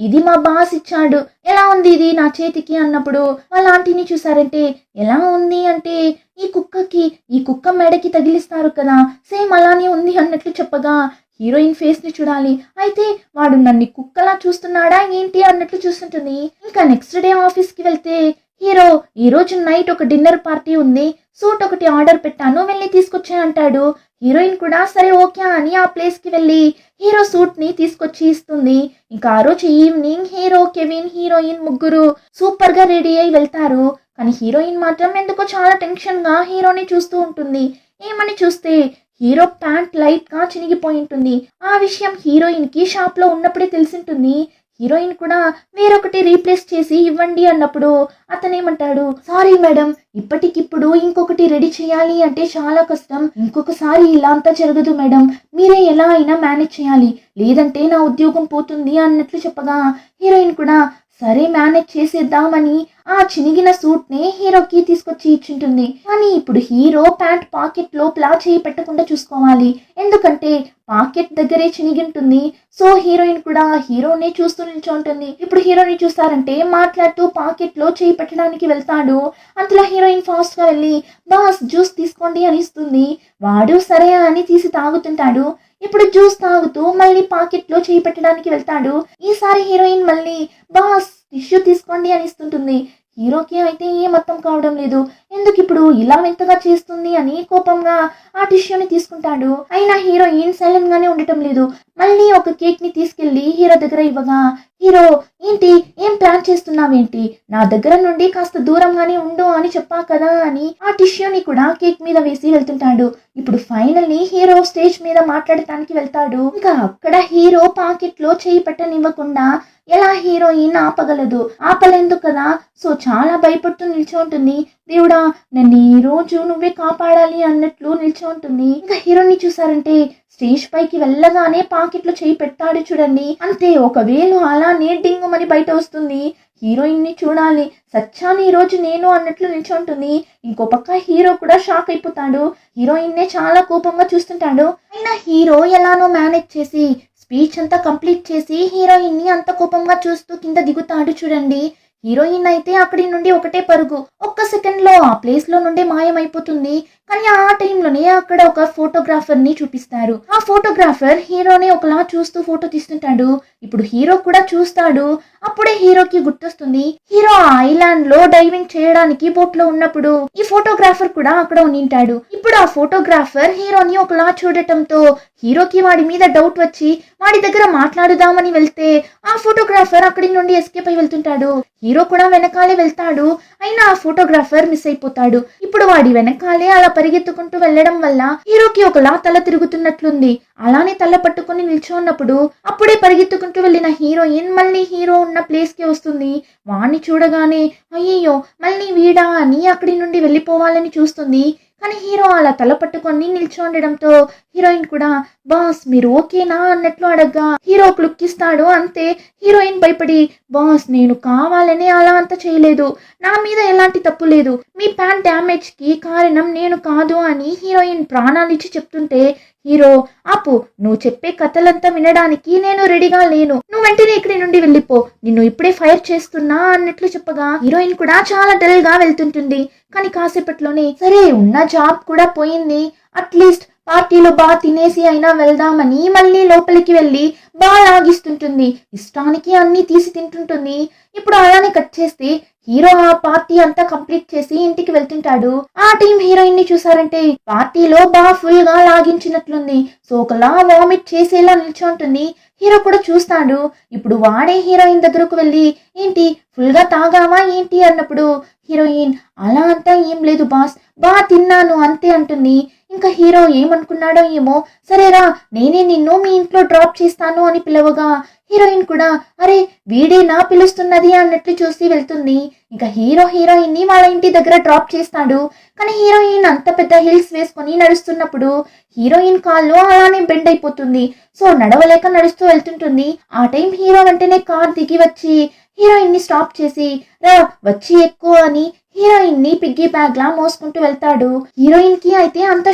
ఇది మా బాస్ ఇచ్చాడు, ఎలా ఉంది ఇది నా చేతికి అన్నప్పుడు వాళ్ళ ఆంటీని చూసారంటే ఎలా ఉంది అంటే ఈ కుక్క మెడకి తగిలిస్తారు కదా సేమ్ అలానే ఉంది అన్నట్లు చెప్పగా హీరోయిన్ ఫేస్ ని చూడాలి. అయితే వాడు నన్ను కుక్కలా చూస్తున్నాడా ఏంటి అన్నట్లు చూస్తుంటుంది. ఇంకా నెక్స్ట్ డే ఆఫీస్ కి వెళ్తే హీరో ఈ రోజు నైట్ ఒక డిన్నర్ పార్టీ ఉంది, సూట్ ఒకటి ఆర్డర్ పెట్టాను వెళ్ళి తీసుకొచ్చే అంటాడు. హీరోయిన్ కూడా సరే ఓకే అని ఆ ప్లేస్ కి వెళ్ళి హీరో సూట్ ని తీసుకొచ్చి ఇస్తుంది. ఇంకా ఆ రోజు ఈవినింగ్ హీరో, కెవిన్, హీరోయిన్ ముగ్గురు సూపర్ గా రెడీ అయి వెళ్తారు. కానీ హీరోయిన్ మాత్రం ఎందుకో చాలా టెన్షన్ గా హీరోని చూస్తూ ఉంటుంది. ఏమని చూస్తే హీరో ప్యాంట్ లైట్ గా చినిగిపోయి ఉంటుంది. ఆ విషయం హీరోయిన్ కి షాప్ లో ఉన్నప్పుడే తెలిసింటుంది. హీరోయిన్ కూడా వేరొకటి రీప్లేస్ చేసి ఇవ్వండి అన్నప్పుడు అతనేమంటాడు, సారీ మేడం, ఇప్పటికిప్పుడు ఇంకొకటి రెడీ చేయాలి అంటే చాలా కష్టం, ఇంకొకసారి ఇలా అంతా జరగదు మేడం, మీరే ఎలా అయినా మేనేజ్ చేయాలి, లేదంటే నా ఉద్యోగం పోతుంది అన్నట్లు చెప్పగా హీరోయిన్ కూడా సరే మేనేజ్ చేసేద్దామని ఆ చినిగిన సూట్ ని హీరోకి తీసుకొచ్చి ఇచ్చింటుంది. కానీ ఇప్పుడు హీరో ప్యాంట్ పాకెట్ లోపల చేయి పెట్టకుండా చూసుకోవాలి, ఎందుకంటే పాకెట్ దగ్గరే చినిగింటుంది. సో హీరోయిన్ కూడా హీరోని చూస్తూ నిల్చుంటుంది. ఇప్పుడు హీరోని చూస్తారంటే మాట్లాడుతూ పాకెట్ లో చేయి పెట్టడానికి వెళ్తాడు. అంతలో హీరోయిన్ ఫాస్ట్ గా వెళ్ళి బాస్ జ్యూస్ తీసుకోండి అని ఇస్తుంది. వాడు సరే అని తీసి తాగుతుంటాడు. ఇప్పుడు జ్యూస్ తాగుతూ మళ్ళీ పాకెట్ లో చేయి పెట్టడానికి వెళ్తాడు. ఈసారి హీరోయిన్ మళ్ళీ బాస్ టిష్యూ తీసుకోండి అని ఇస్తుంటుంది. హీరోకి అయితే ఏం అర్థం కావడం లేదు, ఎందుకు ఇప్పుడు ఇలా వింతగా చేస్తుంది అని కోపంగా ఆ టిష్యూని తీసుకుంటాడు. అయినా హీరోయిన్ సైలెంట్ గానే ఉండటం లేదు. మళ్ళీ ఒక కేక్ ని తీసుకెళ్లి హీరో దగ్గర ఇవ్వగా హీరో ఏంటి ఏం ప్లాన్ చేస్తున్నావేంటి నా దగ్గర నుండి కాస్త దూరంగానే ఉండు అని చెప్పా కదా అని ఆ టిష్యూని కూడా కేక్ మీద వేసి వెళ్తుంటాడు. ఇప్పుడు ఫైనల్లీ హీరో స్టేజ్ మీద మాట్లాడటానికి వెళ్తాడు. ఇంకా అక్కడ హీరో పాకెట్ లో చేయి పెట్టనివ్వకుండా ఎలా హీరోయిన్ ఆపగలదు, ఆపలేదు కదా. సో చాలా భయపడుతూ నిల్చోంటుంది. దేవుడా నన్ను ఈ రోజు నువ్వే కాపాడాలి అన్నట్లు నిల్చోంటుంది. ఇంకా హీరోని చూసారంటే స్టేజ్ పైకి వెళ్ళగానే పాకెట్ లో చేయి పెట్టాడు చూడండి, అంతే ఒకవేళ అలానే డింగుమని బయట వస్తుంది. హీరోయిన్ ని చూడాలి, సచ్చాని ఈ రోజు నేను అన్నట్లు నిల్చుంటుంది. ఇంకో పక్క హీరో కూడా షాక్ అయిపోతాడు. హీరోయిన్ నే చాలా కోపంగా చూస్తుంటాడు. అయినా హీరో ఎలానో మేనేజ్ చేసి స్పీచ్ అంతా కంప్లీట్ చేసి హీరోయిన్ ని అంత కోపంగా చూస్తూ కింద దిగుతాడు చూడండి. హీరోయిన్ అయితే అక్కడి నుండి ఒకటే పరుగు, ఒక్క సెకండ్ లో ఆ ప్లేస్ లో నుండి మాయమైపోతుంది. కానీ ఆ టైంలోనే అక్కడ ఒక ఫోటోగ్రాఫర్ ని చూపిస్తారు. ఆ ఫోటోగ్రాఫర్ హీరోని ఒకలా చూస్తూ ఫోటో తీస్తుంటాడు. ఇప్పుడు హీరో కూడా చూస్తాడు. అప్పుడే హీరోకి గుర్తొస్తుంది, హీరో ఆ ఐలాండ్ లో డైవింగ్ చేయడానికి బోట్ లో ఉన్నప్పుడు ఈ ఫోటోగ్రాఫర్ కూడా అక్కడ ఉండింటాడు. ఇప్పుడు ఆ ఫోటోగ్రాఫర్ హీరోని ఒకలా చూడటంతో హీరోకి వాడి మీద డౌట్ వచ్చి వాడి దగ్గర మాట్లాడుదామని వెళ్తే ఆ ఫోటోగ్రాఫర్ అక్కడి నుండి ఎస్కేప్ అయి వెళ్తుంటాడు. హీరో కూడా వెనకాలే వెళ్తాడు. అయినా ఆ ఫోటోగ్రాఫర్ మిస్ అయిపోతాడు. ఇప్పుడు వాడి వెనకాలే అలా పరిగెత్తుకుంటూ వెళ్లడం వల్ల హీరోకి ఒకలా తల తిరుగుతున్నట్లుంది. అలానే తల పట్టుకుని నిల్చున్నప్పుడు అప్పుడే పరిగెత్తుకుంటూ వెళ్ళిన హీరోయిన్ మళ్ళీ హీరో ఉన్న ప్లేస్ కి వస్తుంది. వాణ్ణి చూడగానే అయ్యయ్యో మళ్ళీ వీడా అని అక్కడి నుండి వెళ్ళిపోవాలని చూస్తుంది. కానీ హీరో అలా తల పట్టుకొని నిల్చోండడంతో హీరోయిన్ కూడా బాస్ మీరు ఓకేనా అన్నట్లు అడగ్గా హీరో లుక్ ఇస్తాడు. అంతే హీరోయిన్ భయపడి బాస్ నేను కావాలనే అలా అంత చేయలేదు, నా మీద ఎలాంటి తప్పు లేదు, మీ ప్యాంట్ డ్యామేజ్ కి కారణం నేను కాదు అని హీరోయిన్ ప్రాణాలిచ్చి చెప్తుంటే హీరో ఆపు, నువ్వు చెప్పే కథలంతా వినడానికి నేను రెడీగా లేను, నువ్వు వెంటనే ఇక్కడి నుండి వెళ్ళిపో, నిన్ను ఇప్పుడే ఫైర్ చేస్తున్నా అన్నట్లు చెప్పగా హీరోయిన్ కూడా చాలా డల్ గా వెళ్తుంటుంది. కానీ కాసేపట్లోనే సరే ఉన్న జాబ్ కూడా పోయింది, అట్లీస్ట్ పార్టీలో బాగా తినేసి అయినా వెళ్దామని మళ్ళీ లోపలికి వెళ్ళి బాగా లాగిస్తుంటుంది. ఇష్టానికి అన్ని తీసి తింటుంటుంది. ఇప్పుడు అలానే కట్ చేస్తే హీరో ఆ పార్టీ అంతా కంప్లీట్ చేసి ఇంటికి వెళ్తుంటాడు. ఆ టీం హీరోయిన్ ని చూసారంటే పార్టీలో బాగా ఫుల్ గా లాగించినట్లుంది. సో ఒకలా వామిట్ చేసేలా నిల్చుంటుంది. హీరో కూడా చూస్తాడు. ఇప్పుడు వాడే హీరోయిన్ దగ్గరకు వెళ్ళి ఏంటి ఫుల్ గా తాగావా ఏంటి అన్నప్పుడు హీరోయిన్ అలా అంతా ఏం లేదు బాస్, బాగా తిన్నాను అంతే అంటుంది. ఇంకా హీరో ఏమనుకున్నాడో ఏమో, సరేరా నేనే నిన్ను మీ ఇంట్లో డ్రాప్ చేస్తాను అని పిలవగా హీరోయిన్ కూడా అరే వీడేనా పిలుస్తున్నది అన్నట్లు చూసి వెళ్తుంది. ఇంకా హీరో హీరోయిన్ ని వాళ్ళ ఇంటి దగ్గర డ్రాప్ చేస్తాడు. కానీ హీరోయిన్ అంత పెద్ద హిల్స్ వేసుకొని నడుస్తున్నప్పుడు హీరోయిన్ కాళ్ళు అలానే బెండ్ అయిపోతుంది. సో నడవలేక నడుస్తూ వెళ్తుంటుంది. ఆ టైం హీరో వెంటనే కార్ దిగి వచ్చి హీరోయిన్ ని స్టాప్ చేసి రా వచ్చి ఎక్కువ అని హీరోయిన్ ని పిగ్గీ బ్యాగ్ లా మోసుకుంటూ వెళ్తాడు. హీరోయిన్ కి అయితే అంత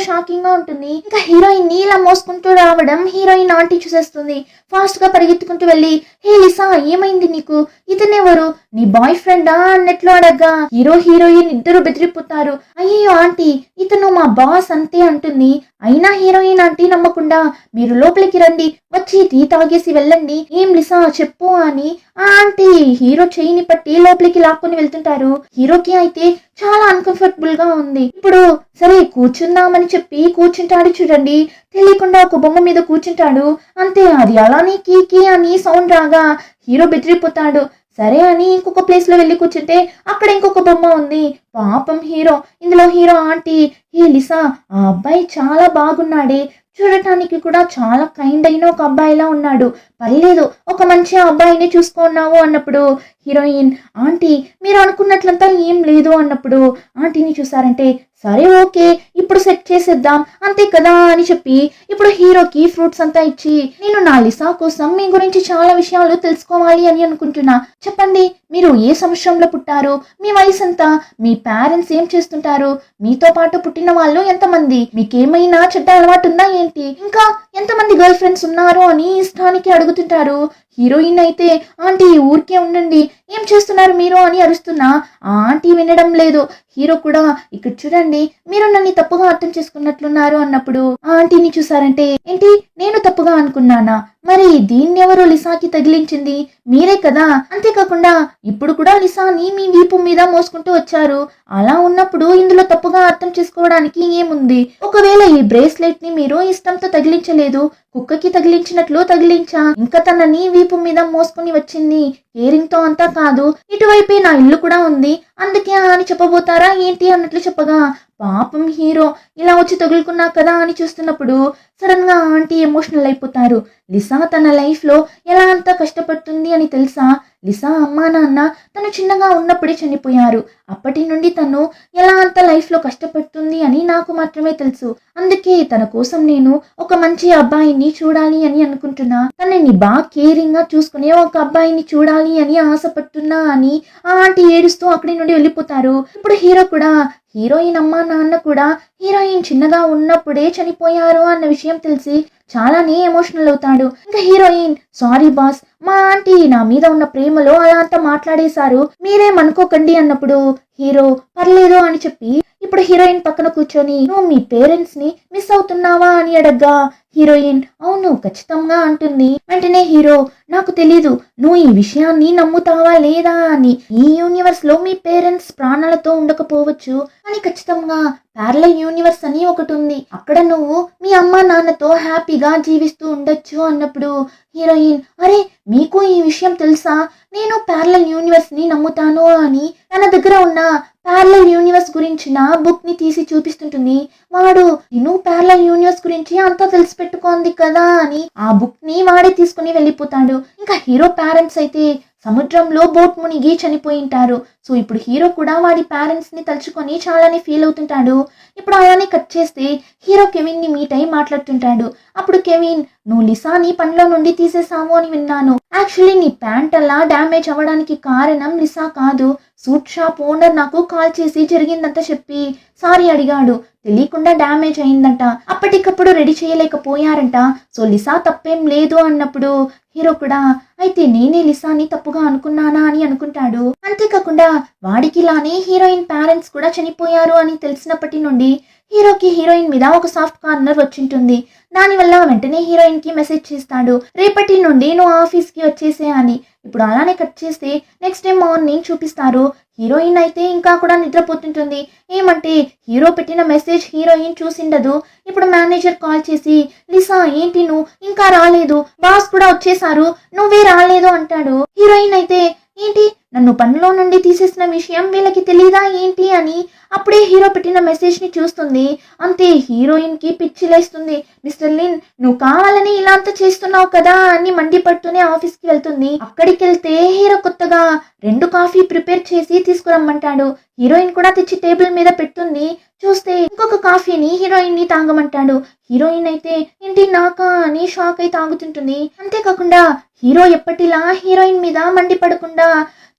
షాకింగ్ గా ఉంటుంది. ఇంకా హీరోయిన్ ని ఇలా మోసుకుంటూ రావడం హీరోయిన్ ఆంటీ చూసేస్తుంది. ఫాస్ట్ గా పరిగెత్తుకుంటూ వెళ్ళి హే లిసా ఏమైంది నీకు, ఇతనెవరు నీ బాయ్ ఫ్రెండా అన్నట్లు అడగ్గా హీరో హీరోయిన్ ఇద్దరు బెదిరిపోతారు. అయ్యో ఆంటీ ఇతను మా బాస్ అంతే అంటుంది. అయినా హీరోయిన్ ఆంటీ నమ్మకుండా మీరు లోపలికి రండి, వచ్చి టీ తాగేసి వెళ్ళండి, ఏం లిసా చెప్పు అని ఆ ఆంటీ హీరో చెయ్యిని పట్టి లోపలికి లాక్కొని వెళ్తుంటారు. హీరోకి అయితే చాలా అన్కంఫర్టబుల్ గా ఉంది. ఇప్పుడు సరే కూర్చుందామని చెప్పి కూర్చుంటాడు చూడండి, తెలియకుండా ఒక బొమ్మ మీద కూర్చుంటాడు. అంతే అది అలానే కీ అని సౌండ్ రాగా హీరో బెదిరిపోతాడు. సరే అని ఇంకొక ప్లేస్ లో వెళ్ళి కూర్చుంటే అక్కడ ఇంకొక బొమ్మ ఉంది. పాపం హీరో ఇందులో హీరో ఆంటీ హే లిసా ఆ అబ్బాయి చాలా బాగున్నాడే, చూడటానికి కూడా చాలా కైండ్ అయిన ఒక అబ్బాయిలా ఉన్నాడు, పర్లేదు ఒక మంచి అబ్బాయిని చూసుకున్నావు అన్నప్పుడు హీరోయిన్ ఆంటీ మీరు అనుకున్నట్లంతా ఏం లేదు అన్నప్పుడు ఆంటీని చూసారంటే సరే ఓకే ఇప్పుడు సెట్ చేసేద్దాం అంతే కదా అని చెప్పి ఇప్పుడు హీరోకి ఫ్రూట్స్ అంతా ఇచ్చి నేను నా లిసా కోసం మీ గురించి చాలా విషయాలు తెలుసుకోవాలి అని అనుకుంటున్నా, చెప్పండి మీరు ఏ సంవత్సరంలో పుట్టారు, మీ వయసు ఎంత, మీ పేరెంట్స్ ఏం చేస్తుంటారు, మీతో పాటు పుట్టిన వాళ్ళు ఎంతమంది, మీకేమైనా చెడ్డ అలవాటు ఉందా ఏంటి, ఇంకా ఎంతమంది గర్ల్ ఫ్రెండ్స్ ఉన్నారు అని ఇష్టానికి అడుగుతుంటారు. హీరోయిన్ అయితే ఆంటీ ఊరికే ఉండండి ఏం చేస్తున్నారు మీరు అని అరుస్తున్నా ఆ ఆంటీ వినడం లేదు. హీరో కూడా ఇక్కడ చూడండి మీరు నన్ను తప్పుగా అర్థం చేసుకున్నట్లున్నారు అన్నప్పుడు ఆ ఆంటీని చూసారంటే ఏంటి నేను తప్పుగా అనుకున్నానా, మరి దీన్నెవరు లిసాకి తగిలించింది? మీరే కదా. అంతేకాకుండా ఇప్పుడు కూడా లిసాని మీ వీపు మీద మోసుకుంటూ వచ్చారు. అలా ఉన్నప్పుడు ఇందులో తప్పుగా అర్థం చేసుకోవడానికి ఏముంది? ఒకవేళ ఈ బ్రేస్లెట్ ని మీరు ఇష్టంతో తగిలించలేదు, కుక్కకి తగిలించినట్లు తగిలించా. ఇంకా తనని వీపు మీద మోసుకుని వచ్చింది కేరింగ్ తో అంతా కాదు. ఇటువైపే నా ఇల్లు కూడా ఉంది, అందుకే అని చెప్పబోతారా ఏంటి అన్నట్లు చెప్పగా, పాపం హీరో ఇలా వచ్చి తగులుకున్నా కదా అని చూస్తున్నప్పుడు సడన్ గా ఆంటీ ఎమోషనల్ అయిపోతారు. లిసా తన లైఫ్ లో ఎలా అంతా కష్టపడుతుంది అని తెలుసా? లిసా అమ్మా నాన్న తను చిన్నగా ఉన్నప్పుడే చనిపోయారు. అప్పటి నుండి తను ఎలా అంత లైఫ్ లో కష్టపడుతుంది అని నాకు మాత్రమే తెలుసు. అందుకే తన కోసం నేను ఒక మంచి అబ్బాయిని చూడాలి అని అనుకుంటున్నా. తనని బాగా కేరింగ్ గా చూసుకునే ఒక అబ్బాయిని చూడాలి అని ఆశపడుతున్నా అని ఆ ఆంటీ ఏడుస్తూ అక్కడి నుండి వెళ్ళిపోతారు. ఇప్పుడు హీరో కూడా, హీరోయిన్ అమ్మా నాన్న కూడా హీరోయిన్ చిన్నగా ఉన్నప్పుడే చనిపోయారు అన్న విషయం తెలిసి చాలానే ఎమోషనల్ అవుతాడు. ఇంకా హీరోయిన్, సారీ బాస్, మా ఆంటీ నా మీద ఉన్న ప్రేమలో అలా అంతా మాట్లాడేశారు, మీరేమనుకోకండి అన్నప్పుడు హీరో పర్లేదు అని చెప్పి ఇప్పుడు హీరోయిన్ పక్కన కూర్చొని, నువ్వు మీ పేరెంట్స్ ని మిస్ అవుతున్నావా అని అడగ్గా హీరోయిన్ అవును ఖచ్చితంగా అంటుంది. వెంటనే హీరో, నాకు తెలీదు నువ్వు ఈ విషయాన్ని నమ్ముతావా లేదా అని. ఈ యూనివర్స్ లో మీ పేరెంట్స్ ప్రాణాలతో ఉండకపోవచ్చు, కానీ ఖచ్చితంగా ప్యారలల్ యూనివర్స్ అని ఒకటి ఉంది, అక్కడ నువ్వు మీ అమ్మా నాన్నతో హ్యాపీగా జీవిస్తూ ఉండొచ్చు అన్నప్పుడు హీరోయిన్, అరే మీకు ఈ విషయం తెలుసా? నేను ప్యారలల్ యూనివర్స్ ని నమ్ముతాను అని తన దగ్గర ఉన్న ప్యారలల్ యూనివర్స్ గురించిన బుక్ ని తీసి చూపిస్తుంటుంది. వాడు, నేను ప్యారలల్ యూనివర్స్ గురించి అంతా తెలిసి పెట్టుకోంది కదా అని ఆ బుక్ ని వాడే తీసుకుని వెళ్ళిపోతాడు. ఇంకా హీరో పేరెంట్స్ అయితే సముద్రంలో బోట్ మునిగి చనిపోయింటారు. సో ఇప్పుడు హీరో కూడా వాడి పేరెంట్స్ ని తలుచుకొని చాలానే ఫీల్ అవుతుంటాడు. ఇప్పుడు అలానే కట్ చేస్తే హీరో కెవిన్ ని మీట్ అయి మాట్లాడుతుంటాడు. అప్పుడు కెవిన్, నువ్వు లిసాని పనిలో నుండి తీసేసావు అని విన్నాను. యాక్చువల్లీ నీ ప్యాంట్ అలా డ్యామేజ్ అవ్వడానికి కారణం లిసా కాదు, సూట్ షాప్ ఓనర్ నాకు కాల్ చేసి జరిగిందంతా చెప్పి సారీ అడిగాడు, తెలియకుండా డ్యామేజ్ అయిందంట, అప్పటికప్పుడు రెడీ చేయలేకపోయారంట, సో లిసా తప్పేం లేదు అన్నప్పుడు హీరో కూడా, అయితే నేనే లిసాని తప్పుగా అనుకున్నానా అని అనుకుంటాడు. అంతేకాకుండా వాడికి ఇలానే హీరోయిన్ పేరెంట్స్ కూడా చనిపోయారు అని తెలిసినప్పటి నుండి హీరోకి హీరోయిన్ మీద ఒక సాఫ్ట్ కార్నర్ వచ్చింటుంది. దానివల్ల వెంటనే హీరోయిన్ కి మెసేజ్ చేస్తాడు, రేపటి నుండి నువ్వు ఆఫీస్ కి వచ్చేసే అని. ఇప్పుడు అలానే కట్ చేస్తే నెక్స్ట్ డే మార్నింగ్ చూపిస్తారు. హీరోయిన్ అయితే ఇంకా కూడా నిద్రపోతుంటుంది. ఏమంటే హీరో పెట్టిన మెసేజ్ హీరోయిన్ చూసిండదు. ఇప్పుడు మేనేజర్ కాల్ చేసి, లిసా ఏంటి నువ్వు ఇంకా రాలేదు, బాస్ కూడా వచ్చేసారు, నువ్వే రాలేదు అంటాడు. హీరోయిన్ అయితే, ఏంటి నన్ను పనిలో నుండి తీసేసిన విషయం వీళ్ళకి తెలీదా ఏంటి అని అప్పుడే హీరో పెట్టిన మెసేజ్ ని చూస్తుంది. అంతే హీరోయిన్ కి పిచ్చి లేస్తుంది. మిస్టర్ లిన్, నువ్వు కావాలని ఇలా అంతా చేస్తున్నావు కదా అని మండిపడుతూనే ఆఫీస్ కి వెళ్తుంది. అక్కడికి వెళ్తే హీరో కొత్తగా 2 కాఫీ ప్రిపేర్ చేసి తీసుకురమ్మంటాడు. హీరోయిన్ కూడా తెచ్చి టేబుల్ మీద పెడుతుంది. చూస్తే ఇంకొక కాఫీని హీరోయిన్ ని తాగమంటాడు. హీరోయిన్ అయితే ఏంటి నాకా అని షాక్ అయి తాగుతుంటుంది. అంతేకాకుండా హీరో ఎప్పటిలా హీరోయిన్ మీద మండిపడకుండా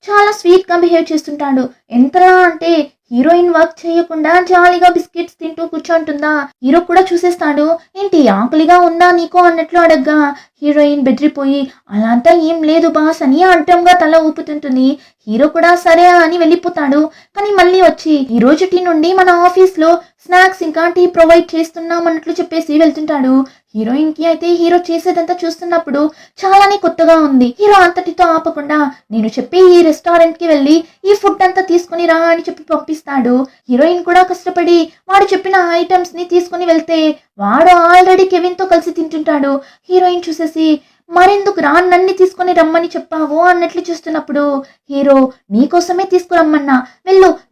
చాలా స్వీట్ గా బిహేవ్ చేస్తుంటాడు. ఎంతలా అంటే హీరోయిన్ వర్క్ చేయకుండా జాలీగా బిస్కెట్స్ తింటూ కూర్చోంటుందా. హీరో కూడా చూసేస్తాడు. ఏంటి ఆకలిగా ఉందా నీకు అన్నట్లు అడగ్గా హీరోయిన్ బెదిరిపోయి, అలా అంతా ఏం లేదు బాస్ అని అడ్డంగా తల ఊపుతుంటుంది. హీరో కూడా సరే అని వెళ్ళిపోతాడు. కానీ మళ్ళీ వచ్చి, ఈ రోజుటి నుండి మన ఆఫీస్ లో స్నాక్స్ ఇంకా టీ ప్రొవైడ్ చేస్తున్నాం అన్నట్లు చెప్పేసి వెళ్తుంటాడు. హీరోయిన్ కి అయితే హీరో చేసేదంతా చూస్తున్నప్పుడు చాలానే కొత్తగా ఉంది. హీరో అంతటితో ఆపకుండా, నేను చెప్పి ఈ రెస్టారెంట్ కి వెళ్ళి ఈ ఫుడ్ అంతా తీసుకుని రా అని చెప్పి పంపిస్తాడు. హీరోయిన్ కూడా కష్టపడి వాడు చెప్పిన ఐటమ్స్ ని తీసుకుని వెళ్తే వాడు ఆల్రెడీ కెవిన్ తో కలిసి తింటుంటాడు. హీరోయిన్ చూసేసి, మరెందుకు రా నన్ను తీసుకుని రమ్మని చెప్పావు అన్నట్లు చూస్తున్నప్పుడు హీరో, నీకోసమే తీసుకురమ్మన్నా,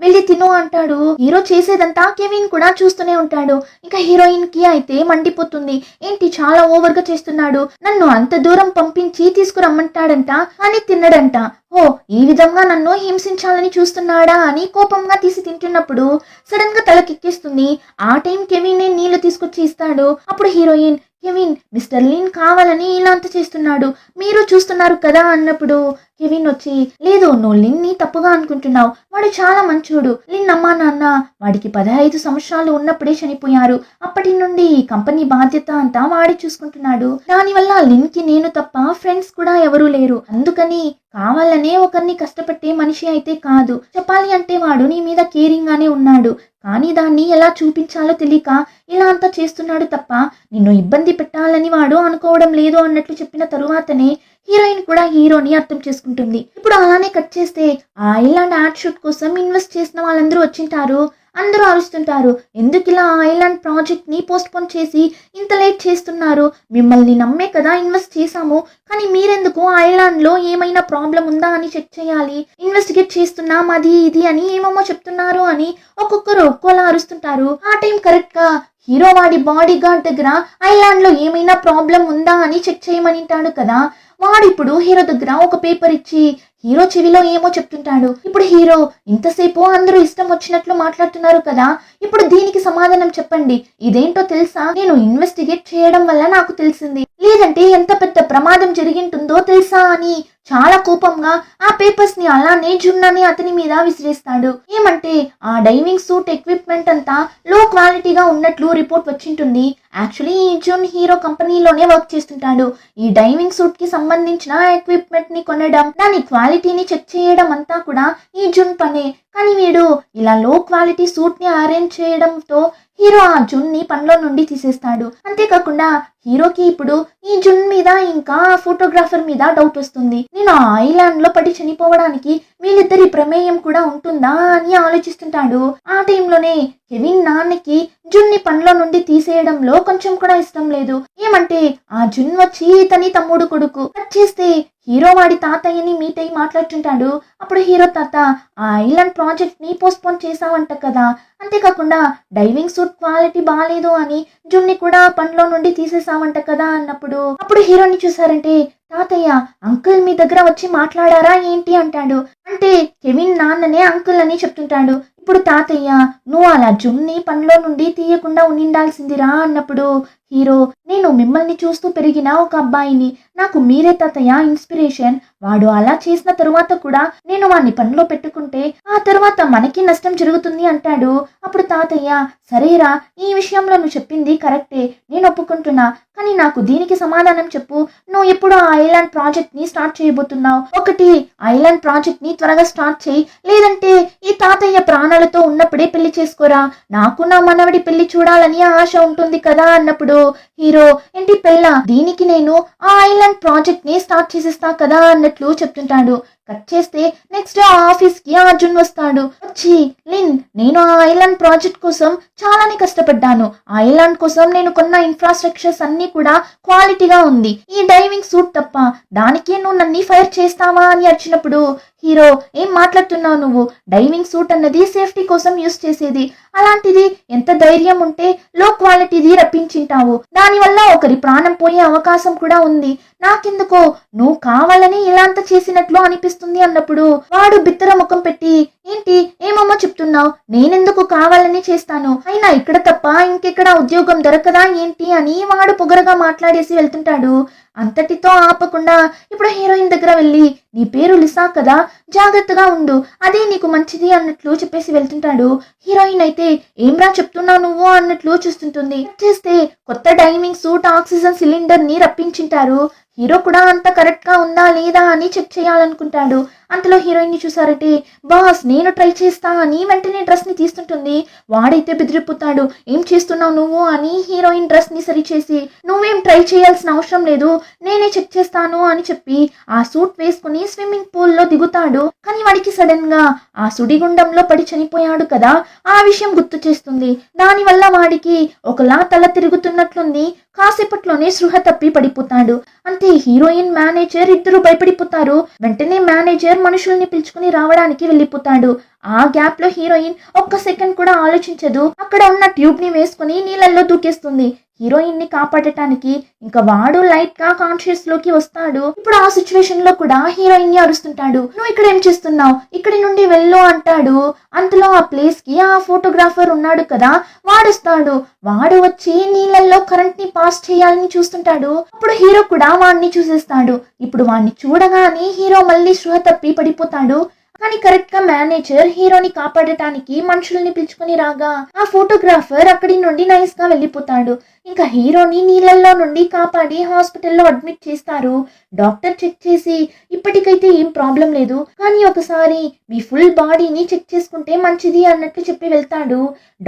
వెళ్ళి తిను అంటాడు. హీరో చేసేదంతా కెవిన్ కూడా చూస్తూనే ఉంటాడు. ఇంకా హీరోయిన్ కి అయితే మండిపోతుంది. ఏంటి చాలా ఓవర్ గా చేస్తున్నాడు, నన్ను అంత దూరం పంపించి తీసుకురమ్మంటాడంట అని తిన్నడంట, ఓ ఈ విధంగా నన్ను హింసించాలని చూస్తున్నాడా అని కోపంగా తీసి తింటున్నప్పుడు సడన్ గా తలకెక్కేస్తుంది. ఆ టైం కెవిన్ నీళ్లు తీసుకొచ్చి ఇస్తాడు. అప్పుడు హీరోయిన్, కెవిన్ మిస్టర్ లిన్ కావాలని ఇలా అంత చేస్తున్నాడు, మీరు చూస్తున్నారు కదా అన్నప్పుడు కెవిన్ వచ్చి, లేదు నువ్వు లిన్ ని తప్పుగా అనుకుంటున్నావు, వాడు చాలా మంచోడు. లిన్ అమ్మా నాన్న వాడికి 15 సంవత్సరాలు ఉన్నప్పుడే చనిపోయారు. అప్పటి నుండి ఈ కంపెనీ బాధ్యత అంతా వాడే చూసుకుంటున్నాడు. దానివల్ల లిన్ కి నేను తప్ప ఫ్రెండ్స్ కూడా ఎవరూ లేరు. అందుకని కావాలనే ఒకరిని కష్టపెట్టే మనిషి అయితే కాదు. చెప్పాలి అంటే వాడు నీ మీద కేరింగ్ గానే ఉన్నాడు, కానీ దాన్ని ఎలా చూపించాలో తెలియక ఇలా అంతా చేస్తున్నాడు తప్ప నిన్ను ఇబ్బంది పెట్టాలని వాడు అనుకోవడం లేదు అన్నట్లు చెప్పిన తరువాతనే హీరోయిన్ కూడా హీరోని అర్థం చేసుకుంటుంది. ఇప్పుడు అలానే కట్ చేస్తే ఆ ఐలాండ్ యాడ్ షూట్ కోసం ఇన్వెస్ట్ చేసిన వాళ్ళందరూ వచ్చింటారు. అందరూ అరుస్తుంటారు, ఎందుకు ఇలా ఐలాండ్ ప్రాజెక్ట్ ని పోస్ట్ పోన్ చేసి ఇంత లేట్ చేస్తున్నారు? మిమ్మల్ని నమ్మే కదా ఇన్వెస్ట్ చేశాము, కానీ మీరెందుకు ఐలాండ్ లో ఏమైనా ప్రాబ్లం ఉందా అని చెక్ చేయాలి, ఇన్వెస్టిగేట్ చేస్తున్నాం అది ఇది అని ఏమేమో చెప్తున్నారు అని ఒక్కొక్కరు ఒక్కోలా అరుస్తుంటారు. ఆ టైం కరెక్ట్ గా హీరో వాడి బాడీ గార్డ్ దగ్గర ఐలాండ్ లో ఏమైనా ప్రాబ్లం ఉందా అని చెక్ చేయమనింటాడు కదా. వాడు ఇప్పుడు హీరో దగ్గర ఒక పేపర్ ఇచ్చి హీరో చెవిలో ఏమో చెప్తుంటాడు. ఇప్పుడు హీరో, ఇంతసేపు అందరూ ఇష్టం వచ్చినట్లు మాట్లాడుతున్నారు కదా, ఇప్పుడు దీనికి సమాధానం చెప్పండి. ఇదేంటో తెలుసా? నేను ఇన్వెస్టిగేట్ చేయడం వల్ల నాకు తెలిసింది, లేదంటే ఎంత పెద్ద ప్రమాదం జరిగింటుందో తెలుసా అని చాలా కోపంగా ఆ పేపర్స్ ని అలానే జున్ అని అతని మీద విసిరేస్తాడు. ఏమంటే ఆ డైవింగ్ సూట్ ఎక్విప్మెంట్ అంతా లో క్వాలిటీగా ఉన్నట్లు రిపోర్ట్ వచ్చింటుంది. యాక్చువల్లీ ఈ జున్ హీరో కంపెనీలోనే వర్క్ చేస్తుంటాడు. ఈ డైవింగ్ సూట్ కి సంబంధించిన ఎక్విప్మెంట్ ని కొనడం, దాని క్వాలిటీని చెక్ చేయడం అంతా కూడా ఈ జున్ పనే. కానీ వీడు ఇలా లో క్వాలిటీ సూట్ ని అరేంజ్ చేయడంతో హీరో ఆ జున్ ని పనిలో నుండి తీసేస్తాడు. అంతేకాకుండా హీరోకి ఇప్పుడు ఈ జున్ మీద ఇంకా ఫోటోగ్రాఫర్ మీద డౌట్ వస్తుంది. నేను ఆ ఐలాండ్ లో పడి చనిపోవడానికి వీళ్ళిద్దరి ప్రమేయం కూడా ఉంటుందా అని ఆలోచిస్తుంటాడు. ఆ టైంలోనే కెవిన్ నాన్నకి జున్ ని పనిలో నుండి తీసేయడంలో కొంచెం కూడా ఇష్టం లేదు. ఏమంటే ఆ జున్ వచ్చి ఇతని తమ్ముడు కొడుకు. చేస్తే హీరో వాడి తాతయ్యని మీట్ అయి మాట్లాడుతుంటాడు. అప్పుడు హీరో తాత, ఆ ఐలాండ్ ప్రాజెక్ట్ ని పోస్ట్ పోన్ చేసావంట కదా, అంతేకాకుండా డైవింగ్ సూట్ క్వాలిటీ బాగాలేదు అని జున్ని కూడా పనిలో నుండి తీసేసావంట కదా అన్నప్పుడు అప్పుడు హీరోని చూసారంటే, తాతయ్య అంకుల్ మీ దగ్గర వచ్చి మాట్లాడారా ఏంటి అంటాడు. అంటే కెవిన్ నాన్ననే అంకుల్ అని చెప్తుంటాడు. ఇప్పుడు తాతయ్య, నువ్వు అలా జున్ని పనిలో నుండి తీయకుండా ఉండాల్సిందిరా అన్నప్పుడు హీరో, నేను మిమ్మల్ని చూస్తూ పెరిగిన ఒక అబ్బాయిని, నాకు మీరే తాతయ్య ఇన్స్పిరేషన్. వాడు అలా చేసిన తరువాత కూడా నేను వాడిని పనిలో పెట్టుకుంటే ఆ తరువాత మనకి నష్టం జరుగుతుంది అంటాడు. అప్పుడు తాతయ్య, సరేరా, ఈ విషయంలో నువ్వు చెప్పింది కరెక్టే, నేను ఒప్పుకుంటున్నా, కానీ నాకు దీనికి సమాధానం చెప్పు. నువ్వు ఎప్పుడు ఆ ఐలాండ్ ప్రాజెక్ట్ ని స్టార్ట్ చేయబోతున్నావు? ఒకటి ఐలాండ్ ప్రాజెక్ట్ ని త్వరగా స్టార్ట్ చేయి, లేదంటే ఈ తాతయ్య ప్రాణాలతో ఉన్నప్పుడే పెళ్లి చేసుకోరా, నాకు నా మనవడి పెళ్లి చూడాలని ఆశ ఉంటుంది కదా అన్నప్పుడు హీరో, ఏంటి పెళ్ళ, దీనికి నేను ఆ ఐలాండ్ ప్రాజెక్ట్ ని స్టార్ట్ చేసేస్తా కదా అన్నట్లు చెప్తుంటాడు. కట్ చేస్తే నెక్స్ట్ ఆఫీస్ కి అర్జున్ వస్తాడు. వచ్చి, లిన్, నేను ఆ ఐలాండ్ ప్రాజెక్ట్ కోసం చాలానే కష్టపడ్డాను. ఆ ఐలాండ్ కోసం నేను కొన్న ఇన్ఫ్రాస్ట్రక్చర్స్ అన్ని కూడా క్వాలిటీగా ఉంది, ఈ డైవింగ్ సూట్ తప్ప, దానికే నువ్వు నన్ను ఫైర్ చేస్తావా అని అరిచినప్పుడు హీరో, ఏం మాట్లాడుతున్నావు నువ్వు? డైవింగ్ సూట్ అన్నది సేఫ్టీ కోసం యూస్ చేసేది, అలాంటిది ఎంత ధైర్యం ఉంటే లో క్వాలిటీది రప్పించింటావు, దానివల్ల ఒకరి ప్రాణం పోయే అవకాశం కూడా ఉంది. నాకెందుకో నువ్వు కావాలని ఇలాంత చేసినట్లు అనిపిస్తుంది అన్నప్పుడు వాడు బిత్తర ముఖం పెట్టి, ఏంటి ఏమమ్మో చెప్తున్నావు, నేనెందుకు కావాలని చేస్తాను, అయినా ఇక్కడ తప్ప ఇంకెక్కడ ఉద్యోగం దొరకదా ఏంటి అని వాడు పొగరగా మాట్లాడేసి వెళ్తుంటాడు. అంతటితో ఆపకుండా ఇప్పుడు హీరోయిన్ దగ్గర వెళ్ళి, నీ పేరు లిసా కదా, జాగ్రత్తగా ఉండు, అదే నీకు మంచిది అన్నట్లు చెప్పేసి వెళ్తుంటాడు. హీరోయిన్ అయితే, ఏమ్రా చెప్తున్నావు నువ్వు అన్నట్లు చూస్తుంటుంది. చేస్తే కొత్త డైవింగ్ సూట్ ఆక్సిజన్ సిలిండర్ ని రప్పించింటారు. హీరో కూడా అంత కరెక్ట్ గా ఉందా లేదా అని చెక్ చేయాలనుకుంటాడు. అంతలో హీరోయిన్ ని చూసారంటే, బాస్ నేను ట్రై చేస్తా అని వెంటనే డ్రెస్ ని తీస్తుంటుంది. వాడైతే బెదిరిపోతాడు, ఏం చేస్తున్నావు నువ్వు అని హీరోయిన్ డ్రెస్ ని సరిచేసి, నువ్వేం ట్రై చేయాల్సిన అవసరం లేదు, నేనే చెక్ చేస్తాను అని చెప్పి ఆ సూట్ వేసుకుని స్విమ్మింగ్ పూల్ లో దిగుతాడు. కానీ వాడికి సడన్ గా ఆ సుడిగుండంలో పడి చనిపోయాడు కదా, ఆ విషయం గుర్తు చేస్తుంది. దానివల్ల వాడికి ఒకలా తల తిరుగుతున్నట్లుంది. కాసేపట్లోనే సృహ తప్పి పడిపోతాడు. అంతే హీరోయిన్ మేనేజర్ ఇద్దరు భయపడిపోతారు. వెంటనే మేనేజర్ మనుషుల్ని పిలుచుకుని రావడానికి వెళ్ళిపోతాడు. ఆ గ్యాప్ లో హీరోయిన్ ఒక్క సెకండ్ కూడా ఆలోచించదు. అక్కడ ఉన్న ట్యూబ్ ని వేసుకుని నీళ్ళల్లో దూకేస్తుంది హీరోయిన్ ని కాపాడటానికి. ఇంకా వాడు లైట్ గా కాన్షియస్ లోకి వస్తాడు. ఇప్పుడు ఆ సిచ్యువేషన్ లో కూడా హీరోయిన్ ని అరుస్తుంటాడు, నువ్వు ఇక్కడ ఏం చేస్తున్నావు, ఇక్కడి నుండి వెళ్ళు అంటాడు. అంతలో ఆ ప్లేస్ కి ఆ ఫోటోగ్రాఫర్ ఉన్నాడు కదా, వాడొస్తాడు. వాడు వచ్చి నీళ్ళల్లో కరెంట్ ని పాస్ చేయాలని చూస్తుంటాడు. అప్పుడు హీరో కూడా వాడిని చూసేస్తాడు. ఇప్పుడు వాడిని చూడగానే హీరో మళ్ళీ స్పృహ తప్పి పడిపోతాడు. కానీ కరెక్ట్ గా మేనేజర్ హీరోని కాపాడటానికి మనుషుల్ని పిలుచుకుని రాగా ఆ ఫోటోగ్రాఫర్ అక్కడి నుండి నైస్ గా వెళ్ళిపోతాడు. ఇంకా హీరోని నీళ్ళల్లో నుండి కాపాడి హాస్పిటల్లో అడ్మిట్ చేస్తారు. డాక్టర్ చెక్ చేసి ఇప్పటికైతే ఏం ప్రాబ్లం లేదు, కానీ ఒకసారి మీ ఫుల్ బాడీని చెక్ చేసుకుంటే మంచిది అన్నట్లు చెప్పి వెళ్తాడు.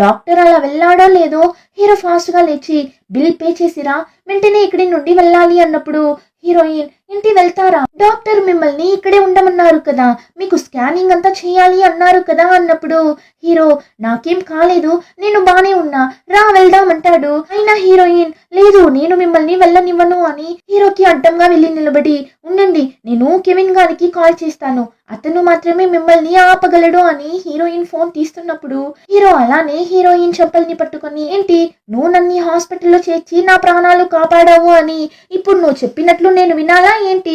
డాక్టర్ అలా వెళ్ళాడో లేదో హీరో ఫాస్ట్ గా లేచి బిల్ పే చేసిరా, వెంటనే ఇక్కడి నుండి వెళ్ళాలి అన్నప్పుడు హీరోయిన్ ఇంటి వెళ్తారా, డాక్టర్ మిమ్మల్ని ఇక్కడే ఉండమన్నారు కదా, మీకు స్కానింగ్ అంతా చేయాలి అన్నారు కదా అన్నప్పుడు హీరో నాకేం కాలేదు, నేను బానే ఉన్నా, రా వెళ్దామంటాడు. అయినా హీరోయిన్ లేదు నేను మిమ్మల్ని వెళ్ళనివ్వను అని హీరోకి అడ్డంగా వెళ్ళి నిలబడి ఉండండి నేను కెవిన్ గారికి కాల్ చేస్తాను, అతను మాత్రమే మిమ్మల్ని ఆపగలడు అని హీరోయిన్ ఫోన్ తీస్తున్నప్పుడు హీరో అలానే హీరోయిన్ చెంపల్ని పట్టుకొని ఏంటి నువ్వు నన్ను హాస్పిటల్లో చేర్చి నా ప్రాణాలు కాపాడావు అని ఇప్పుడు నువ్వు చెప్పినట్లు నేను వినాలా ఏంటి,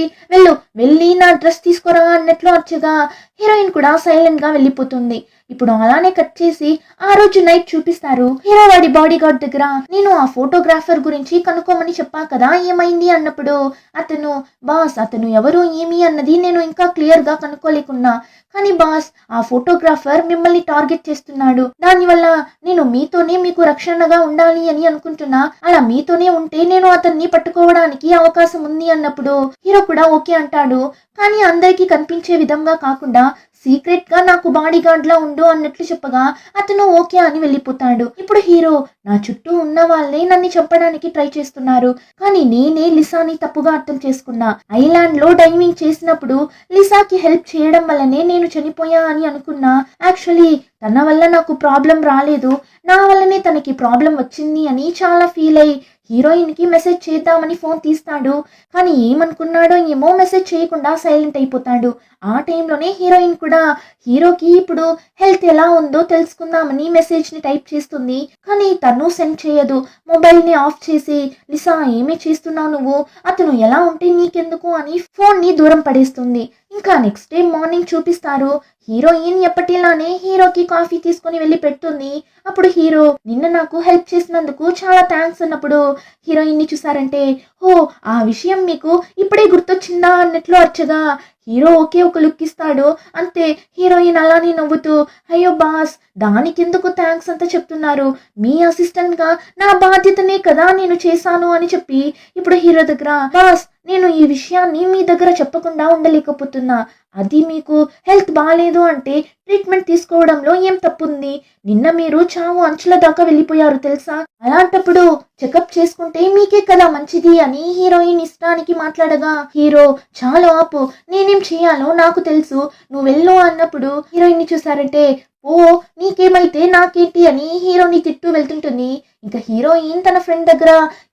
వెళ్ళి నా డ్రెస్ తీసుకురా అన్నట్లు అర్చగా హీరోయిన్ కూడా సైలెంట్ గా వెళ్ళిపోతుంది. ఇప్పుడు అలానే కట్ చేసి ఆ రోజు నైట్ చూపిస్తారు. హీరో వాడి బాడీ గార్డ్ దగ్గర నేను ఆ ఫోటోగ్రాఫర్ గురించి కనుక్కోమని చెప్పా కదా ఏమైంది అన్నప్పుడు అతను బాస్ అతను ఎవరు ఏమి అన్నది నేను ఇంకా క్లియర్ గా కనుక్కోలేకున్నా, కానీ బాస్ ఆ ఫోటోగ్రాఫర్ మిమ్మల్ని టార్గెట్ చేస్తున్నాడు, దానివల్ల నేను మీతోనే మీకు రక్షణగా ఉండాలి అని అనుకుంటున్నా, అలా మీతోనే ఉంటే నేను అతన్ని పట్టుకోవడానికి అవకాశం ఉంది అన్నప్పుడు హీరో కూడా ఓకే అంటాడు. కానీ అందరికీ కనిపించే విధంగా కాకుండా సీక్రెట్ గా నాకు బాడీ గార్డ్ లా ఉండు అన్నట్లు చెప్పగా అతను ఓకే అని వెళ్ళిపోతాడు. ఇప్పుడు హీరో నా చుట్టూ ఉన్న వాళ్ళే నన్ను చంపడానికి ట్రై చేస్తున్నారు, కానీ నేనే లిసాని తప్పుగా అర్థం చేసుకున్నా, ఐలాండ్ లో డైవింగ్ చేసినప్పుడు లిసాకి హెల్ప్ చేయడం వల్లనే నేను చనిపోయా అని అనుకున్నా, యాక్చువల్లీ తన వల్ల నాకు ప్రాబ్లం రాలేదు, నా వల్లనే తనకి ప్రాబ్లం వచ్చింది అని చాలా ఫీల్ అయ్యి హీరోయిన్ కి మెసేజ్ చేద్దామని ఫోన్ తీస్తాడు. కానీ ఏమనుకున్నాడో ఏమో మెసేజ్ చేయకుండా సైలెంట్ అయిపోతాడు. ఆ టైంలోనే హీరోయిన్ కూడా హీరోకి ఇప్పుడు హెల్త్ ఎలా ఉందో తెలుసుకుందామని మెసేజ్ ని టైప్ చేస్తుంది, కానీ తను సెండ్ చేయదు. మొబైల్ ని ఆఫ్ చేసి లిసా ఏమీ చేస్తున్నావు నువ్వు, అతను ఎలా ఉంటే నీకెందుకు అని ఫోన్ ని దూరం పడేస్తుంది. ఇంకా నెక్స్ట్ డే మార్నింగ్ చూపిస్తారు. హీరోయిన్ ఎప్పటిలానే హీరోకి కాఫీ తీసుకుని వెళ్ళి పెడుతుంది. అప్పుడు హీరో నిన్న నాకు హెల్ప్ చేసినందుకు చాలా థ్యాంక్స్ అన్నప్పుడు హీరోయిన్ ని చూసారంటే హో ఆ విషయం మీకు ఇప్పుడే గుర్తొచ్చిందా అన్నట్లు అర్చగా హీరో ఒకే ఒక లుక్ ఇస్తాడు. అంతే హీరోయిన్ అలానే నవ్వుతూ అయ్యో బాస్ దానికెందుకు థ్యాంక్స్ అంతా చెప్తున్నారు, మీ అసిస్టెంట్ గా నా బాధ్యతనే కదా నేను చేశాను అని చెప్పి ఇప్పుడు హీరో దగ్గర బాస్ నేను ఈ విషయాన్ని మీ దగ్గర చెప్పకుండా ఉండలేకపోతున్నా, అది మీకు హెల్త్ బాగాలేదు అంటే ట్రీట్మెంట్ తీసుకోవడంలో ఏం తప్పుంది, నిన్న మీరు చావు అంచుల దాకా వెళ్ళిపోయారు తెలుసా, అలాంటప్పుడు చెకప్ చేసుకుంటే మీకే కదా మంచిది అని హీరోయిన్ ఇష్టానికి మాట్లాడగా హీరో చాలా ఆపు నేనేం చేయాలో నాకు తెలుసు నువ్వు వెళ్ళు అన్నప్పుడు హీరోయిన్ ని చూసారంటే ఓ నీకేమైతే నాకేంటి అని హీరోని తిట్టు వెళ్తుంటుంది. ఇంకా హీరోయిన్ తన ఫ్రెండ్ దగ్గర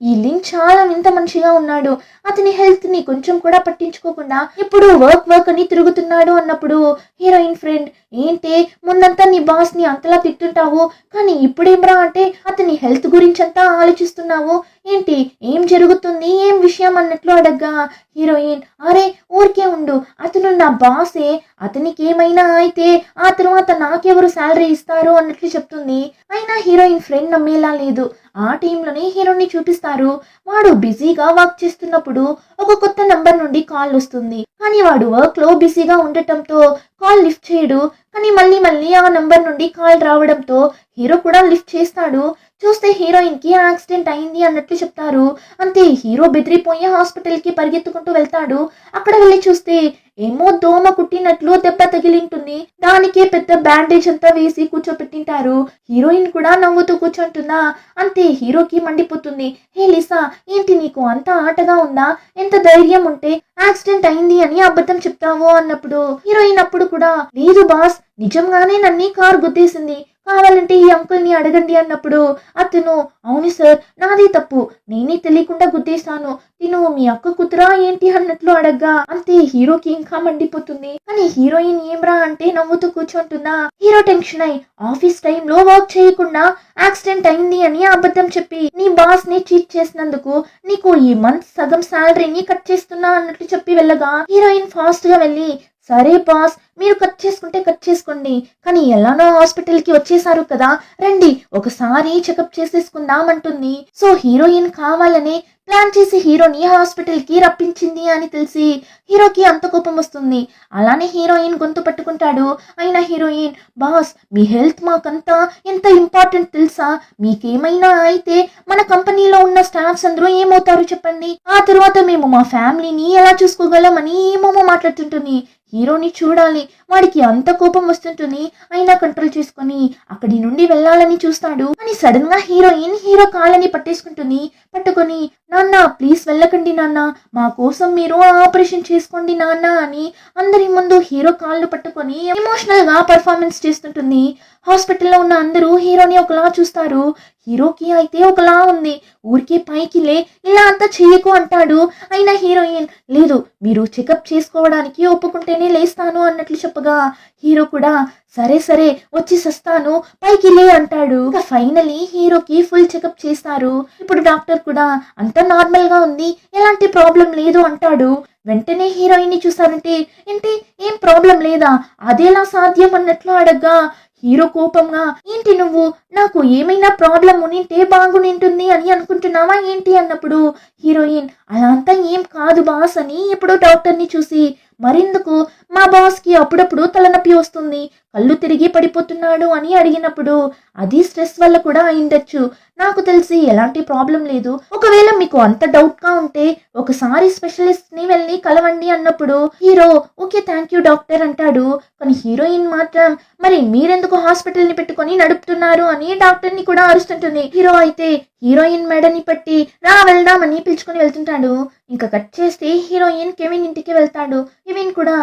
ఈ లింక్ చాలా వింత మనిషిగా ఉన్నాడు, అతని హెల్త్ ని కొంచెం కూడా పట్టించుకోకుండా ఎప్పుడు వర్క్ అని తిరుగుతున్నాడు అన్నప్పుడు హీరోయిన్ ఫ్రెండ్ ఏంటి ముందంతా నీ బాస్ ని అంతలా తిట్టుంటావు, కానీ ఇప్పుడేమ్రా అంటే అతని హెల్త్ గురించి అంతా ఆలోచిస్తున్నావు ఏంటి, ఏం జరుగుతుంది ఏం విషయం అన్నట్లు అడగ్గా హీరోయిన్ అరే ఊరికే ఉండు అతను నా బాసే, అతనికి ఏమైనా అయితే ఆ తర్వాత నాకెవరు శాలరీ ఇస్తారు అన్నట్లు చెప్తుంది. అయినా హీరోయిన్ ఫ్రెండ్ నమ్మేలా లేదు. ఆ టైంలోనే హీరోని చూపిస్తారు. వాడు బిజీగా వర్క్ చేస్తున్నప్పుడు ఒక కొత్త నంబర్ నుండి కాల్ వస్తుంది, కానీ వాడు వర్క్ లో బిజీగా ఉండటంతో కాల్ లిఫ్ట్ చేయడు. కానీ మళ్ళీ ఆ నంబర్ నుండి కాల్ రావడంతో హీరో కూడా లిఫ్ట్ చేస్తాడు. చూస్తే హీరోయిన్ కి యాక్సిడెంట్ అయింది అన్నట్లు చెప్తారు. అంతే హీరో బెదిరిపోయి హాస్పిటల్ కి పరిగెత్తుకుంటూ వెళ్తాడు. అక్కడ వెళ్ళి చూస్తే ఏమో దోమ కుట్టినట్లు దెబ్బ తగిలింటుంది, దానికే పెద్ద బ్యాండేజ్ అంతా వేసి కూర్చోపెట్టింటారు. హీరోయిన్ కూడా నవ్వుతూ కూర్చుంటుందా. అంతే హీరోకి మండిపోతుంది, హే లిసా ఏంటి నీకు అంత ఆటగా ఉందా, ఎంత ధైర్యం ఉంటే యాక్సిడెంట్ అయింది అని అబద్ధం చెప్తావు అన్నప్పుడు హీరోయిన్ అప్పుడు కూడా లేదు బాస్ నిజంగానే నన్ను కార్ గుద్దేసింది, కావాలంటే ఈ అంకుల్ ని అడగండి అన్నప్పుడు అతను అవును సార్ నాది తప్పు, నేనే తెలియకుండా గుద్దేశాను, తిను మీ అక్క కూతురా ఏంటి అన్నట్లు అడగ్గా అంతే హీరోకి ఇంకా మండిపోతుంది. కానీ హీరోయిన్ ఏమ్రా అంటే నవ్వుతూ కూర్చుంటుందా. హీరో టెన్షన్ అయి ఆఫీస్ టైంలో వర్క్ చేయకుండా యాక్సిడెంట్ అయింది అని అబద్ధం చెప్పి నీ బాస్ ని చీట్ చేసినందుకు నీకు ఈ మంత్ సగం శాలరీని కట్ చేస్తున్నా అన్నట్లు చెప్పి వెళ్ళగా హీరోయిన్ ఫాస్ట్ గా వెళ్ళి సరే బాస్ మీరు కట్ చేసుకుంటే కట్ చేసుకోండి, కానీ ఎలానో హాస్పిటల్ కి వచ్చేసారు కదా రండి ఒకసారి చెకప్ చేసేసుకుందాం అంటుంది. సో హీరోయిన్ కావాలని ప్లాన్ చేసి హీరోని హాస్పిటల్ కి రప్పించింది అని తెలిసి హీరోకి అంత కోపం వస్తుంది. అలానే హీరోయిన్ గొంతు పట్టుకుంటాడు. అయినా హీరోయిన్ బాస్ మీ హెల్త్ మాకంతా ఎంత ఇంపార్టెంట్ తెలుసా, మీకేమైనా అయితే మన కంపెనీలో ఉన్న స్టాఫ్స్ అందరూ ఏమవుతారు చెప్పండి, ఆ తర్వాత మేము మా ఫ్యామిలీని ఎలా చూసుకోగలమని ఏమేమో మాట్లాడుతుంటుంది. హీరోని చూడాలి, వాడికి అంత కోపం వస్తుంటుంది. అయినా కంట్రోల్ చేసుకుని అక్కడి నుండి వెళ్ళాలని చూస్తాడు. కానీ సడన్ గా హీరోయిన్ హీరో కాళ్ళని పట్టేసుకుంటుంది. పట్టుకొని నాన్న ప్లీజ్ వెళ్ళకండి నాన్న, మా కోసం మీరు ఆపరేషన్ చేసుకోండి నాన్న అని అందరి ముందు హీరో కాళ్ళు పట్టుకొని ఎమోషనల్ గా పర్ఫార్మెన్స్ చేస్తుంటుంది. హాస్పిటల్లో ఉన్న అందరూ హీరోని ఒకలా చూస్తారు. హీరోకి అయితే ఒకలా ఉంది. ఊరికే పైకి లే ఇలా అంతా చెయ్యకు అంటాడు. అయినా హీరోయిన్ లేదు మీరు చెకప్ చేసుకోవడానికి ఒప్పుకుంటేనే లేస్తాను అన్నట్లు చెప్పగా హీరో కూడా సరే సరే వచ్చి సస్తాను పైకి లే అంటాడు. ఫైనలీ హీరోకి ఫుల్ చెకప్ చేస్తారు. ఇప్పుడు డాక్టర్ కూడా అంతా నార్మల్ గా ఉంది, ఎలాంటి ప్రాబ్లం లేదు అంటాడు. వెంటనే హీరోయిన్ ని చూసారంటే ఏంటి ఏం ప్రాబ్లం లేదా, అదేలా సాధ్యం అన్నట్లు అడగ్గా హీరో కోపంగా ఏంటి నువ్వు నాకు ఏమైనా ప్రాబ్లం ఉనింటే బాగునింటుంది అని అనుకుంటున్నావా ఏంటి అన్నప్పుడు హీరోయిన్ అలా అంతా ఏం కాదు బాస్ అని ఇప్పుడు డాక్టర్ని చూసి మరెందుకు మా బాస్ కి అప్పుడప్పుడు తలనొప్పి వస్తుంది, కళ్ళు తిరిగి పడిపోతున్నాడు అని అడిగినప్పుడు అది స్ట్రెస్ వల్ల కూడా అయిండొచ్చు, నాకు తెలిసి ఎలాంటి ప్రాబ్లం లేదు, ఒకవేళ మీకు అంత డౌట్ గా ఉంటే ఒకసారి స్పెషలిస్ట్ ని వెళ్ళి కలవండి అన్నప్పుడు hero okay thank you doctor అంటాడు. కానీ హీరోయిన్ మాత్రం మరి మీరెందుకు హాస్పిటల్ ని పెట్టుకొని నడుపుతున్నారు అని డాక్టర్ ని కూడా అరుస్తుంటుంది. హీరో అయితే హీరోయిన్ మెడని పట్టి రా వెళ్దామని పిలుచుకుని వెళ్తుంటాడు. ఇంకా కట్ చేస్తే హీరోయిన్ కెవిన్ ఇంటికి వెళ్తాడు. కెవిన్ కూడా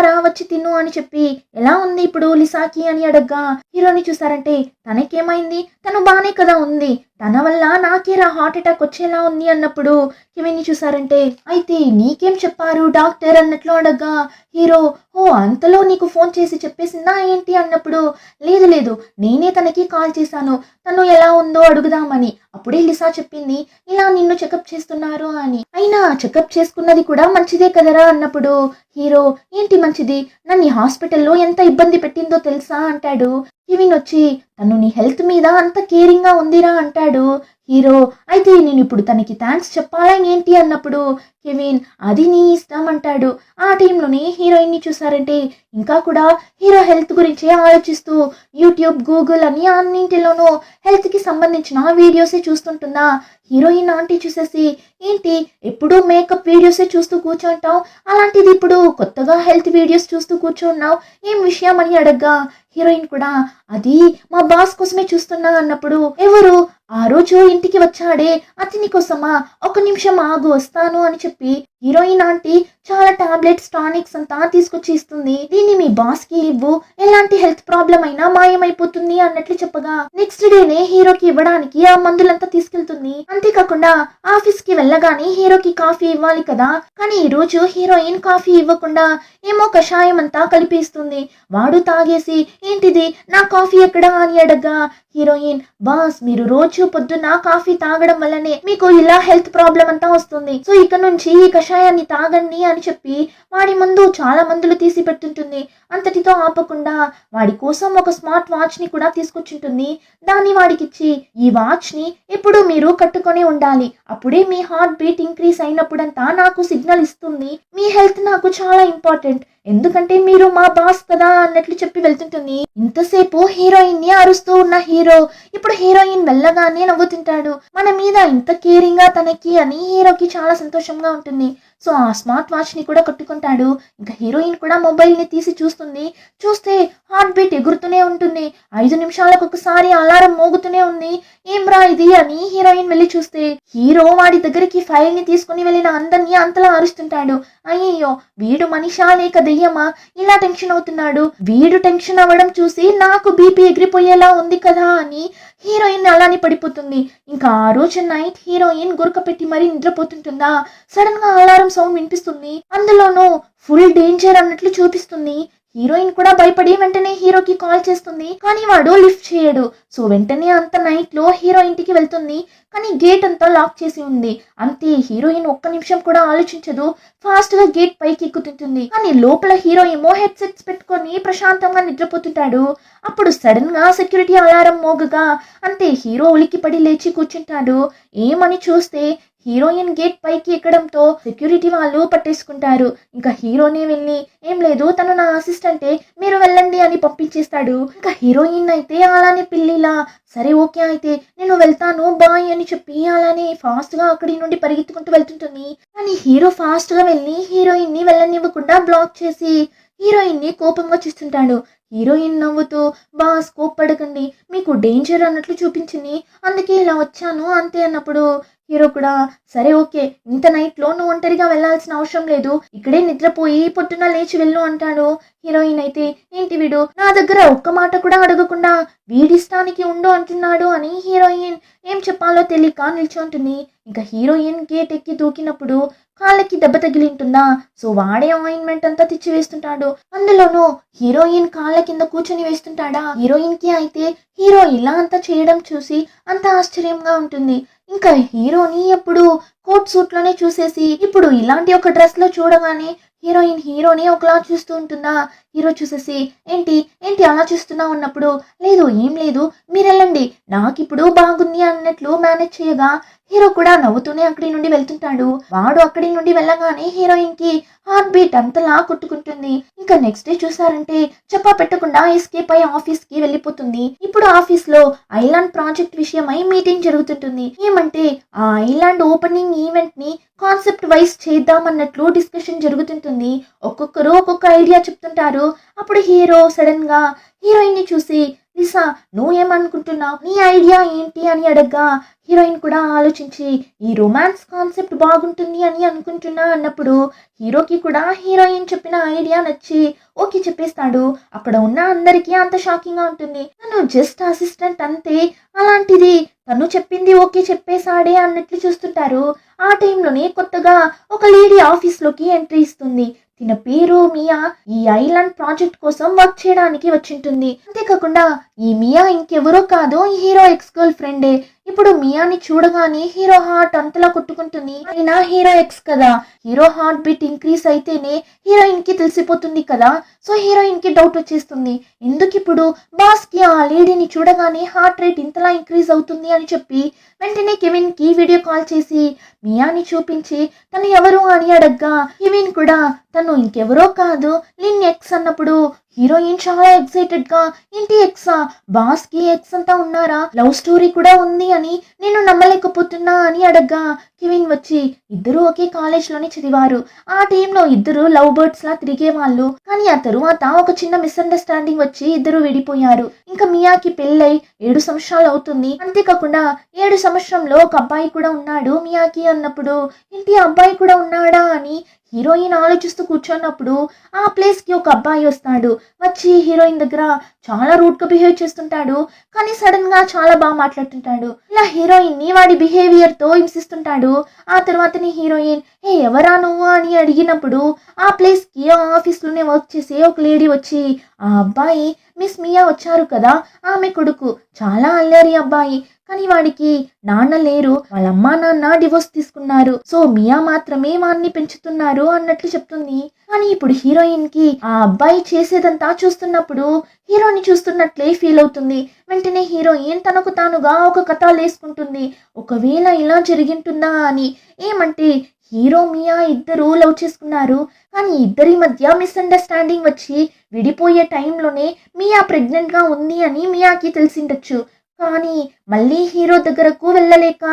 రా వచ్చి తిను అని చెప్పి ఎలా ఉంది ఇప్పుడు లిసాకి అని అడగ్గా హీరోని చూసారంటే తనకేమైంది, తను బానే కదా ఉంది, తన వల్ల నాకేరా హార్ట్ అటాక్ వచ్చేలా ఉంది అన్నప్పుడు కెవిన్ ని చూసారంటే అయితే నీకేం చెప్పారు డాక్టర్ అన్నట్లు అడగ్గా హీరో ఓ అంతలో నీకు ఫోన్ చేసి చెప్పేసిందా ఏంటి అన్నప్పుడు లేదు లేదు నేనే తనకి కాల్ చేశాను, తను ఎలా ఉందో అడుగుదామని, అప్పుడే లిసా చెప్పింది ఇలా నిన్ను చెకప్ చేస్తున్నారు అని, అయినా చెకప్ చేసుకున్నది కూడా మంచిదే కదరా అన్నప్పుడు హీరో ఏంటి మంచిది, నన్ను హాస్పిటల్లో ఎంత ఇబ్బంది పెట్టిందో తెలుసా అంటాడు. కెవిన్ వచ్చి తను నీ హెల్త్ మీద అంత కేరింగ్ గా ఉందిరా అంటాడు. హీరో అయితే నేను ఇప్పుడు తనకి థ్యాంక్స్ చెప్పాలా ఏంటి అన్నప్పుడు కెవిన్ అది నీ ఇష్టం అంటాడు. ఆ టైంలోనే హీరోయిన్ ని చూసారంటే ఇంకా కూడా హీరో హెల్త్ గురించి ఆలోచిస్తూ యూట్యూబ్ గూగుల్ అని అన్నింటిలోనూ హెల్త్ కి సంబంధించిన వీడియోసే చూస్తుంటుందా. హీరోయిన్ ఆంటీ చూసేసి ఏంటి ఎప్పుడూ మేకప్ వీడియోసే చూస్తూ కూర్చుంటావు, అలాంటిది ఇప్పుడు కొత్తగా హెల్త్ వీడియోస్ చూస్తూ కూర్చున్నావు ఏం విషయం అని అడగ్గా హీరోయిన్ కూడా అది మా బాస్ కోసమే చూస్తున్నా అన్నప్పుడు ఎవరు ఆ రోజు ఇంటికి వచ్చాడే అతని కోసమా, ఒక నిమిషం ఆగు వస్తాను అని చెప్పి హీరోయిన్ ఆంటీ చాలా టాబ్లెట్స్ టానిక్స్ అంతా తీసుకొచ్చి ఇస్తుంది. దీన్ని మీ బాస్ కి ఇవ్వు, ఎలాంటి హెల్త్ ప్రాబ్లం అయినా మాయమైపోతుంది అన్నట్లు చెప్పగా నెక్స్ట్ డేనే హీరోకి ఇవ్వడానికి ఆ మందులంతా తీసుకెళ్తుంది. అంతేకాకుండా ఆఫీస్ కి వెళ్ళగానే హీరోకి కాఫీ ఇవ్వాలి కదా, కానీ ఈ రోజు హీరోయిన్ కాఫీ ఇవ్వకుండా ఏమో కషాయం అంతా కలిపిస్తుంది. వాడు తాగేసి ఏంటిది నా కాఫీ ఎక్కడా అని అడగ్గా హీరోయిన్ బాస్ మీరు రోజు పొద్దున్న కాఫీ తాగడం వల్లనే మీకు ఇలా హెల్త్ ప్రాబ్లం అంతా వస్తుంది, సో ఇక నుంచి ఈ కషాయాన్ని తాగండి అని చెప్పి వాడి ముందు చాలా మందులు తీసి పెట్టుంటుంది. అంతటితో ఆపకుండా వాడి కోసం ఒక స్మార్ట్ వాచ్ ని కూడా తీసుకొచ్చుంటుంది. దాన్ని వాడికిచ్చి ఈ వాచ్ ని ఎప్పుడు మీరు కట్టుకొని ఉండాలి, అప్పుడే మీ హార్ట్ బీట్ ఇంక్రీజ్ అయినప్పుడంతా నాకు సిగ్నల్ ఇస్తుంది, మీ హెల్త్ నాకు చాలా ఇంపార్టెంట్, ఎందుకంటే మీరు మా బాస్ కదా అన్నట్లు చెప్పి వెళ్తుంటుంది. ఇంతసేపు హీరోయిన్ ని అరుస్తూ ఉన్న హీరో ఇప్పుడు హీరోయిన్ వెళ్ళగానే నవ్వుతుంటాడు. మన మీద ఇంత కేరింగ్ గా తనకి అని హీరోకి చాలా సంతోషంగా ఉంటుంది. సో ఆ స్మార్ట్ వాచ్ ని కూడా కట్టుకుంటాడు. ఇంకా హీరోయిన్ కూడా మొబైల్ ని తీసి చూస్తుంది. చూస్తే హార్ట్ బీట్ ఎగురుతూనే ఉంటుంది. 5 నిమిషాలకు ఒకసారి అలారం మోగుతూనే ఉంది. ఏం రా ఇది అని హీరోయిన్ వెళ్ళి చూస్తే హీరో వాడి దగ్గరికి ఫైల్ ని తీసుకుని వెళ్ళిన అందరినీ అంతలా అరుస్తుంటాడు. అయ్యయ్యో వీడు మనిషా లేక దెయ్యమా ఇలా టెన్షన్ అవుతున్నాడు, వీడు టెన్షన్ అవ్వడం చూసి నాకు బీపీ ఎగిరిపోయేలా ఉంది కదా అని హీరోయిన్ అలానే పడిపోతుంది. ఇంకా ఆ రోజు నైట్ హీరోయిన్ గురక పెట్టి మరీ నిద్రపోతుంటుందా, సడన్ గా అలారం సౌండ్ వినిపిస్తుంది. అందులోనూ ఫుల్ డేంజర్ అన్నట్లు చూపిస్తుంది. హీరోయిన్ కూడా భయపడి వెంటనే హీరోకి కాల్ చేస్తుంది, కానీ వాడు లిఫ్ట్ చేయడు. సో వెంటనే అంత నైట్ లో హీరో ఇంటికి వెళ్తుంది, కానీ గేట్ అంతా లాక్ చేసి ఉంది. అంతే, హీరోయిన్ ఒక్క నిమిషం కూడా ఆలోచించదు, ఫాస్ట్ గా గేట్ పైకి ఎక్కుతుంటుంది. కానీ లోపల హీరో ఏమో హెడ్సెట్స్ పెట్టుకొని ప్రశాంతంగా నిద్రపోతుంటాడు. అప్పుడు సడన్ గా సెక్యూరిటీ అలారం మోగగా అంతే, హీరో ఉలిక్కిపడి లేచి కూర్చుంటాడు. ఏమని చూస్తే హీరోయిన్ గేట్ పైకి ఎక్కడంతో సెక్యూరిటీ వాళ్ళు పట్టేసుకుంటారు. ఇంకా హీరోనే వెళ్ళి ఏం లేదు తను నా అసిస్టెంటే, మీరు వెళ్ళండి అని పంపించేస్తాడు. ఇంకా హీరోయిన్ అయితే అలానే పిల్లిలా సరే ఓకే అయితే నేను వెళ్తాను బాయ్ అని చెప్పి అలానే ఫాస్ట్ గా అక్కడి నుండి పరిగెత్తుకుంటూ వెళ్తుంటుంది. కానీ హీరో ఫాస్ట్ గా వెళ్ళి హీరోయిన్ ని వెళ్ళనివ్వకుండా బ్లాక్ చేసి హీరోయిన్ ని కోపంగా చూస్తుంటాడు. హీరోయిన్ నవ్వుతూ బాస్ కోప్పడకండి, మీకు డేంజర్ అన్నట్లు చూపించింది, అందుకే ఇలా వచ్చాను అంతే అన్నప్పుడు హీరో కూడా సరే ఓకే, ఇంత నైట్ లో నువ్వు ఒంటరిగా వెళ్లాల్సిన అవసరం లేదు, ఇక్కడే నిద్రపోయి పొద్దున లేచి వెళ్ళు అంటాడు. హీరోయిన్ అయితే ఏంటి వీడు నా దగ్గర ఒక్క మాట కూడా అడగకుండా వీడిష్టానికి ఉండు అంటున్నాడు అని హీరోయిన్ ఏం చెప్పాలో తెలియక నిల్చుంటుంది. ఇంకా హీరోయిన్ గేట్ ఎక్కి దూకినప్పుడు కాళ్ళకి దెబ్బ తగిలింటుందా, సో వాడే ఆయింట్మెంట్ అంతా తెచ్చి వేస్తుంటాడు. అందులోనూ హీరోయిన్ కాళ్ళ కింద కూర్చొని వేస్తుంటాడా. హీరోయిన్ కి అయితే హీరో ఇలా అంతా చేయడం చూసి అంత ఆశ్చర్యంగా ఉంటుంది. ఇంకా హీరోని ఎప్పుడు కోట్ సూట్ లోనే చూసేసి ఇప్పుడు ఇలాంటి ఒక డ్రెస్ లో చూడగానే హీరోయిన్ హీరోని ఒకలా చూస్తూ ఉంటుందా. హీరో చూసేసి ఏంటి ఏంటి అలా చూస్తున్నావు అన్నప్పుడు లేదు ఏం లేదు మీరు వెళ్ళండి నాకిప్పుడు బాగుంది అన్నట్లు మేనేజ్ చేయగా హీరో కూడా నవ్వుతూనే అక్కడి నుండి వెళ్తుంటాడు. వాడు అక్కడి నుండి వెళ్ళగానే హీరోయిన్ కి హార్ట్ బీట్ అంతలా కొట్టుకుంటుంది. ఇంకా నెక్స్ట్ డే చూసారంటే చెప్పా పెట్టకుండా ఎస్కేప్ అయి ఆఫీస్ కి వెళ్ళిపోతుంది. ఇప్పుడు ఆఫీస్ లో ఐలాండ్ ప్రాజెక్ట్ విషయమై మీటింగ్ జరుగుతుంటుంది. ఏమంటే ఆ ఐలాండ్ ఓపెనింగ్ ఈవెంట్ ని కాన్సెప్ట్ వైజ్ చేద్దామన్నట్లు డిస్కషన్ జరుగుతుంటుంది. ఒక్కొక్కరు ఒక్కొక్క ఐడియా చెప్తుంటారు. అప్పుడు హీరో సడన్ గా హీరోయిన్ ని చూసి లిసా నువ్వేమనుకుంటున్నావు, నీ ఐడియా ఏంటి అని అడగ్గా హీరోయిన్ కూడా ఆలోచించి ఈ రొమాన్స్ కాన్సెప్ట్ బాగుంటుంది అని అనుకుంటున్నా అన్నప్పుడు హీరోకి కూడా హీరోయిన్ చెప్పిన ఐడియా నచ్చి ఓకే చెప్పేస్తాడు. అక్కడ ఉన్న అందరికీ అంత షాకింగ్ గా ఉంటుంది. తను జస్ట్ అసిస్టెంట్ అంతే, అలాంటిది తను చెప్పింది ఓకే చెప్పేశాడే అన్నట్లు చూస్తుంటారు. ఆ టైంలోనే కొత్తగా ఒక లేడీ ఆఫీస్ లోకి ఎంట్రీ ఇస్తుంది. తిన పేరు మియా ఈ ఐలాండ్ ప్రాజెక్ట్ కోసం వర్క్ చేయడానికి వచ్చింటుంది. అంతేకాకుండా ఈ మియా ఇంకెవరో కాదు హీరో ఎక్స్ గర్ల్ ఫ్రెండే. ఇప్పుడు మియాని చూడగానే హీరో హార్ట్ అంతలా కొట్టుకుంటుంది. అయినా హీరో ఎక్స్ కదా, హీరో హార్ట్ బీట్ ఇంక్రీజ్ అయితేనే హీరోయిన్ కి తెలిసిపోతుంది కదా. సో హీరోయిన్ కి డౌట్ వచ్చేస్తుంది, ఎందుకు ఇప్పుడు బాస్ కి ఆ లేడీని చూడగానే హార్ట్ రేట్ ఇంతలా ఇంక్రీజ్ అవుతుంది అని చెప్పి వెంటనే కెవిన్ కి వీడియో కాల్ చేసి మియాని చూపించి తను ఎవరు అని అడగ్గా కెవిన్ కూడా తను ఇంకెవరో కాదు లిన్ ఎక్స్ అన్నప్పుడు హీరోయిన్ చాలా ఎక్సైటెడ్ గా ఏంటి ఎక్సా, బాస్ కి ఎక్స్ అంతా ఉన్నారా, లవ్ స్టోరీ కూడా ఉంది అని నేను నమ్మలేకపోతున్నా అని అడగ్గా కెవిన్ వచ్చి ఇద్దరు ఒకే కాలేజ్ లోనే చదివారు, ఆ టైంలో ఇద్దరు లవ్ బర్డ్స్ లా తిరిగే వాళ్ళు, కానీ ఆ తరువాత ఒక చిన్న మిస్అండర్స్టాండింగ్ వచ్చి ఇద్దరు విడిపోయారు. ఇంకా మియాకి పెళ్ళై 7 సంవత్సరాలు అవుతుంది. అంతేకాకుండా 7 సంవత్సరంలో ఒక అబ్బాయి కూడా ఉన్నాడు మియాకి అన్నప్పుడు ఏంటి అబ్బాయి కూడా ఉన్నాడా అని హీరోయిన్ ఆలోచిస్తూ కూర్చున్నప్పుడు ఆ ప్లేస్ కి ఒక అబ్బాయి వస్తాడు. వచ్చి హీరోయిన్ దగ్గర చాలా రూట్ గా బిహేవ్ చేస్తుంటాడు, కానీ సడన్ గా చాలా బాగా మాట్లాడుతుంటాడు. ఇలా హీరోయిన్ ని వాడి బిహేవియర్ తో హింసిస్తుంటాడు. ఆ తర్వాతని హీరోయిన్ హే ఎవరా నువ్వు అని అడిగినప్పుడు ఆ ప్లేస్ కి ఆఫీస్ లోనే వర్క్ చేసే ఒక లేడీ వచ్చి ఆ అబ్బాయి మిస్ మియా వచ్చారు కదా, ఆమె కొడుకు, చాలా అల్లరి అబ్బాయి, కానీ వాడికి నాన్న లేరు, వాళ్ళ అమ్మా నాన్న డివోర్స్ తీసుకున్నారు, సో మియా మాత్రమే వాడిని పెంచుతున్నారు అన్నట్లు చెప్తుంది. కానీ ఇప్పుడు హీరోయిన్ కి ఆ అబ్బాయి చేసేదంతా చూస్తున్నప్పుడు హీరోని చూస్తున్నట్లే ఫీల్ అవుతుంది. వెంటనే హీరోయిన్ తనకు తానుగా ఒక కథ లేసుకుంటుంది, ఒకవేళ ఇలా జరిగింటుందా అని. ఏమంటే హీరో మియా ఇద్దరు లవ్ చేసుకున్నారు, కానీ ఇద్దరి మధ్య మిస్అండర్స్టాండింగ్ వచ్చి విడిపోయే టైంలోనే మియా ప్రెగ్నెంట్ గా ఉంది అని మియాకి తెలిసిండొచ్చు. కానీ మళ్ళీ హీరో దగ్గరకు వెళ్ళలేక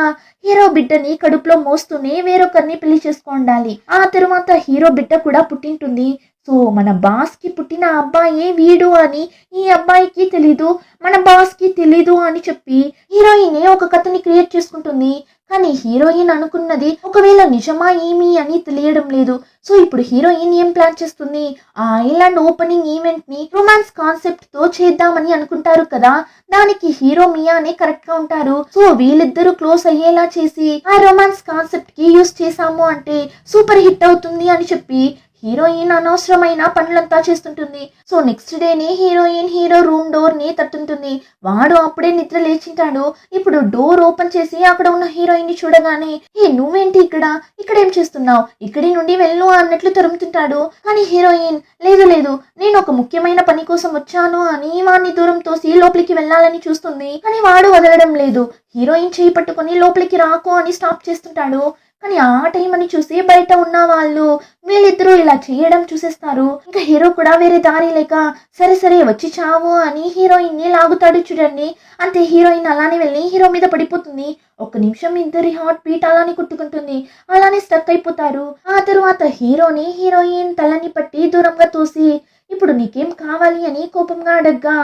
హీరో బిడ్డని కడుపులో మోస్తూనే వేరొకరిని పెళ్లి చేసుకోండాలి. ఆ తరువాత హీరో బిడ్డ కూడా పుట్టింటుంది. సో మన బాస్ కి పుట్టిన అబ్బాయే వీడు అని ఈ అబ్బాయికి తెలీదు, మన బాస్ కి తెలీదు అని చెప్పి హీరోయిన్ ఒక కథని క్రియేట్ చేసుకుంటుంది. కానీ హీరోయిన్ అనుకున్నది ఒకవేళ నిజమా ఏమి అని తెలియడం లేదు. సో ఇప్పుడు హీరోయిన్ ఏం ప్లాన్ చేస్తుంది, ఆ ఐలాండ్ ఓపెనింగ్ ఈవెంట్ ని రొమాన్స్ కాన్సెప్ట్ తో చేద్దామని అనుకుంటారు కదా, దానికి హీరో మియానే కరెక్ట్ గా ఉంటారు. సో వీళ్ళిద్దరూ క్లోజ్ అయ్యేలా చేసి ఆ రొమాన్స్ కాన్సెప్ట్ కి యూస్ చేసాము అంటే సూపర్ హిట్ అవుతుంది అని చెప్పి హీరోయిన్ అనవసరమైన పనులంతా చేస్తుంటుంది. సో నెక్స్ట్ డేనే హీరోయిన్ హీరో రూమ్ డోర్ ని తట్టుంటుంది. వాడు అప్పుడే నిద్ర లేచింటాడు. ఇప్పుడు డోర్ ఓపెన్ చేసి అక్కడ ఉన్న హీరోయిన్ ని చూడగానే, ఏ నువ్వేంటి ఇక్కడ ఏం చేస్తున్నావు, ఇక్కడి నుండి వెళ్ళు అన్నట్లు తరుముతుంటాడు. కానీ హీరోయిన్ లేదు లేదు, నేను ఒక ముఖ్యమైన పని కోసం వచ్చాను అని వాడిని దూరం తోసి లోపలికి వెళ్ళాలని చూస్తుంది. కానీ వాడు వదలడం లేదు. హీరోయిన్ చేయి పట్టుకొని లోపలికి రాకు అని స్టాప్ చేస్తుంటాడు. కానీ ఆ టైం అని చూసి బయట ఉన్న వాళ్ళు వీళ్ళిద్దరూ ఇలా చేయడం చూసేస్తారు. ఇంకా హీరో కూడా వేరే దారి లేక సరే సరే వచ్చి చావు అని హీరోయిన్ ని లాగుతాడు చూడండి. అంతే హీరోయిన్ అలానే వెళ్ళి హీరో మీద పడిపోతుంది. ఒక్క నిమిషం ఇద్దరి హార్ట్ బీట్ అలానే కొట్టుకుంటుంది. అలానే స్టక్ అయిపోతారు. ఆ తరువాత హీరోని హీరోయిన్ తలని పట్టి దూరంగా తోసి ఇప్పుడు నీకేం కావాలి అని కోపంగా అడగ్గా,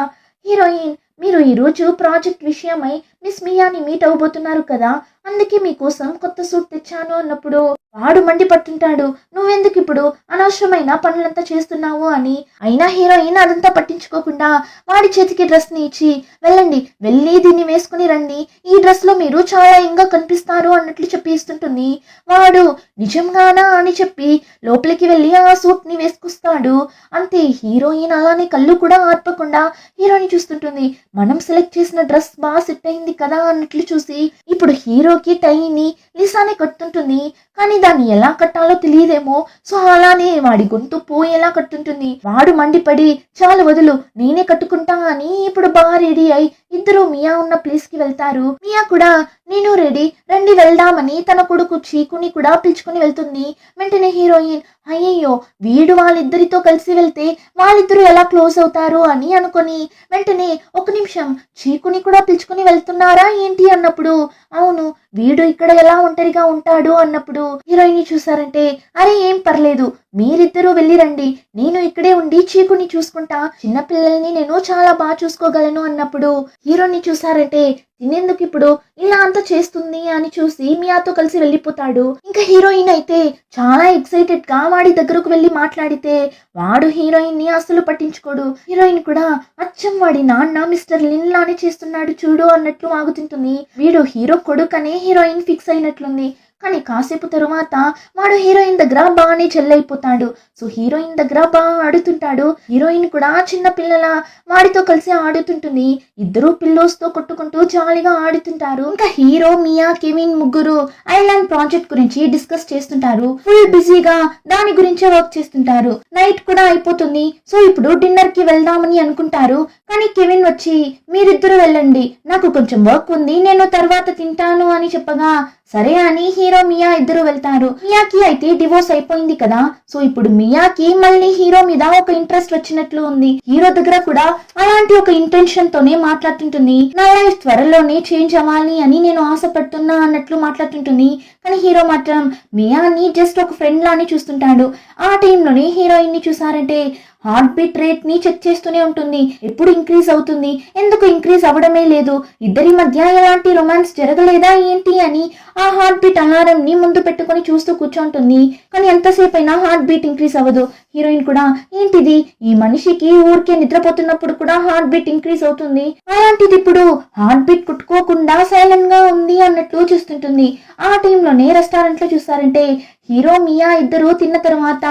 హీరోయిన్ మీరు ఈరోజు ప్రాజెక్ట్ విషయమై మిస్ మియాని మీట్ అవబోతున్నారు కదా, అందుకే మీకోసం కొత్త సూట్ తెచ్చాను అన్నప్పుడు వాడు మండి పట్టుంటాడు, నువ్వెందుకు ఇప్పుడు అనవసరమైన పనులంతా చేస్తున్నావు అని. అయినా హీరోయిన్ అదంతా పట్టించుకోకుండా వాడి చేతికి డ్రెస్ ని ఇచ్చి వెళ్ళండి, వెళ్ళి దీన్ని వేసుకుని రండి, ఈ డ్రెస్ లో మీరు చాలా యంగా కనిపిస్తారు అన్నట్లు చెప్పి ఇస్తుంటుంది. వాడు నిజంగానా అని చెప్పి లోపలికి వెళ్ళి ఆ సూట్ ని వేసుకొస్తాడు. అంతే హీరోయిన్ అలానే కళ్ళు కూడా ఆర్పకుండా హీరోని చూస్తుంటుంది. మనం సెలెక్ట్ చేసిన డ్రెస్ బాగా సెట్ అయింది కదా అన్నట్లు చూసి ఇప్పుడు హీరోకి టైని లిసానే కట్టుంటుంది. కానీ దాన్ని ఎలా కట్టాలో తెలియదేమో. సో అలానే వాడి గొంతు పోయేలా కట్టుంటుంది. వాడు మండిపడి చాలు వదులు నేనే కట్టుకుంటా అని ఇప్పుడు బాగా రెడీ అయి ఇద్దరు మియా ఉన్న ప్లేస్ కి వెళ్తారు. మియా కూడా నేను రెడీ రండి వెళ్దామని తన కొడుకు చీకుని కూడా పిలుచుకుని వెళ్తుంది. వెంటనే హీరోయిన్ అయ్యయ్యో వీడు వాళ్ళిద్దరితో కలిసి వెళ్తే వాళ్ళిద్దరూ ఎలా క్లోజ్ అవుతారు అని అనుకొని వెంటనే ఒక నిమిషం చీకుని కూడా పిలుచుకుని వెళ్తున్నారా ఏంటి అన్నప్పుడు, అవును వీడు ఇక్కడ ఎలా ఒంటరిగా ఉంటాడు అన్నప్పుడు హీరోయిన్ చూసారంటే, అరే ఏం పర్లేదు మీరిద్దరూ వెళ్ళి రండి, నేను ఇక్కడే ఉండి చీకుని చూసుకుంటా, చిన్నపిల్లల్ని నేను చాలా బాగా చూసుకోగలను అన్నప్పుడు హీరోని చూసారంటే తినేందుకు ఇప్పుడు ఇలా అంతా చేస్తుంది అని చూసి మియాతో కలిసి వెళ్ళిపోతాడు. ఇంకా హీరోయిన్ అయితే చాలా ఎక్సైటెడ్ గా వాడి దగ్గరకు వెళ్ళి మాట్లాడితే వాడు హీరోయిన్ ని అసలు పట్టించుకోడు. హీరోయిన్ కూడా అచ్చం వాడి నాన్న మిస్టర్ లిన్ లానే చేస్తున్నాడు చూడు అన్నట్లు ఆగుతుంటుంది. వీడు హీరో కొడుకనే హీరోయిన్ ఫిక్స్ అయినట్లుంది. కానీ కాసేపు తరువాత వాడు హీరోయిన్ దగ్గర బాగానే చెల్లైపోతాడు. సో హీరోయిన్ దగ్గర బాగా ఆడుతుంటాడు. హీరోయిన్ కూడా చిన్న పిల్లల వాడితో కలిసి ఆడుతుంటుంది. ఇద్దరు పిల్లోస్ తో కొట్టుకుంటూ జాలీగా ఆడుతుంటారు. ఇంకా హీరో మియా కెవిన్ ముగ్గురు ఐలాండ్ ప్రాజెక్ట్ గురించి డిస్కస్ చేస్తుంటారు. ఫుల్ బిజీగా దాని గురించే వర్క్ చేస్తుంటారు. నైట్ కూడా అయిపోతుంది. సో ఇప్పుడు డిన్నర్ కి వెళ్దామని అనుకుంటారు. కానీ కెవిన్ వచ్చి మీరిద్దరు వెళ్ళండి, నాకు కొంచెం వర్క్ ఉంది, నేను తర్వాత తింటాను అని చెప్పగా సరే అని హీరో మియా ఇద్దరు వెళ్తారు. మియాకి అయితే డివోర్స్ అయిపోయింది కదా. సో ఇప్పుడు మియాకి మళ్ళీ హీరో మీద ఒక ఇంట్రెస్ట్ వచ్చినట్లు ఉంది. హీరో దగ్గర కూడా అలాంటి ఒక ఇంటెన్షన్ తోనే మాట్లాడుతుంటుంది. నా లైఫ్ త్వరలోనే చేంజ్ అవ్వాలి అని నేను ఆశపడుతున్నా అన్నట్లు మాట్లాడుతుంటుంది. కానీ హీరో మాత్రం మియాని జస్ట్ ఒక ఫ్రెండ్ లానే చూస్తుంటాడు. ఆ టైంలోనే హీరోయిన్ ని చూసారంటే హార్ట్ బీట్ రేట్ ని చెక్ చేస్తూనే ఉంటుంది. ఎప్పుడు ఇంక్రీజ్ అవుతుంది, ఎందుకు ఇంక్రీజ్ అవ్వడమే లేదు, ఇద్దరి మధ్య ఎలాంటి రొమాన్స్ జరగలేదా ఏంటి అని ఆ హార్ట్ బీట్ అలారం ని ముందు పెట్టుకుని చూస్తూ కూర్చుంటుంది. కానీ ఎంతసేపు అయినా హార్ట్ బీట్ ఇంక్రీజ్ అవ్వదు. హీరోయిన్ కూడా ఏంటిది, ఈ మనిషికి ఊరికే నిద్రపోతున్నప్పుడు కూడా హార్ట్ బీట్ ఇంక్రీజ్ అవుతుంది, అలాంటిది ఇప్పుడు హార్ట్ బీట్ కుట్టుకోకుండా సైలెంట్ గా ఉంది అన్నట్లు చూస్తుంటుంది. ఆ టైంలోనే రెస్టారెంట్ లో చూస్తారంటే హీరో మియా ఇద్దరు తిన్న తర్వాత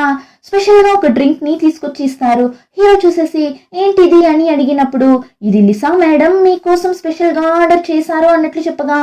స్పెషల్ గా ఒక డ్రింక్ ని తీసుకొచ్చి ఇస్తారు. హీరో చూసేసి ఏంటిది అని అడిగినప్పుడు ఇది లిసా మేడం మీకోసం స్పెషల్ గా ఆర్డర్ చేశారు అన్నట్లు చెప్పగా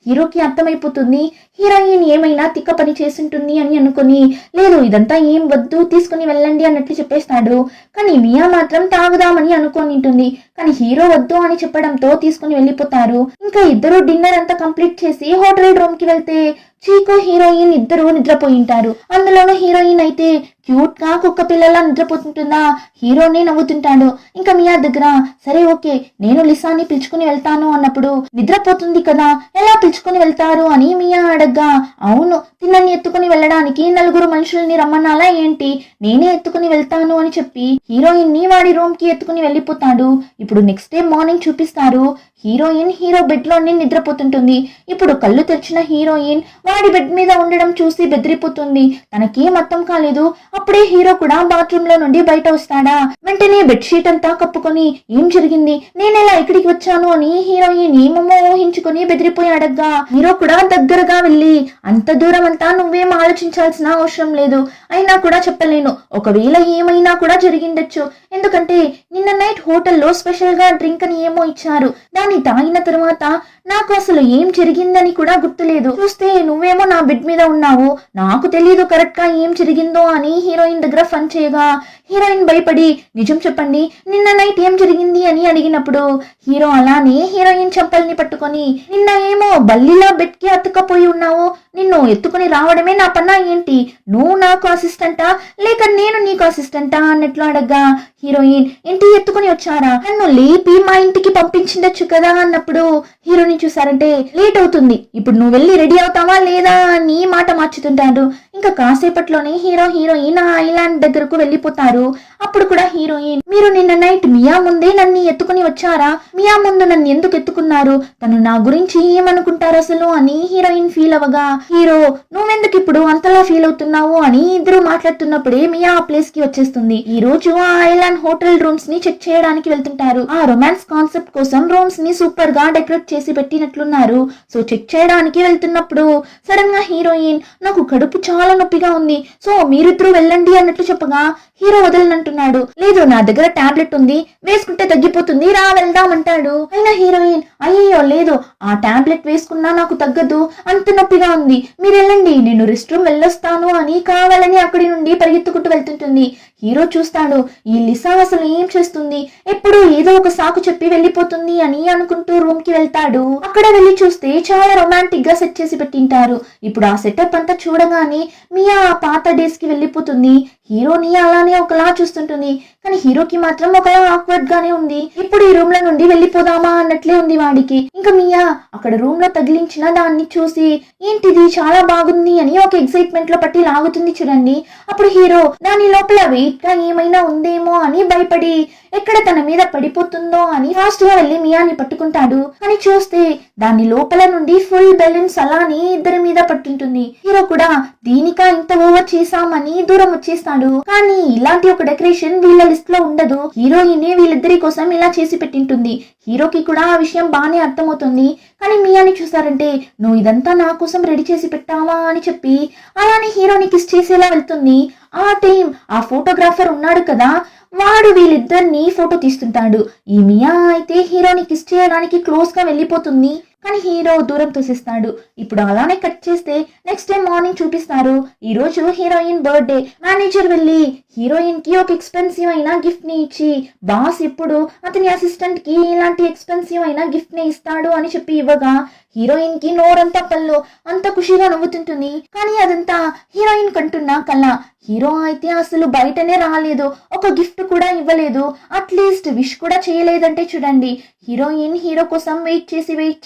హీరోకి అర్థమైపోతుంది హీరోయిన్ ఏమైనా తిక్క పని చేసింటుంది అని అనుకుని లేదు ఇదంతా ఏం వద్దు తీసుకుని వెళ్ళండి అన్నట్లు చెప్పేస్తాడు. కానీ మియా మాత్రం తాగుదామని అనుకొని ఉంటుంది. కానీ హీరో వద్దు అని చెప్పడంతో తీసుకుని వెళ్ళిపోతారు. ఇంకా ఇద్దరు డిన్నర్ అంతా కంప్లీట్ చేసి హోటల్ రూమ్ కి వెళ్తే చీకో హీరోయిన్ ఇద్దరు నిద్రపోయింటారు. అందులోనూ హీరోయిన్ అయితే క్యూట్ గా కుక్క పిల్లలా నిద్రపోతుంటుందా. హీరోని నవ్వుతుంటాడు. ఇంకా మియా దగ్గర సరే ఓకే నేను లిసాని పిలుచుకుని వెళ్తాను అన్నప్పుడు నిద్రపోతుంది కదా ఎలా పిలుచుకుని వెళ్తారు అని మియా అడగ్గా అవును తిన్నని ఎత్తుకుని వెళ్ళడానికి నలుగురు మనుషుల్ని రమ్మన్నాలా ఏంటి నేనే ఎత్తుకుని వెళ్తాను అని చెప్పి హీరోయిన్ ని వాడి రూమ్ కి ఎత్తుకుని వెళ్ళిపోతాడు. ఇప్పుడు నెక్స్ట్ డే మార్నింగ్ చూపిస్తారు. హీరోయిన్ హీరో బెడ్ లోనే నిద్రపోతుంటుంది. ఇప్పుడు కళ్ళు తెరిచిన హీరోయిన్ వాడి బెడ్ మీద ఉండడం చూసి బెదిరిపోతుంది. తనకేం అర్థం కాలేదు. అప్పుడే హీరో కూడా బాత్రూమ్ లో నుండి బయట వస్తాడా. వెంటనే బెడ్షీట్ అంతా కప్పుకొని ఏం జరిగింది నేనెలా ఇక్కడికి వచ్చాను అని హీరోయిన్ ఏమేమో ఊహించుకుని బెదిరిపోయి అడగ్గా హీరో కూడా దగ్గరగా వెళ్ళి అంత దూరం అంతా నువ్వేం ఆలోచించాల్సిన అవసరం లేదు అయినా కూడా చెప్పలేను ఒకవేళ ఏమైనా కూడా జరిగిండొచ్చు ఎందుకంటే నిన్న నైట్ హోటల్లో స్పెషల్ గా డ్రింక్ అని ఏమో ఇచ్చారు దాన్ని తాగిన తర్వాత నాకు అసలు ఏం జరిగిందని కూడా గుర్తులేదు చూస్తే నువ్వేమో నా బెడ్ మీద ఉన్నావు నాకు తెలియదు కరెక్ట్ గా ఏం జరిగిందో అని హీరోయిన్ దగ్గర ఫన్ చేయగా హీరోయిన్ భయపడి నిజం చెప్పండి నిన్న నైట్ ఏం జరిగింది అని అడిగినప్పుడు హీరో అలానే హీరోయిన్ చెంపల్ని పట్టుకొని నిన్న ఏమో బల్లిలా బెడ్ కి అతుక్కపోయి ఉన్నావు నిన్ను ఎత్తుకుని రావడమే నా పన్నా ఏంటి నువ్వు నాకు అసిస్టెంటా లేక నేను నీకు అసిస్టెంటా అన్నట్లు అడగ్గా హీరోయిన్ ఇంటి ఎత్తుకుని వచ్చారా నన్ను లేపి మా ఇంటికి పంపించిండొచ్చు కదా అన్నప్పుడు హీరోని చూసారంటే లేట్ అవుతుంది ఇప్పుడు నువ్వు వెళ్ళి రెడీ అవుతావా లేదా అని మాట మార్చుతుంటాడు. ఇంకా కాసేపట్లోనే హీరో హీరోయిన్ ఆ ఐలాండ్ దగ్గరకు వెళ్ళిపోతారు. అప్పుడు కూడా హీరోయిన్ మీరు నిన్న నైట్ మియా ముందే నన్ను ఎత్తుకుని వచ్చారా మియా ముందు నన్ను ఎందుకు ఎత్తుకున్నారు తను నా గురించి ఏమనుకుంటారు అసలు అని హీరోయిన్ ఫీల్ అవ్వగా హీరో నువ్వెందుకు ఇప్పుడు అంతలా ఫీల్ అవుతున్నావు అని ఇద్దరు మాట్లాడుతున్నప్పుడే మియా ఆ ప్లేస్ కి వచ్చేస్తుంది. ఈ రోజు ఆ ఐలాండ్ హోటల్ రూమ్స్ ని చెక్ చేయడానికి వెళ్తుంటారు. ఆ రొమాన్స్ కాన్సెప్ట్ కోసం రూమ్స్ ని సూపర్ గా డెకరేట్ చేసి పెట్టినట్లున్నారు. సో చెక్ చేయడానికి వెళ్తున్నప్పుడు సడన్ గా హీరోయిన్ నాకు కడుపు చాలా నొప్పిగా ఉంది సో మీరిద్దరూ వెళ్ళండి అన్నట్లు చెప్పగా హీరో వదలనంటున్నాడు. లేదు నా దగ్గర టాబ్లెట్ ఉంది వేసుకుంటే తగ్గిపోతుంది రా వెళ్దాం అంటాడు. అయినా హీరోయిన్ అయ్యో లేదు ఆ టాబ్లెట్ వేసుకున్నా నాకు తగ్గదు అంత నొప్పిగా ఉంది మీరు వెళ్ళండి నేను రెస్ట్ రూమ్ వెళ్ళొస్తాను అని కావాలని అక్కడి నుండి పరిగెత్తుకుంటూ వెళ్తుంటుంది. హీరో చూస్తాడు ఈ లిసా అసలు ఏం చేస్తుంది ఎప్పుడు ఏదో ఒక సాకు చెప్పి వెళ్ళిపోతుంది అని అనుకుంటూ రూమ్ కి వెళ్తాడు. అక్కడ వెళ్ళి చూస్తే చాలా రొమాంటిక్ గా సెట్ చేసి పెట్టింటారు. ఇప్పుడు ఆ సెటప్ అంతా చూడగానే మియా ఆ పాత డేస్ కి వెళ్ళిపోతుంది. హీరోని అలానే ఒకలా చూస్తుంటుంది కానీ హీరోకి మాత్రం ఒకలా ఆక్వర్డ్ గానే ఉంది. ఇప్పుడు ఈ రూమ్ లో నుండి వెళ్ళిపోదామా అన్నట్లే ఉంది వాడికి. ఇంకా మియా అక్కడ రూమ్ లో తగిలించిన దాన్ని చూసి ఏంటిది చాలా బాగుంది అని ఒక ఎక్సైట్మెంట్ లో పట్టి లాగుతుంది చూడండి. అప్పుడు హీరో దాని లోపల వెయిట్ గా ఏమైనా ఉందేమో అని భయపడి ఎక్కడ తన మీద పడిపోతుందో అని ఫాస్ట్ గా వెళ్లి మియాని పట్టుకుంటాడు. కానీ చూస్తే దాని లోపల నుండి ఫుల్ బెలూన్స్ అలానే ఇద్దరి మీద పట్టుంటుంది. హీరో కూడా దీనికా ఇంత ఓవర్ చేసామని దూరం వచ్చేస్తాడు. కానీ ఇలాంటి ఒక డెకరేషన్ వీళ్ళ లిస్ట్ లో ఉండదు. హీరోయిన్ వీళ్ళిద్దరి కోసం ఇలా చేసి పెట్టింటుంది. హీరోకి కూడా ఆ విషయం బాగానే అర్థమవుతుంది. కానీ మియాని చూసారంటే నువ్వు ఇదంతా నా కోసం రెడీ చేసి పెట్టావా అని చెప్పి అలానే హీరోని కిస్ చేసేలా వెళ్తుంది. ఆ టైం ఆ ఫోటోగ్రాఫర్ ఉన్నాడు కదా వాడు వీళ్ళిద్దరిని ఫోటో తీస్తుంటాడు. ఈ మియా అయితే హీరోని కిస్ చేయడానికి క్లోజ్ గా వెళ్ళిపోతుంది కానీ హీరో దూరం తోసిస్తాడు. ఇప్పుడు అలానే కట్ చేస్తే నెక్స్ట్ డే మార్నింగ్ చూపిస్తారు. ఈ రోజు హీరోయిన్ బర్త్డే. మేనేజర్ వెళ్ళి హీరోయిన్ కి ఒక ఎక్స్పెన్సివ్ అయిన గిఫ్ట్ ని ఇచ్చి బాస్ ఇప్పుడు అతని అసిస్టెంట్ కి ఇలాంటి ఎక్స్పెన్సివ్ అయిన గిఫ్ట్ ని ఇస్తాడు అని చెప్పి ఇవ్వగా హీరోయిన్ కి నోరంతా పళ్ళు అంత ఖుషిగా నవ్వుతుంటుంది. కానీ అదంతా హీరోయిన్ కంటున్న కళ. హీరో అయితే అసలు బయటనే రాలేదు ఒక గిఫ్ట్ కూడా ఇవ్వలేదు అట్లీస్ట్ విష్ కూడా చేయలేదంటే చూడండి. హీరోయిన్ హీరో కోసం వెయిట్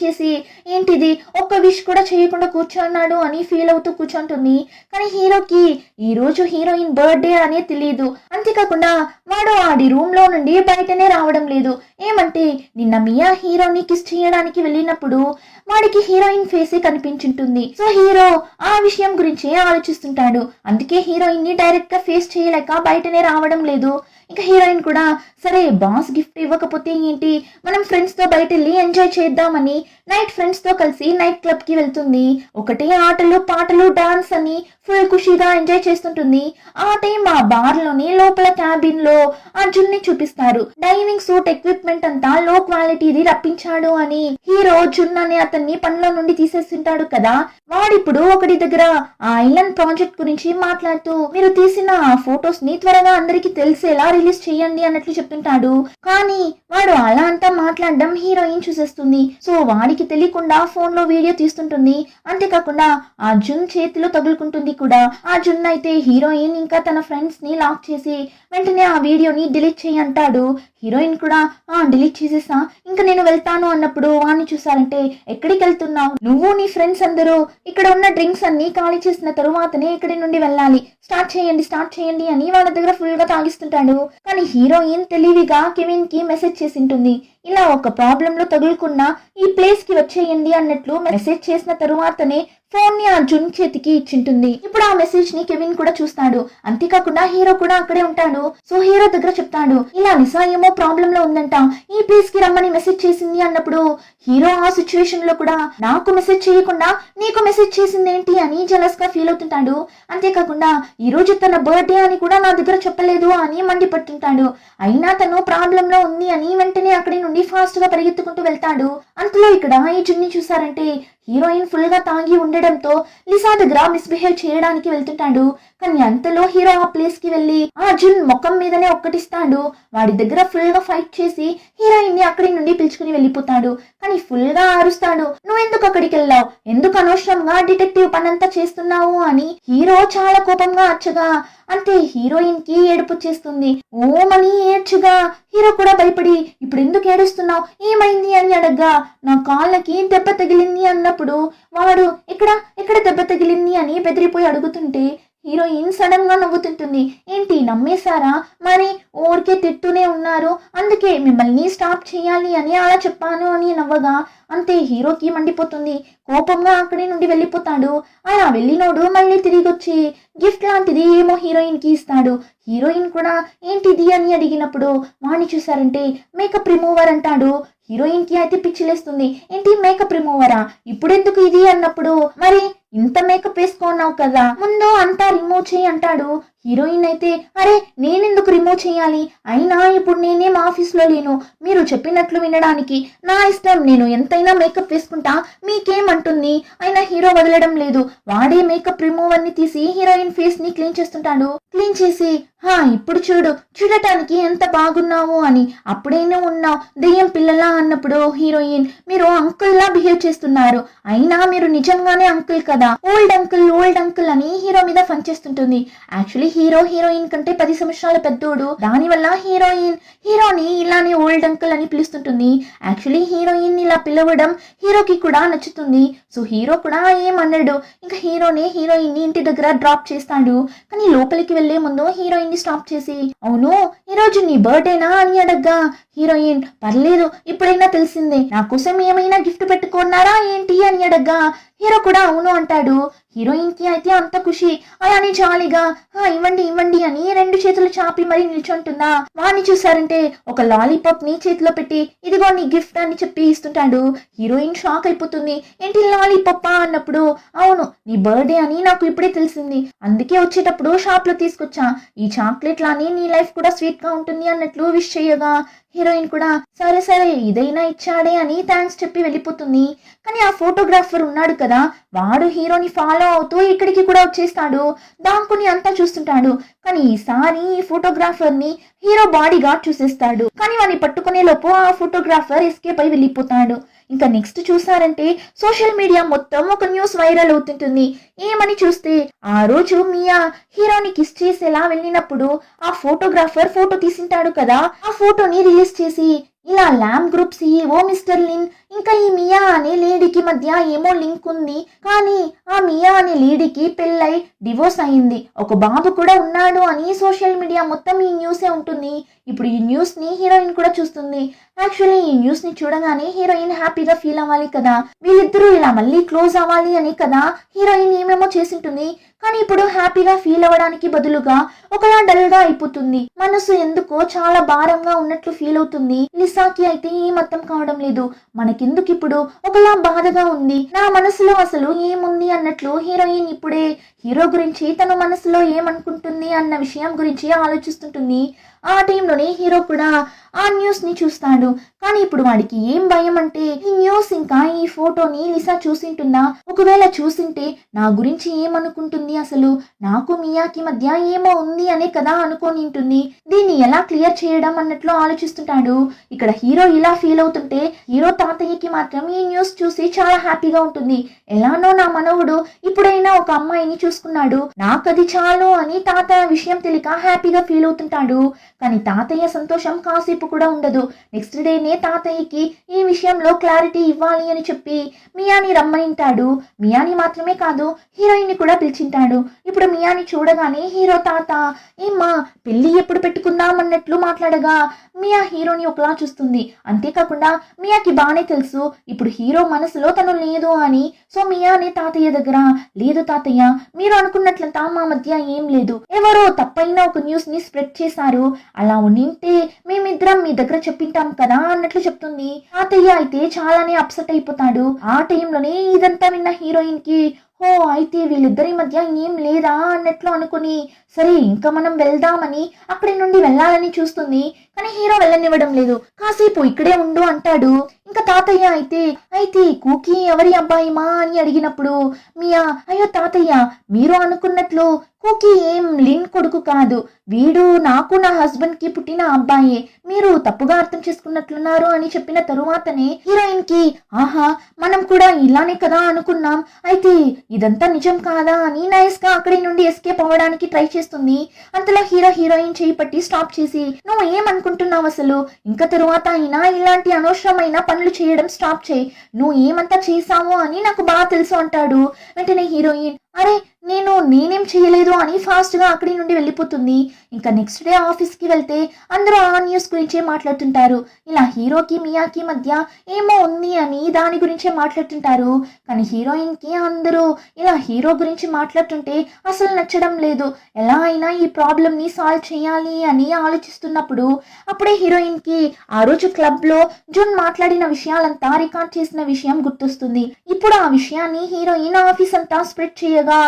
చేసి ఏంటిది ఒక్క విష్ కూడా చేయకుండా కూర్చున్నాడు అని ఫీల్ అవుతూ కూర్చుంటుంది. కానీ హీరోకి ఈ రోజు హీరోయిన్ బర్త్డే అనే తెలియదు. అంతేకాకుండా వాడు ఆడి రూమ్ లో నుండి బయటనే రావడం లేదు. ఏమంటే నిన్న మియా హీరోని కిస్ చేయడానికి వెళ్ళినప్పుడు వాడికి హీరోయిన్ ఫేసే కనిపించుంటుంది. సో హీరో ఆ విషయం గురించి ఆలోచిస్తుంటాడు. అందుకే హీరోయిన్ ని డైరెక్ట్ గా ఫేస్ చేయలేక బయటనే రావడం లేదు. ఇంకా హీరోయిన్ కూడా సరే బాస్ గిఫ్ట్ ఇవ్వకపోతే ఏంటి మనం ఫ్రెండ్స్ తో బయట వెళ్ళి ఎంజాయ్ చేద్దామని నైట్ ఫ్రెండ్స్ తో కలిసి నైట్ క్లబ్ కి వెళ్తుంది. ఒకటే ఆటలు పాటలు డాన్స్ అని ఫుల్ ఖుషిగా ఎంజాయ్ చేస్తుంటుంది. ఆ టైం ఆ బార్ లోని లోపల క్యాబిన్ లో అర్జున్ ని చూపిస్తారు. డైవింగ్ సూట్ ఎక్విప్మెంట్ అంతా లో క్వాలిటీది రప్పించాడు అని. హీరో జున్ అనే అతన్ని పనిలో నుండి తీసేస్తుంటాడు కదా. వాడిప్పుడు ఒకటి దగ్గర ఆ ఐలాండ్ ప్రాజెక్ట్ గురించి మాట్లాడుతూ మీరు తీసిన ఆ ఫొటోస్ ని త్వరగా అందరికి తెలిసేలా రిలీజ్ చేయండి అన్నట్లు చెప్తుంటాడు. కానీ వాడు అలా అంతా మాట్లాడడం హీరోయిన్ చూసేస్తుంది. సో వాడికి తెలియకుండా ఫోన్ లో వీడియో తీస్తుంటుంది. అంతేకాకుండా ఆ జున్ చేతిలో తగులుకుంటుంది కూడా. ఆ జున్ అయితే హీరోయిన్ ఇంకా తన ఫ్రెండ్స్ ని లాక్ చేసి వెంటనే ఆ వీడియోని డిలీట్ చేయి అంటాడు. హీరోయిన్ కూడా డిలీట్ చేసేసా, ఇంకా నేను వెళ్తాను అన్నప్పుడు వాడిని చూసారంటే ఎక్కడికి వెళ్తున్నావు, నువ్వు నీ ఫ్రెండ్స్ అందరూ ఇక్కడ ఉన్న డ్రింక్స్ అన్ని ఖాళీ చేసిన తరువాతనే ఇక్కడి నుండి వెళ్ళాలి, స్టార్ట్ చేయండి అని వాళ్ళ దగ్గర ఫుల్ గా తాగిస్తుంటాడు. కానీ హీరోయిన్ తెలివిగా కెవిన్ కి మెసేజ్ చేసింటుంది, ఇలా ఒక ప్రాబ్లం లో తగులుకున్నా ఈ ప్లేస్ కి వచ్చేయండి అన్నట్లు మెసేజ్ చేసిన తరువాతనే ఫోన్ ని ఆ జున్ చేతికి ఇచ్చింటుంది. ఇప్పుడు ఆ మెసేజ్ ని కెవిన్ కూడా చూస్తాడు. అంతేకాకుండా హీరో కూడా అక్కడే ఉంటాడు. సో హీరో దగ్గర చెప్తాడు, ఇలా నిసా ఏమో ప్రాబ్లం లో ఉందంట, ఈ ప్లేస్ కి రమ్మని మెసేజ్ చేసింది అన్నప్పుడు హీరో ఆ సిచ్యువేషన్ లో కూడా నాకు మెసేజ్ చేయకుండా నీకు మెసేజ్ చేసింది ఏంటి అని జలస్ గా ఫీల్ అవుతుంటాడు. అంతేకాకుండా ఈ రోజు తన బర్త్డే అని కూడా నా దగ్గర చెప్పలేదు అని మండిపడుతుంటాడు. అయినా తను ప్రాబ్లం లో ఉంది అని వెంటనే అక్కడి నుండి ఫాస్ట్ గా పరిగెత్తుకుంటూ వెళ్తాడు. అంతలో ఇక్కడ ఈ జున్ని చూసారంటే హీరోయిన్ ఫుల్ గా తాగి ఉండడంతో లిసా దగ్గర మిస్బిహేవ్ చేయడానికి వెళ్తుంటాడు. కానీ అంతలో హీరో ఆ ప్లేస్ కి వెళ్లి ఆ జున్ ముఖం మీదనే ఒక్కటిస్తాడు. వాడి దగ్గర ఫుల్ గా ఫైట్ చేసి హీరోయిన్ ని అక్కడి నుండి పిలుచుకుని వెళ్ళిపోతాడు. కానీ ఫుల్ గా అరుస్తాడు, నువ్వెందుకు అక్కడికి వెళ్ళావు, ఎందుకు అనవసరంగా డిటెక్టివ్ పనంతా చేస్తున్నావు అని హీరో చాలా కోపంగా అచ్చగా. అంతే హీరోయిన్ కి ఏడుపు చేస్తుంది. ఓమని ఏడ్చుగా హీరో కూడా భయపడి ఇప్పుడు ఎందుకు ఏడుస్తున్నావు, ఏమైంది అని అడగ్గా నా కాళ్ళకి దెబ్బ తగిలింది అన్నప్పుడు వాడు ఎక్కడ దెబ్బ తగిలింది అని బెదిరిపోయి అడుగుతుంటే హీరోయిన్ సడన్ గా నవ్వుతుంటుంది. ఏంటి నమ్మేశారా, మరి ఊరికే తిట్టునే ఉన్నారు, అందుకే మిమ్మల్ని స్టాప్ చేయాలి అని అలా చెప్పాను అని నవ్వగా అంతే హీరోకి మండిపోతుంది. కోపంగా అక్కడి నుండి వెళ్ళిపోతాడు. అలా వెళ్ళినోడు మళ్ళీ తిరిగి వచ్చి గిఫ్ట్ లాంటిది ఏమో హీరోయిన్ కి ఇస్తాడు. హీరోయిన్ కూడా ఏంటిది అని అడిగినప్పుడు వాణ్ణి చూసారంటే మేకప్ రిమూవర్ అంటాడు. హీరోయిన్ కి అయితే పిచ్చిలేస్తుంది, ఏంటి మేకప్ రిమూవరా, ఇప్పుడెందుకు ఇది అన్నప్పుడు మరి ఇంత మేకప్ వేసుకున్నావు కదా, ముందు అంతా రిమూవ్ చేయి అంటాడు. హీరోయిన్ అయితే అరే నేనెందుకు రిమూవ్ చేయాలి, అయినా ఇప్పుడు నేనేం ఆఫీస్ లో లేను, మీరు చెప్పినట్లు వినడానికి నా ఇష్టం, నేను ఎంతైనా మేకప్ వేసుకుంటా, మీకేమంటుంది. అయినా హీరో వదలడం లేదు. వాడే మేకప్ రిమూవర్ ని తీసి హీరోయిన్ ఫేస్ ని క్లీన్ చేస్తుంటాడు. క్లీన్ చేసి ఇప్పుడు చూడటానికి ఎంత బాగున్నావు అని, అప్పుడేనే ఉన్నావు దెయ్యం పిల్లలా అన్నప్పుడు హీరోయిన్ మీరు అంకుల్ లా బిహేవ్ చేస్తున్నారు, అయినా మీరు నిజంగానే అంకుల్ కదా, ఓల్డ్ అంకుల్ అని హీరో మీద ఫన్ చేస్తుంటుంది. యాక్చువల్లీ హీరోయిన్ కంటే 10 సంవత్సరాల పెద్దోడు. దాని వల్ల హీరోని ఇలానే ఓల్డ్ అంకుల్ అని పిలుస్తుంటుంది. యాక్చువల్లీ హీరోయిన్ ఇలా పిలవడం హీరోకి కూడా నచ్చుతుంది. సో హీరో కూడా ఏమన్నాడు, ఇంకా హీరోయిన్ ని ఇంటి దగ్గర డ్రాప్ చేస్తాడు. కానీ లోపలికి వెళ్లే ముందు హీరోయిన్ ని స్టాప్ చేసి అవును ఈ రోజు నీ బర్త్డేనా అని అడగ్గా హీరోయిన్ పర్లేదు ఇప్పుడైనా తెలిసిందే, నా కోసం ఏమైనా గిఫ్ట్ పెట్టుకున్నారా ఏంటి అని అడగ్గా హీరో కూడా అవును అంటాడు. హీరోయిన్ కి అయితే అంత ఖుషి, అలానే జాలీగా ఇవ్వండి అని 2 చేతులు చాపి మరీ నిల్చుంటుందా. వాణ్ణి చూసారంటే ఒక లాలీపాప్ ని చేతిలో పెట్టి ఇదిగో నీ గిఫ్ట్ అని చెప్పి ఇస్తుంటాడు. హీరోయిన్ షాక్ అయిపోతుంది, ఏంటి లాలీపాప్ అన్నప్పుడు అవును నీ బర్త్డే అని నాకు ఇప్పుడే తెలిసింది, అందుకే వచ్చేటప్పుడు షాప్ లో తీసుకొచ్చా, ఈ చాక్లెట్ లాని నీ లైఫ్ కూడా స్వీట్ గా ఉంటుంది అన్నట్లు విష్ చేయగా హీరోయిన్ కూడా సరే ఇదైనా ఇచ్చాడే అని థ్యాంక్స్ చెప్పి వెళ్ళిపోతుంది. కానీ ఆ ఫోటోగ్రాఫర్ ఉన్నాడు కదా, వాడు హీరోని ఫాలో అవుతూ ఇక్కడికి కూడా వచ్చేస్తాడు. దాంకుని అంతా చూస్తుంటాడు. కానీ ఈసారి ఈ ఫోటోగ్రాఫర్ ని హీరో బాడీ గార్డ్ చూసేస్తాడు. కానీ వాడిని పట్టుకునే లోపు ఆ ఫోటోగ్రాఫర్ ఎస్కేప్ అయి వెళ్ళిపోతాడు. ఇంకా నెక్స్ట్ చూసారంటే సోషల్ మీడియా మొత్తం ఒక న్యూస్ వైరల్ అవుతుంటుంది. ఏమని చూస్తే ఆ రోజు మియా హీరోని కిస్ చేసేలా వెళ్ళినప్పుడు ఆ ఫోటోగ్రాఫర్ ఫోటో తీసింటాడు కదా, ఆ ఫోటోని రిలీజ్ చేసి ఇలా Lam group CEO mister Lin ఇంకా ఈ మియా అనే లేడీకి మధ్య ఏమో లింక్ ఉంది, కానీ ఆ మియా అనే లేడీకి పెళ్ళై డివోర్స్ అయింది, ఒక బాబు కూడా ఉన్నాడు అని సోషల్ మీడియా మొత్తం ఈ న్యూసే ఉంటుంది. ఇప్పుడు ఈ న్యూస్ ని హీరోయిన్ కూడా చూస్తుంది. యాక్చువల్లీ ఈ న్యూస్ ని చూడగానే హీరోయిన్ హ్యాపీగా ఫీల్ అవ్వాలి కదా, వీళ్ళిద్దరూ ఇలా మళ్ళీ క్లోజ్ అవ్వాలి అని కదా హీరోయిన్ ఏమేమో చేసింటుంది. కానీ ఇప్పుడు హ్యాపీగా ఫీల్ అవ్వడానికి బదులుగా ఒకలా డల్ గా అయిపోతుంది. మనసు ఎందుకో చాలా భారంగా ఉన్నట్లు ఫీల్ అవుతుంది. లిసాకి అయితే ఏం అర్థం కావడం లేదు, మనకెందుకు ఇప్పుడు ఒకలా బాధగా ఉంది, నా మనసులో అసలు ఏముంది అన్నట్లు హీరోయిన్ ఇప్పుడే హీరో గురించి తన మనసులో ఏమనుకుంటుంది అన్న విషయం గురించి ఆలోచిస్తుంటుంది. ఆ టైంలోనే హీరో కూడా ఆ న్యూస్ ని చూస్తాడు. కానీ ఇప్పుడు వాడికి ఏం భయం అంటే ఈ న్యూస్ ఇంకా ఈ ఫోటోని లిసా చూసింటుందా, ఒకవేళ చూసింటే నా గురించి ఏమనుకుంటుంది, అసలు నాకు మియాకి మధ్య ఏమో ఉంది అనే కదా అనుకోనింటుంది. దీన్ని ఎలా క్లియర్ చేయడం అన్నట్లు ఆలోచిస్తుంటాడు. ఇక్కడ హీరో ఇలా ఫీల్ అవుతుంటే హీరో తాతయ్యకి మాత్రం ఈ న్యూస్ చూసి చాలా హ్యాపీగా ఉంటుంది. ఎలానో నా మనవుడు ఇప్పుడైనా ఒక అమ్మాయిని చూసుకున్నాడు, నాకది చాలు అని తాతయ్య విషయం తెలియక హ్యాపీగా ఫీల్ అవుతుంటాడు. కానీ తాతయ్య సంతోషం కాసేపు కూడా ఉండదు. నెక్స్ట్ డేనే తాతయ్యకి ఈ విషయంలో క్లారిటీ ఇవ్వాలి అని చెప్పి మియాని రమ్మనింటాడు. మియాని మాత్రమే కాదు, హీరోయిన్ ని కూడా పిలిచింటాడు. ఇప్పుడు మియాని చూడగానే హీరో తాత ఏమ్మా పెళ్లి ఎప్పుడు పెట్టుకుందాం అన్నట్లు మాట్లాడగా మియా హీరోని ఒకలా చూస్తుంది. అంతేకాకుండా మియాకి బానే తెలుసు ఇప్పుడు హీరో మనసులో తను లేదు అని. సో మియాని తాతయ్య దగ్గర, లేదు తాతయ్య, మీరు అనుకున్నట్లంతా మా మధ్య ఏం లేదు, ఎవరో తప్పైన ఒక న్యూస్ ని స్ప్రెడ్ చేశారు, అలా ఉంటే మేమిద్దరం మీ దగ్గర చెప్పింటాం కదా అన్నట్లు చెప్తుంది. తాతయ్య అయితే చాలానే అప్సెట్ అయిపోతాడు. ఆ టైంలోనే ఇదంతా విన్న హీరోయిన్ కి ఓ అయితే వీళ్ళిద్దరి మధ్య ఏం లేదా అన్నట్లు అనుకుని సరే ఇంకా మనం వెళ్దామని అక్కడి నుండి వెళ్ళాలని చూస్తుంది. కానీ హీరో వెళ్ళనివ్వడం లేదు. కాసేపు ఇక్కడే ఉండు అంటాడు. ఇంకా తాతయ్య అయితే కూకీ ఎవరి అబ్బాయిమా అని అడిగినప్పుడు మియా అయ్యో తాతయ్య మీరు అనుకున్నట్లు కూకీ ఏం లిన్ కొడుకు కాదు, వీడు నాకు నా హస్బెండ్ కి పుట్టిన అబ్బాయే, మీరు తప్పుగా అర్థం చేసుకున్నట్లున్నారు అని చెప్పిన తరువాతనే హీరోయిన్ కి ఆహా మనం కూడా ఇలానే కదా అనుకున్నాం, అయితే ఇదంతా నిజం కాదా అని నైస్ గా అక్కడి నుండి ఎస్కేప్ అవ్వడానికి ట్రై చేస్తుంది. అంతలో హీరోయిన్ చేయి పట్టి స్టాప్ చేసి నువ్వు ఏమనుకుంటున్నావు అసలు, ఇంకా తరువాత అయినా ఇలాంటి అనవసరమైన పనులు చేయడం స్టాప్ చేయి, నువ్వు ఏమంతా చేసావు అని నాకు బాగా తెలుసు అంటాడు. వెంటనే హీరోయిన్ అరే నేనేం చేయలేదు అని ఫాస్ట్ గా అక్కడి నుండి వెళ్ళిపోతుంది. ఇంకా నెక్స్ట్ డే ఆఫీస్ కి వెళ్తే అందరూ ఆ న్యూస్ గురించే మాట్లాడుతుంటారు. ఇలా హీరోకి మియాకి మధ్య ఏమో ఉంది అని దాని గురించే మాట్లాడుతుంటారు. కానీ హీరోయిన్ కి అందరూ ఇలా హీరో గురించి మాట్లాడుతుంటే అసలు నచ్చడం లేదు. ఎలా అయినా ఈ ప్రాబ్లం ని సాల్వ్ చేయాలి అని ఆలోచిస్తున్నప్పుడు అప్పుడే హీరోయిన్ కి ఆ రోజు క్లబ్ లో జున్ మాట్లాడిన విషయాలంతా రికార్డ్ చేసిన విషయం గుర్తొస్తుంది. ఇప్పుడు ఆ విషయాన్ని హీరోయిన్ ఆఫీస్ అంతా స్ప్రెడ్ చేయగా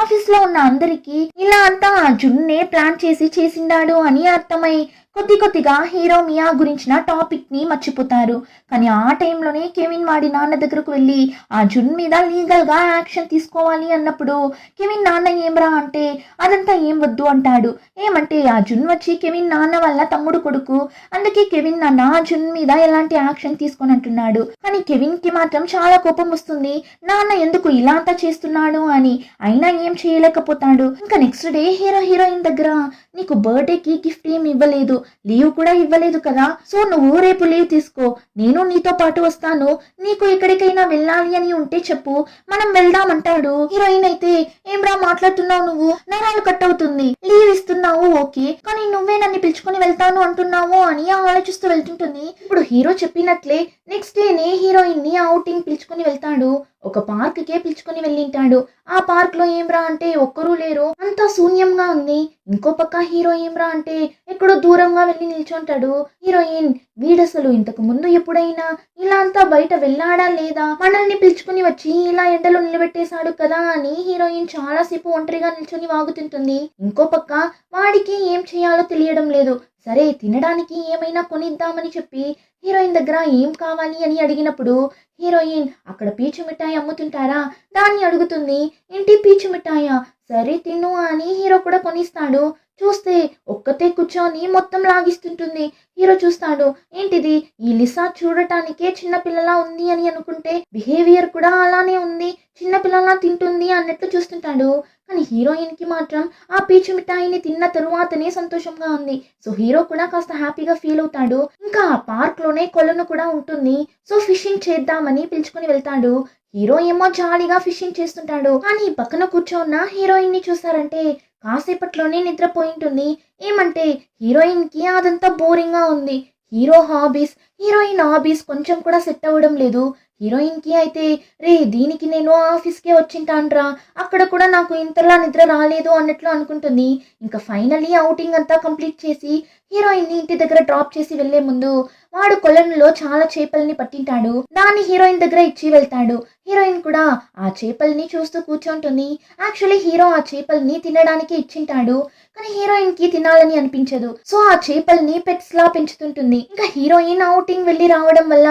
ఆఫీస్ లో ఉన్న అందరికి ఇలా అంతా జున్నే ప్లాన్ చేసిండాడు అని అర్థమై కొద్దిగా హీరో మియా గురించిన టాపిక్ ని మర్చిపోతారు. కానీ ఆ టైంలోనే కెవిన్ వాడి నాన్న దగ్గరకు వెళ్ళి ఆ జున్ మీద లీగల్ గా యాక్షన్ తీసుకోవాలి అన్నప్పుడు కెవిన్ నాన్న ఏమ్రా అంటే అదంతా ఏం వద్దు అంటాడు. ఏమంటే ఆ జున్ వచ్చి కెవిన్ నాన్న వల్ల తమ్ముడు కొడుకు, అందుకే కెవిన్ నాన్న ఆ జున్ మీద ఎలాంటి యాక్షన్ తీసుకొని అంటున్నాడు. కానీ కెవిన్ కి మాత్రం చాలా కోపం వస్తుంది, నాన్న ఎందుకు ఇలా అంతా చేస్తున్నాడు అని. అయినా ఏం చేయలేకపోతాడు. ఇంకా నెక్స్ట్ డే హీరోయిన్ దగ్గర నీకు బర్త్డేకి గిఫ్ట్ ఏమి ఇవ్వలేదు, లీవ్ కూడా ఇవ్వలేదు కదా, సో నువ్వు రేపు లీవ్ తీసుకో, నేను నీతో పాటు వస్తాను, నీకు ఎక్కడికైనా వెళ్ళాలి అని ఉంటే చెప్పు, మనం వెళ్దామంటాడు. హీరోయిన్ అయితే ఏమ్రా మాట్లాడుతున్నావు, నువ్వు నరాలు కట్ అవుతుంది, లీవ్ ఇస్తున్నావు ఓకే, కానీ నువ్వే నన్ను పిలుచుకొని వెళ్తాను అంటున్నావు అని ఆలోచిస్తూ వెళ్తుంటుంది. ఇప్పుడు హీరో చెప్పినట్లే నెక్స్ట్ డేనే హీరోయిన్ ని అవుటింగ్ పిలుచుకొని వెళ్తాడు. ఒక పార్క్ కే పిలుచుకొని వెళ్ళింటాడు. ఆ పార్క్ లో ఏమ్రా అంటే ఒక్కరూ లేరు, అంతా శూన్యంగా ఉంది. ఇంకో పక్క హీరో ఏమ్రా అంటే ఎక్కడో దూరంగా వెళ్ళి నిల్చుంటాడు. హీరోయిన్ వీడసలు ఇంతకు ముందు ఎప్పుడైనా ఇలా అంతా బయట వెళ్ళాడా లేదా, మనల్ని పిలుచుకుని వచ్చి ఇలా ఎండలో నిలబెట్టేశాడు కదా అని హీరోయిన్ చాలాసేపు ఒంటరిగా నిల్చొని వాగుతుంటుంది. ఇంకో పక్క వాడికి ఏం చేయాలో తెలియడం లేదు. సరే తినడానికి ఏమైనా కొనిద్దామని చెప్పి హీరోయిన్ దగ్గర ఏం కావాలి అని అడిగినప్పుడు హీరోయిన్ అక్కడ పీచు మిఠాయి అమ్ముతుంటారా దాన్ని అడుగుతుంది. ఏంటి పీచు మిఠాయా, సరే తిను అని హీరో కూడా కొనిస్తాడు. చూస్తే ఒక్కతే కూర్చొని మొత్తం లాగిస్తుంటుంది. హీరో చూస్తాడు, ఏంటిది ఈ లిసా చూడటానికే చిన్నపిల్లలా ఉంది అని అనుకుంటే బిహేవియర్ కూడా అలానే ఉంది, చిన్నపిల్లలా తింటుంది అన్నట్లు చూస్తుంటాడు. కానీ హీరోయిన్ కి మాత్రం ఆ పీచు మిఠాయిని తిన్న తరువాతనే సంతోషంగా ఉంది. సో హీరో కూడా కాస్త హ్యాపీగా ఫీల్ అవుతాడు. ఇంకా ఆ పార్క్ లోనే కొలను కూడా ఉంటుంది. సో ఫిషింగ్ చేద్దామని పిలుచుకుని వెళ్తాడు. హీరో ఏమో జాలీగా ఫిషింగ్ చేస్తుంటాడు. కానీ పక్కన కూర్చోన్న హీరోయిన్ ని చూసారంటే కాసేపట్లోనే నిద్రపోయింటుంది. ఏమంటే హీరోయిన్ కి అదంతా బోరింగ్ గా ఉంది. హీరోయిన్ హాబీస్ కొంచెం కూడా సెట్ అవ్వడం లేదు. హీరోయిన్ కి అయితే రే దీనికి నేను ఆఫీస్కే వచ్చింటాన్రా, అక్కడ కూడా నాకు ఇంతలా నిద్ర రాలేదు అన్నట్లు అనుకుంటుంది. ఇంకా ఫైనలీ అవుటింగ్ అంతా కంప్లీట్ చేసి హీరోయిన్ ని ఇంటి దగ్గర డ్రాప్ చేసి వెళ్లే ముందు వాడు కొలనులో చాలా చేపల్ని పట్టింటాడు, దాన్ని హీరోయిన్ దగ్గర ఇచ్చి వెళ్తాడు. హీరోయిన్ కూడా ఆ చేపల్ని చూస్తూ కూర్చుంటుంది. యాక్చువల్లీ హీరో ఆ చేపల్ని తినడానికి ఇచ్చింటాడు, కానీ హీరోయిన్ కి తినాలని అనిపించదు. సో ఆ చేపల్ని పెట్స్ లా పెంచుతుంటుంది. ఇంకా హీరోయిన్ అవుటింగ్ వెళ్లి రావడం వల్ల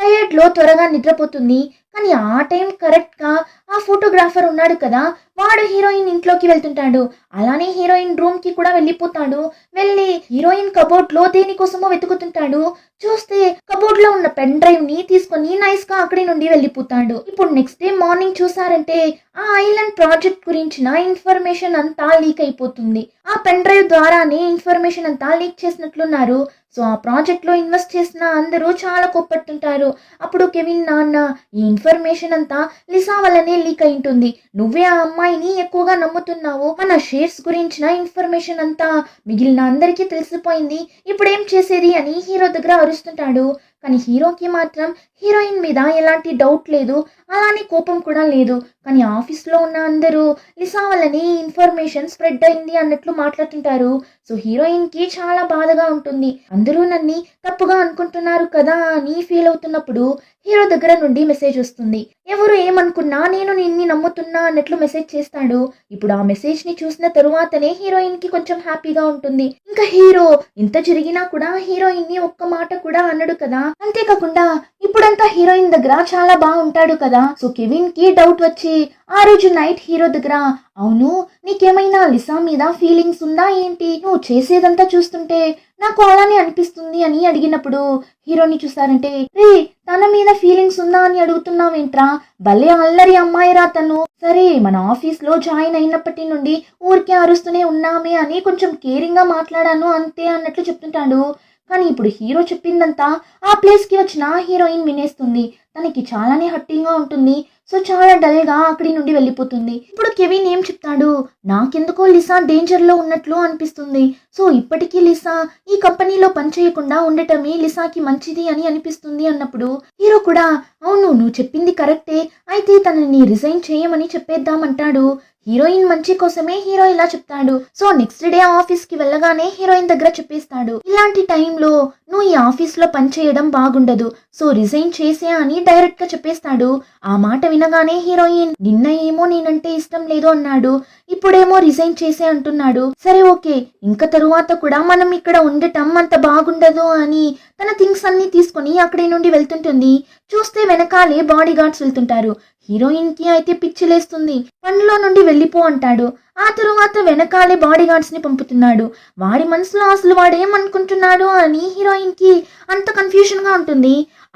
టైర్డ్ లో త్వరగా నిద్రపోతుంది. కానీ ఆ టైం కరెక్ట్ గా ఆ ఫోటోగ్రాఫర్ ఉన్నాడు కదా, వాడు హీరోయిన్ ఇంట్లోకి వెళ్తుంటాడు. అలానే హీరోయిన్ రూమ్ కి కూడా వెళ్ళిపోతాడు. వెళ్ళి హీరోయిన్ కబోర్డ్ లో దేనికోసమో వెతుకుతుంటాడు. చూస్తే కబోర్డ్ లో ఉన్న పెన్ డ్రైవ్ ని తీసుకొని నైస్ గా అక్కడి నుండి వెళ్ళిపోతాడు. ఇప్పుడు నెక్స్ట్ డే మార్నింగ్ చూసారంటే ఆ ఐలాండ్ ప్రాజెక్ట్ గురించిన ఇన్ఫర్మేషన్ అంతా లీక్ అయిపోతుంది. ఆ పెన్ డ్రైవ్ ద్వారానే ఇన్ఫర్మేషన్ అంతా లీక్ చేసినట్లున్నారు. సో ఆ ప్రాజెక్ట్ లో ఇన్వెస్ట్ చేసిన అందరూ చాలా కోప్పడుతుంటారు. అప్పుడు కెవిన్ నాన్న ఈ ఇన్ఫర్మేషన్ అంతా లిసా వల్లనే లీక్ అయి ఉంటుంది, నువ్వే ఆ అమ్మాయిని ఎక్కువగా నమ్ముతున్నావు, మన షేర్స్ గురించిన ఇన్ఫర్మేషన్ అంతా మిగిలిన అందరికీ తెలిసిపోయింది, ఇప్పుడేం చేసేది అని హీరో దగ్గర అరుస్తుంటాడు. కానీ హీరోకి మాత్రం హీరోయిన్ మీద ఎలాంటి డౌట్ లేదు, అలానే కోపం కూడా లేదు. కానీ ఆఫీస్లో ఉన్న అందరూ లిసా వల్లనే ఇన్ఫర్మేషన్ స్ప్రెడ్ అయింది అన్నట్లు మాట్లాడుతుంటారు. సో హీరోయిన్ కి చాలా బాధగా ఉంటుంది. అందరూ నన్ను తప్పుగా అనుకుంటున్నారు కదా అని ఫీల్ అవుతున్నప్పుడు హీరో దగ్గర నుండి మెసేజ్ వస్తుంది. ఎవరు ఏమనుకున్నా నేను నిన్ని నమ్ముతున్నా అన్నట్లు మెసేజ్ చేస్తాడు. ఇప్పుడు ఆ మెసేజ్ ని చూసిన తరువాతనే హీరోయిన్ కి కొంచెం హ్యాపీగా ఉంటుంది. ఇంకా హీరో ఇంత జరిగినా కూడా హీరోయిన్ ని ఒక్క మాట కూడా అనడు కదా. అంతేకాకుండా ఇప్పుడంతా హీరోయిన్ దగ్గర చాలా బాగుంటాడు కదా. సో కెవిన్ కి డౌట్ వచ్చి ఆ రోజు నైట్ హీరో దగ్గర, అవును నీకేమైనా లిసా మీద ఫీలింగ్స్ ఉందా ఏంటి, నువ్వు చేసేదంతా చూస్తుంటే నాకు అలానే అనిపిస్తుంది అని అడిగినప్పుడు హీరోని చూసారంటే, రే తన మీద ఫీలింగ్స్ ఉందా అని అడుగుతున్నావేంట్రా, భలే అల్లరి అమ్మాయిరా తను, సరే మన ఆఫీస్ లో జాయిన్ అయినప్పటి నుండి ఊరికే అరుస్తూనే ఉన్నామే అని కొంచెం కేరింగ్ గా మాట్లాడాను అంతే అన్నట్లు చెప్తుంటాడు. కానీ ఇప్పుడు హీరో చెప్పిందంతా ఆ ప్లేస్ కి వచ్చిన హీరోయిన్ వినేస్తుంది. తనకి చాలానే హట్టింగ్ గా ఉంటుంది. సో చాలా డల్ గా అక్కడి నుండి వెళ్ళిపోతుంది. ఇప్పుడు కెవిన్ ఏం చెప్తాడు, నాకెందుకో లిసా డేంజర్ లో ఉన్నట్లు అనిపిస్తుంది. సో ఇప్పటికీ లిసా ఈ కంపెనీలో పనిచేయకుండా ఉండటమే లిసాకి మంచిది అని అనిపిస్తుంది అన్నప్పుడు హీరో కూడా, అవును నువ్వు చెప్పింది కరెక్టే, అయితే తనని రిజైన్ చేయమని చెప్పేద్దామంటాడు. హీరోయిన్ మంచి కోసమే హీరో ఇలా చెప్తాడు. సో నెక్స్ట్ డే ఆఫీస్ కి వెళ్ళగానే హీరోయిన్ దగ్గర చెప్పేస్తాడు, ఇలాంటి టైంలో నువ్వు ఈ ఆఫీస్ లో పని చేయడం బాగుండదు, సో రిజైన్ చేసే అని డైరెక్ట్ గా చెప్పేస్తాడు. ఆ మాట వినగానే హీరోయిన్, నిన్న ఏమో నేనంటే ఇష్టం లేదు అన్నాడు, ఇప్పుడేమో రిజైన్ చేసే అంటున్నాడు, సరే ఓకే ఇంకా తరువాత కూడా మనం ఇక్కడ ఉండటం అంత బాగుండదు అని తన థింగ్స్ అన్ని తీసుకుని అక్కడి నుండి వెళ్తుంటుంది. చూస్తే వెనకాలే బాడీ గార్డ్స్ వెళ్తుంటారు. హీరోయిన్ కి అయితే పిచ్చిలేస్తుంది. పనిలో నుండి వెళ్ళిపో అంటాడు. ఆ తరువాత వెనకాలే బాడీ గార్డ్స్ ని పంపుతున్నాడు. వాడి మనసులో అసలు వాడేమనుకుంటున్నాడు అని హీరోయిన్ కి అంత కన్ఫ్యూజన్ గా ఉంటుంది.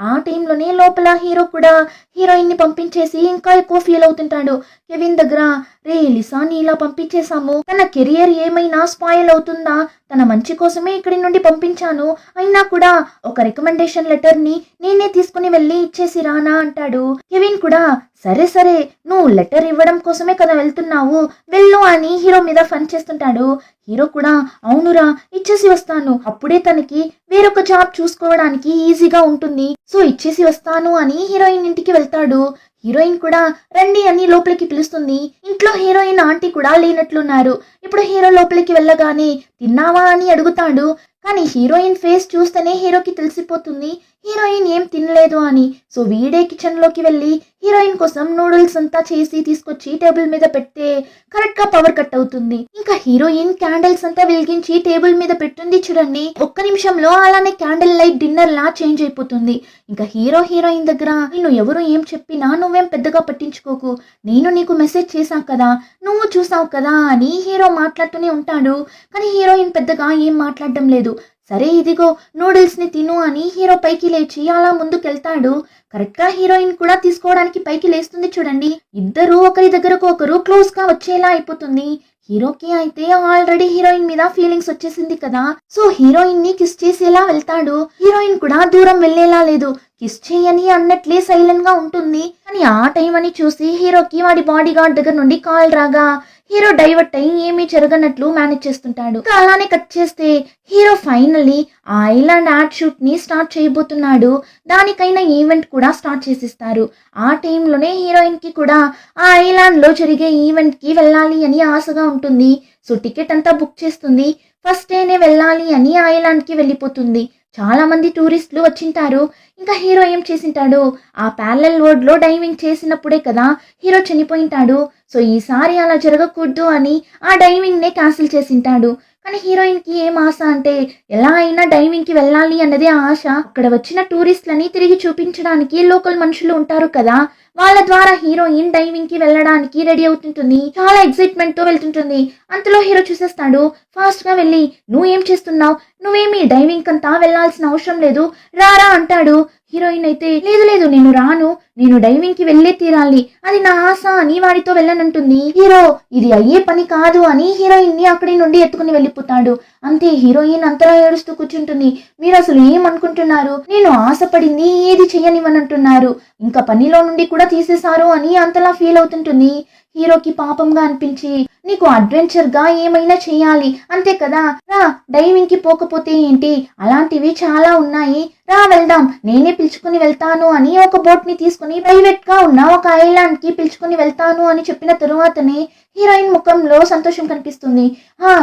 ఆ టైంలోనే లోపల హీరో కూడా హీరోయిన్ ని పంపించేసి ఇంకా ఎక్కువ ఫీల్ అవుతుంటాడు. కెవిన్ దగ్గర, రే లిసాని ఇలా పంపించేశాము, తన కెరియర్ ఏమైనా స్పాయిల్ అవుతుందా, తన మంచి కోసమే ఇక్కడి నుండి పంపించాను, అయినా కూడా ఒక రికమెండేషన్ లెటర్ ని నేనే తీసుకుని వెళ్ళి ఇచ్చేసి రానా అంటాడు. కెవిన్ కూడా, సరే సరే నువ్వు లెటర్ ఇవ్వడం కోసమే కదా వెళ్తున్నావు, వెళ్ళు అని హీరో మీద ఫన్ చేస్తుంటాడు. హీరో కూడా, అవునురా ఇచ్చేసి వస్తాను, అప్పుడే తనకి వేరొక జాబ్ చూసుకోవడానికి ఈజీగా ఉంటుంది, సో ఇచ్చేసి వస్తాను అని హీరోయిన్ ఇంటికి వెళ్తాడు. హీరోయిన్ కూడా రండి అని లోపలికి పిలుస్తుంది. ఇంట్లో హీరోయిన్ ఆంటీ కూడా లేనట్లున్నారు. ఇప్పుడు హీరో లోపలికి వెళ్ళగానే తిన్నావా అని అడుగుతాడు. కానీ హీరోయిన్ ఫేస్ చూస్తేనే హీరోకి తెలిసిపోతుంది హీరోయిన్ ఏం తినలేదు అని. సో వీడే కిచెన్ లోకి వెళ్ళి హీరోయిన్ కోసం నూడిల్స్ అంతా చేసి తీసుకొచ్చి టేబుల్ మీద పెడితే కరెక్ట్ గా పవర్ కట్ అవుతుంది. ఇంకా హీరోయిన్ క్యాండిల్స్ అంతా వెలిగించి టేబుల్ మీద పెట్టుంది చూడండి, ఒక్క నిమిషంలో అలానే క్యాండిల్ లైట్ డిన్నర్ లా చేంజ్ అయిపోతుంది. ఇంకా హీరోయిన్ దగ్గర, నేను ఎవరు ఏం చెప్పినా నువ్వేం పెద్దగా పట్టించుకోకు, నేను నీకు మెసేజ్ చేశాను కదా, నువ్వు చూసావు కదా అని హీరో మాట్లాడుతూనే ఉంటాడు. కానీ హీరోయిన్ పెద్దగా ఏం మాట్లాడడం లేదు. సరే ఇదిగో నూడిల్స్ ని తిను అని హీరో పైకి లేచి అలా ముందుకెళ్తాడు. కరెక్ట్ గా హీరోయిన్ కూడా తీసుకోవడానికి పైకి లేస్తుంది చూడండి, ఇద్దరు ఒకరి దగ్గరకు ఒకరు క్లోజ్ గా వచ్చేలా అయిపోతుంది. హీరోకి అయితే ఆల్రెడీ హీరోయిన్ మీద ఫీలింగ్స్ వచ్చేసింది కదా, సో హీరోయిన్ ని కిస్ చేసేలా వెళ్తాడు. హీరోయిన్ కూడా దూరం వెళ్లేలా లేదు, కిస్ చేయని అన్నట్లే సైలెంట్ గా ఉంటుంది. కానీ ఆ టైం అని చూసి హీరోకి వాడి బాడీ గార్డ్ దగ్గర నుండి కాల్ రాగా హీరో డైవర్ట్ అయ్యి ఏమీ జరగనట్లు మేనేజ్ చేస్తుంటాడు. ఇంకా అలానే కట్ చేస్తే హీరో ఫైనల్లీ ఆ ఐలాండ్ యాడ్ షూట్ ని స్టార్ట్ చేయబోతున్నాడు. దానికైనా ఈవెంట్ కూడా స్టార్ట్ చేసిస్తారు. ఆ టైంలోనే హీరోయిన్ కి కూడా ఆ ఐలాండ్ లో జరిగే ఈవెంట్ కి వెళ్ళాలి అని ఆశగా ఉంటుంది. సో టికెట్ అంతా బుక్ చేస్తుంది. ఫస్ట్ డేనే వెళ్ళాలి అని ఐలాండ్ కి వెళ్ళిపోతుంది. చాలా మంది టూరిస్టులు వచ్చింటారు. ఇంకా హీరో ఏం చేసింటాడు, ఆ ప్యారలల్ వరల్డ్ లో డైవింగ్ చేసినప్పుడే కదా హీరో చనిపోయింటాడు. సో ఈసారి అలా జరగకూడదు అని ఆ డైవింగ్ నే క్యాన్సిల్ చేసింటాడు. కానీ హీరోయిన్ కి ఏం ఆశ అంటే ఎలా అయినా డైవింగ్ కి వెళ్ళాలి అన్నదే ఆశ. అక్కడ వచ్చిన టూరిస్టులని తిరిగి చూపించడానికి లోకల్ మనుషులు ఉంటారు కదా, వాళ్ళ ద్వారా హీరోయిన్ డైవింగ్ కి వెళ్ళడానికి రెడీ అవుతుంటుంది. చాలా ఎక్సైట్మెంట్ తో వెళ్తుంటుంది. అంతలో హీరో చూసేస్తాడు. ఫాస్ట్ గా వెళ్ళి నువ్వేం చేస్తున్నావు, నువ్వేమి డైవింగ్ అంతా వెళ్లాల్సిన అవసరం లేదు, రారా అంటాడు. హీరోయిన్ అయితే లేదు లేదు నేను రాను, నేను డైవింగ్ కి వెళ్లే తీరాలి, అది నా ఆశ అని వాడితో వెళ్ళనంటుంది. హీరో ఇది అయ్యే పని కాదు అని హీరోయిన్ ని అక్కడి నుండి ఎత్తుకుని వెళ్ళిపోతాడు. అంతే హీరోయిన్ అంతలా ఏడుస్తూ కూర్చుంటుంది. మీరు అసలు ఏమనుకుంటున్నారు, నేను ఆశపడింది ఏది చెయ్యనివ్వనంటున్నారు, ఇంకా పనిలో నుండి కూడా తీసేశారు అని అంతలా ఫీల్ అవుతుంటుంది. హీరోకి పాపంగా అనిపించి నీకు అడ్వెంచర్ గా ఏమైనా చెయ్యాలి అంతే కదా, రా డైవింగ్ కి పోకపోతే ఏంటి, అలాంటివి చాలా ఉన్నాయి, రా వెళ్దాం, నేనే పిలుచుకుని వెళ్తాను అని ఒక బోట్ ని తీసుకుని ప్రైవేట్ గా ఉన్న ఒక ఐలాండ్ కి పిలుచుకుని వెళ్తాను అని చెప్పిన తరువాతనే హీరోయిన్ ముఖంలో సంతోషం కనిపిస్తుంది.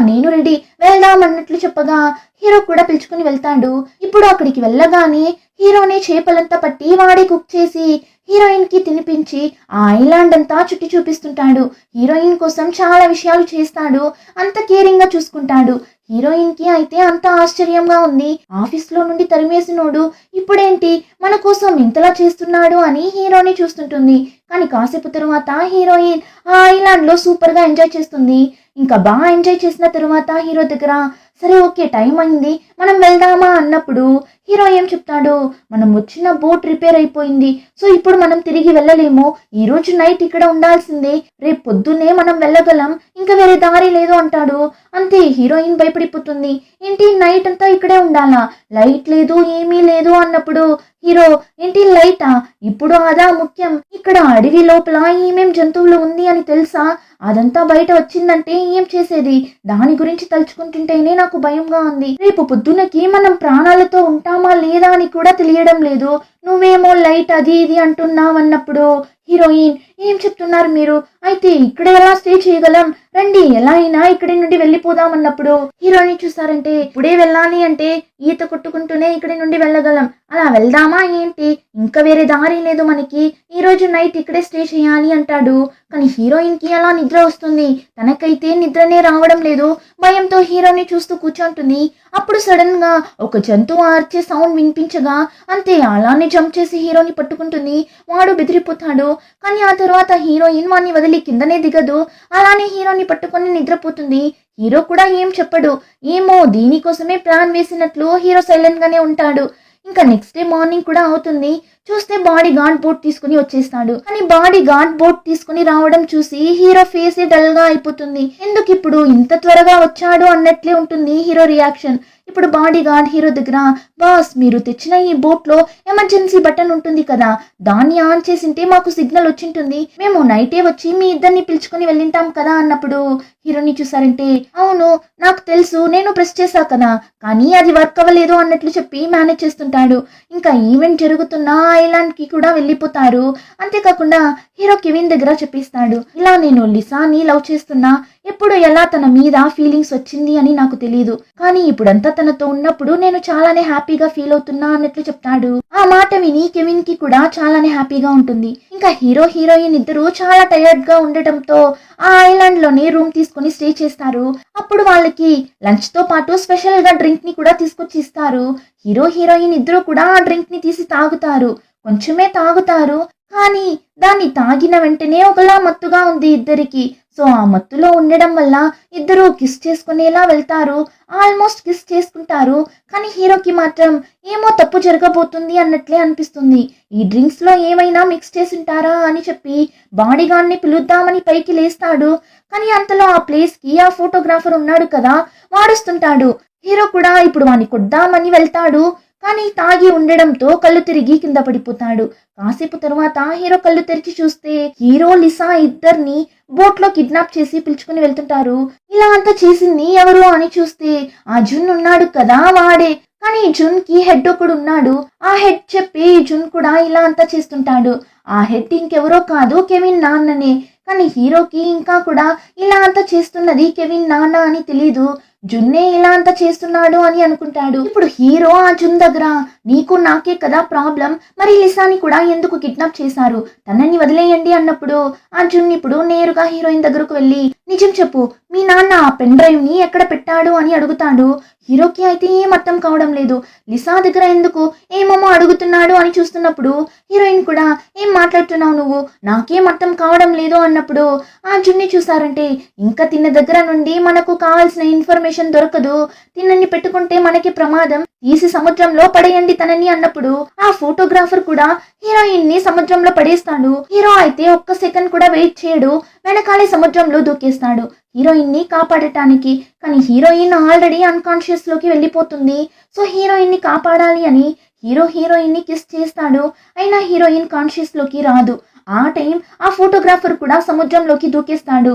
నేను రెడీ వెళ్దాం అన్నట్లు చెప్పగా హీరో కూడా పిలుచుకుని వెళ్తాడు. ఇప్పుడు అక్కడికి వెళ్ళగానే హీరోనే చేపలంతా పట్టి వాడే కుక్ చేసి హీరోయిన్ కి తినిపించి ఆ ఐలాండ్ అంతా చుట్టి చూపిస్తుంటాడు. హీరోయిన్ కోసం చాలా విషయాలు చేస్తాడు, అంత కేరింగ్ గా చూసుకుంటాడు. హీరోయిన్ కి అయితే అంత ఆశ్చర్యంగా ఉంది. ఆఫీస్ లో నుండి తరిమేసినోడు ఇప్పుడేంటి మన కోసం ఇంతలా చేస్తున్నాడు అని హీరోని చూస్తుంటుంది. కానీ కాసేపు తరువాత హీరోయిన్ ఆ ఐలాండ్ లో సూపర్ గా ఎంజాయ్ చేస్తుంది. ఇంకా బాగా ఎంజాయ్ చేసిన తరువాత హీరో దగ్గర సరే ఓకే టైం అయింది మనం వెళ్దామా అన్నప్పుడు హీరో ఏం చెప్తాడు, మనం వచ్చిన బోట్ రిపేర్ అయిపోయింది, సో ఇప్పుడు మనం తిరిగి వెళ్ళలేము, ఈ రోజు నైట్ ఇక్కడ ఉండాల్సిందే, రేపు పొద్దున్నే మనం వెళ్ళగలం, ఇంకా వేరే దారి లేదు అంటాడు. అంతే హీరోయిన్ భయపడిపోతుంది. ఏంటి నైట్ అంతా ఇక్కడే ఉండాలా, లైట్ లేదు ఏమీ లేదు అన్నప్పుడు హీరో ఏంటి లైటా, ఇప్పుడు అదా ముఖ్యం, ఇక్కడ అడవి లోపల ఏమేం జంతువులు ఉంది అని తెలుసా, అదంతా బయట వచ్చిందంటే ఏం చేసేది, దాని గురించి తలుచుకుంటుంటేనే నాకు భయంగా ఉంది, రేపు పొద్దునకి మనం ప్రాణాలతో ఉంటామా లేదా అని కూడా తెలియడం లేదు, నువ్వేమో లైట్ అది ఇది అంటున్నావు అన్నప్పుడు హీరోయిన్ ఏం చెప్తున్నారు మీరు, అయితే ఇక్కడ ఎలా స్టే చేయగలం, రండి ఎలా అయినా ఇక్కడి నుండి వెళ్ళిపోదాం అన్నప్పుడు హీరోని చూసారంటే ఇప్పుడే వెళ్ళాలి అంటే ఈత కొట్టుకుంటూనే ఇక్కడి నుండి వెళ్ళగలం, అలా వెళ్దామా ఏంటి, ఇంకా వేరే దారి లేదు మనకి, ఈ రోజు నైట్ ఇక్కడే స్టే చేయాలి అంటాడు. కానీ హీరోయిన్ కి అలా నిద్ర వస్తుంది, తనకైతే నిద్రనే రావడం లేదు. భయంతో హీరోని చూస్తూ కూర్చుంటుంది. అప్పుడు సడన్ గా ఒక జంతువు ఆర్చే సౌండ్ వినిపించగా అంతే అలానే జంప్ చేసి హీరోని పట్టుకుంటుంది. వాడు బెదిరిపోతాడు. కానీ ఆ తర్వాత హీరోయిన్ వాడిని వదిలి కిందనే దిగదు, అలానే హీరోని పట్టుకొని నిద్రపోతుంది. హీరో కూడా ఏం చెప్పడు, ఏమో దీనికోసమే ప్లాన్ వేసినట్లు హీరో సైలెంట్ గానే ఉంటాడు. ఇంకా నెక్స్ట్ డే మార్నింగ్ కూడా అవుతుంది. చూస్తే బాడీ గార్డ్ బోట్ తీసుకుని వచ్చేస్తాడు. కానీ బాడీ గార్డ్ బోట్ తీసుకుని రావడం చూసి హీరో ఫేస్ డల్ గా అయిపోతుంది. ఎందుకు ఇప్పుడు ఇంత త్వరగా వచ్చాడు అన్నట్లే ఉంటుంది హీరో రియాక్షన్. ఇప్పుడు బాడీ గార్డ్ హీరో దగ్గర బాస్ మీరు తెచ్చిన ఈ బోట్ లో ఎమర్జెన్సీ బటన్ ఉంటుంది కదా, దాన్ని ఆన్ చేసింటే మాకు సిగ్నల్ వచ్చింటుంది, మేము నైటే వచ్చి మీ ఇద్దరిని పిలుచుకుని వెళ్ళింటాం కదా అన్నప్పుడు హీరోని చూసారంటే అవును నాకు తెలుసు నేను ప్రెస్ చేశా కదా, కానీ అది వర్క్ అవ్వలేదు అన్నట్లు చెప్పి మేనేజ్ చేస్తుంటాడు. ఇంకా ఈవెంట్ జరుగుతున్న ఐలాండ్ కి కూడా వెళ్ళిపోతారు. అంతేకాకుండా హీరో కెవిన్ దగ్గర చెప్పిస్తాడు, ఇలా నేను లిసాని లవ్ చేస్తున్నా, ఎప్పుడు ఎలా తన మీద ఫీలింగ్స్ వచ్చింది అని నాకు తెలియదు, కానీ ఇప్పుడంతా తనతో ఉన్నప్పుడు నేను చాలానే హ్యాపీగా ఫీల్ అవుతున్నా అన్నట్లు చెప్తాడు. ఆ మాట విని కెవిన్ కి కూడా చాలానే హ్యాపీగా ఉంటుంది. ఇంకా హీరో హీరోయిన్ ఇద్దరు చాలా టైర్డ్ గా ఉండటంతో ఆ ఐలాండ్ లోనే రూమ్ తీసుకుని స్టే చేస్తారు. అప్పుడు వాళ్ళకి లంచ్ తో పాటు స్పెషల్ గా డ్రింక్ ని కూడా తీసుకొచ్చి ఇస్తారు. హీరో హీరోయిన్ ఇద్దరు కూడా ఆ డ్రింక్ ని తీసి తాగుతారు. కొంచెమే తాగుతారు, కానీ దాన్ని తాగిన వెంటనే ఒకలా మత్తుగా ఉంది ఇద్దరికి. సో ఆ మత్తులో ఉండడం వల్ల ఇద్దరు కిస్ చేసుకునేలా వెళ్తారు, ఆల్మోస్ట్ కిస్ చేసుకుంటారు. కానీ హీరోకి మాత్రం ఏమో తప్పు జరగబోతుంది అన్నట్లే అనిపిస్తుంది. ఈ డ్రింక్స్ లో ఏమైనా మిక్స్ చేసింటారా అని చెప్పి బాడీ గార్డ్ ని పిలుద్దామని పైకి లేస్తాడు. కానీ అంతలో ఆ ప్లేస్ కి ఆ ఫోటోగ్రాఫర్ ఉన్నాడు కదా, వాడుస్తుంటాడు. హీరో కూడా ఇప్పుడు వాడిని కొద్దామని వెళ్తాడు. కానీ తాగి ఉండడంతో కళ్ళు తిరిగి కింద పడిపోతాడు. కాసేపు తర్వాత హీరో కళ్ళు తెరిచి చూస్తే హీరో లిసా ఇద్దరిని బోట్ లో కిడ్నాప్ చేసి పిలుచుకుని వెళ్తుంటారు. ఇలా అంతా చేసింది ఎవరు అని చూస్తే ఆ జున్ ఉన్నాడు కదా వాడే. కానీ జున్ కి హెడ్ ఒకడు ఉన్నాడు. ఆ హెడ్ చెప్పి జున్ కూడా ఇలా అంతా చేస్తుంటాడు. ఆ హెడ్ ఇంకెవరో కాదు, కెవిన్ నాన్ననే. కానీ హీరోకి ఇంకా కూడా ఇలా అంతా చేస్తున్నది కెవిన్ నాన్న అని తెలీదు. జున్నే ఇలా అంతా చేస్తున్నాడు అని అనుకుంటాడు. ఇప్పుడు హీరో ఆ జున్ దగ్గర నీకు నాకే కదా ప్రాబ్లం, మరి లిసాని కూడా ఎందుకు కిడ్నాప్ చేశారు, తనని వదిలేయండి అన్నప్పుడు ఆ జున్ ఇప్పుడు నేరుగా హీరోయిన్ దగ్గరకు వెళ్ళి నిజం చెప్పు, మీ నాన్న ఆ పెన్ డ్రైవ్ ని ఎక్కడ పెట్టాడు అని అడుగుతాడు. హీరోకి అయితే ఏం అర్థం కావడం లేదు. లిసా దగ్గర ఎందుకు ఏమేమో అడుగుతున్నాడు అని చూస్తున్నప్పుడు హీరోయిన్ కూడా ఏం మాట్లాడుతున్నావు నువ్వు, నాకేం అర్థం కావడం లేదు అన్నప్పుడు ఆ జున్ని చూసారంటే ఇంకా తిన్న దగ్గర నుండి మనకు కావాల్సిన ఇన్ఫర్మేషన్ దొరకదు, తిన్నని పెట్టుకుంటే మనకి ప్రమాదం, తీసి సముద్రంలో పడేయండి తనని అన్నప్పుడు ఆ ఫోటోగ్రాఫర్ కూడా హీరోయిన్ ని సముద్రంలో పడేస్తాడు. హీరో అయితే ఒక్క సెకండ్ కూడా వెయిట్ చేయడు, వెనకాలే సముద్రంలో దూకేస్తాడు హీరోయిన్ ని కాపాడటానికి. కానీ హీరోయిన్ ఆల్రెడీ అన్కాన్షియస్ లోకి వెళ్ళిపోతుంది. సో హీరోయిన్ ని కాపాడాలి అని హీరోయిన్ ని కిస్ చేస్తాడు. అయినా హీరోయిన్ కాన్షియస్ లోకి రాదు. ఆ టైం ఆ ఫోటోగ్రాఫర్ కూడా సముద్రంలోకి దూకేస్తాడు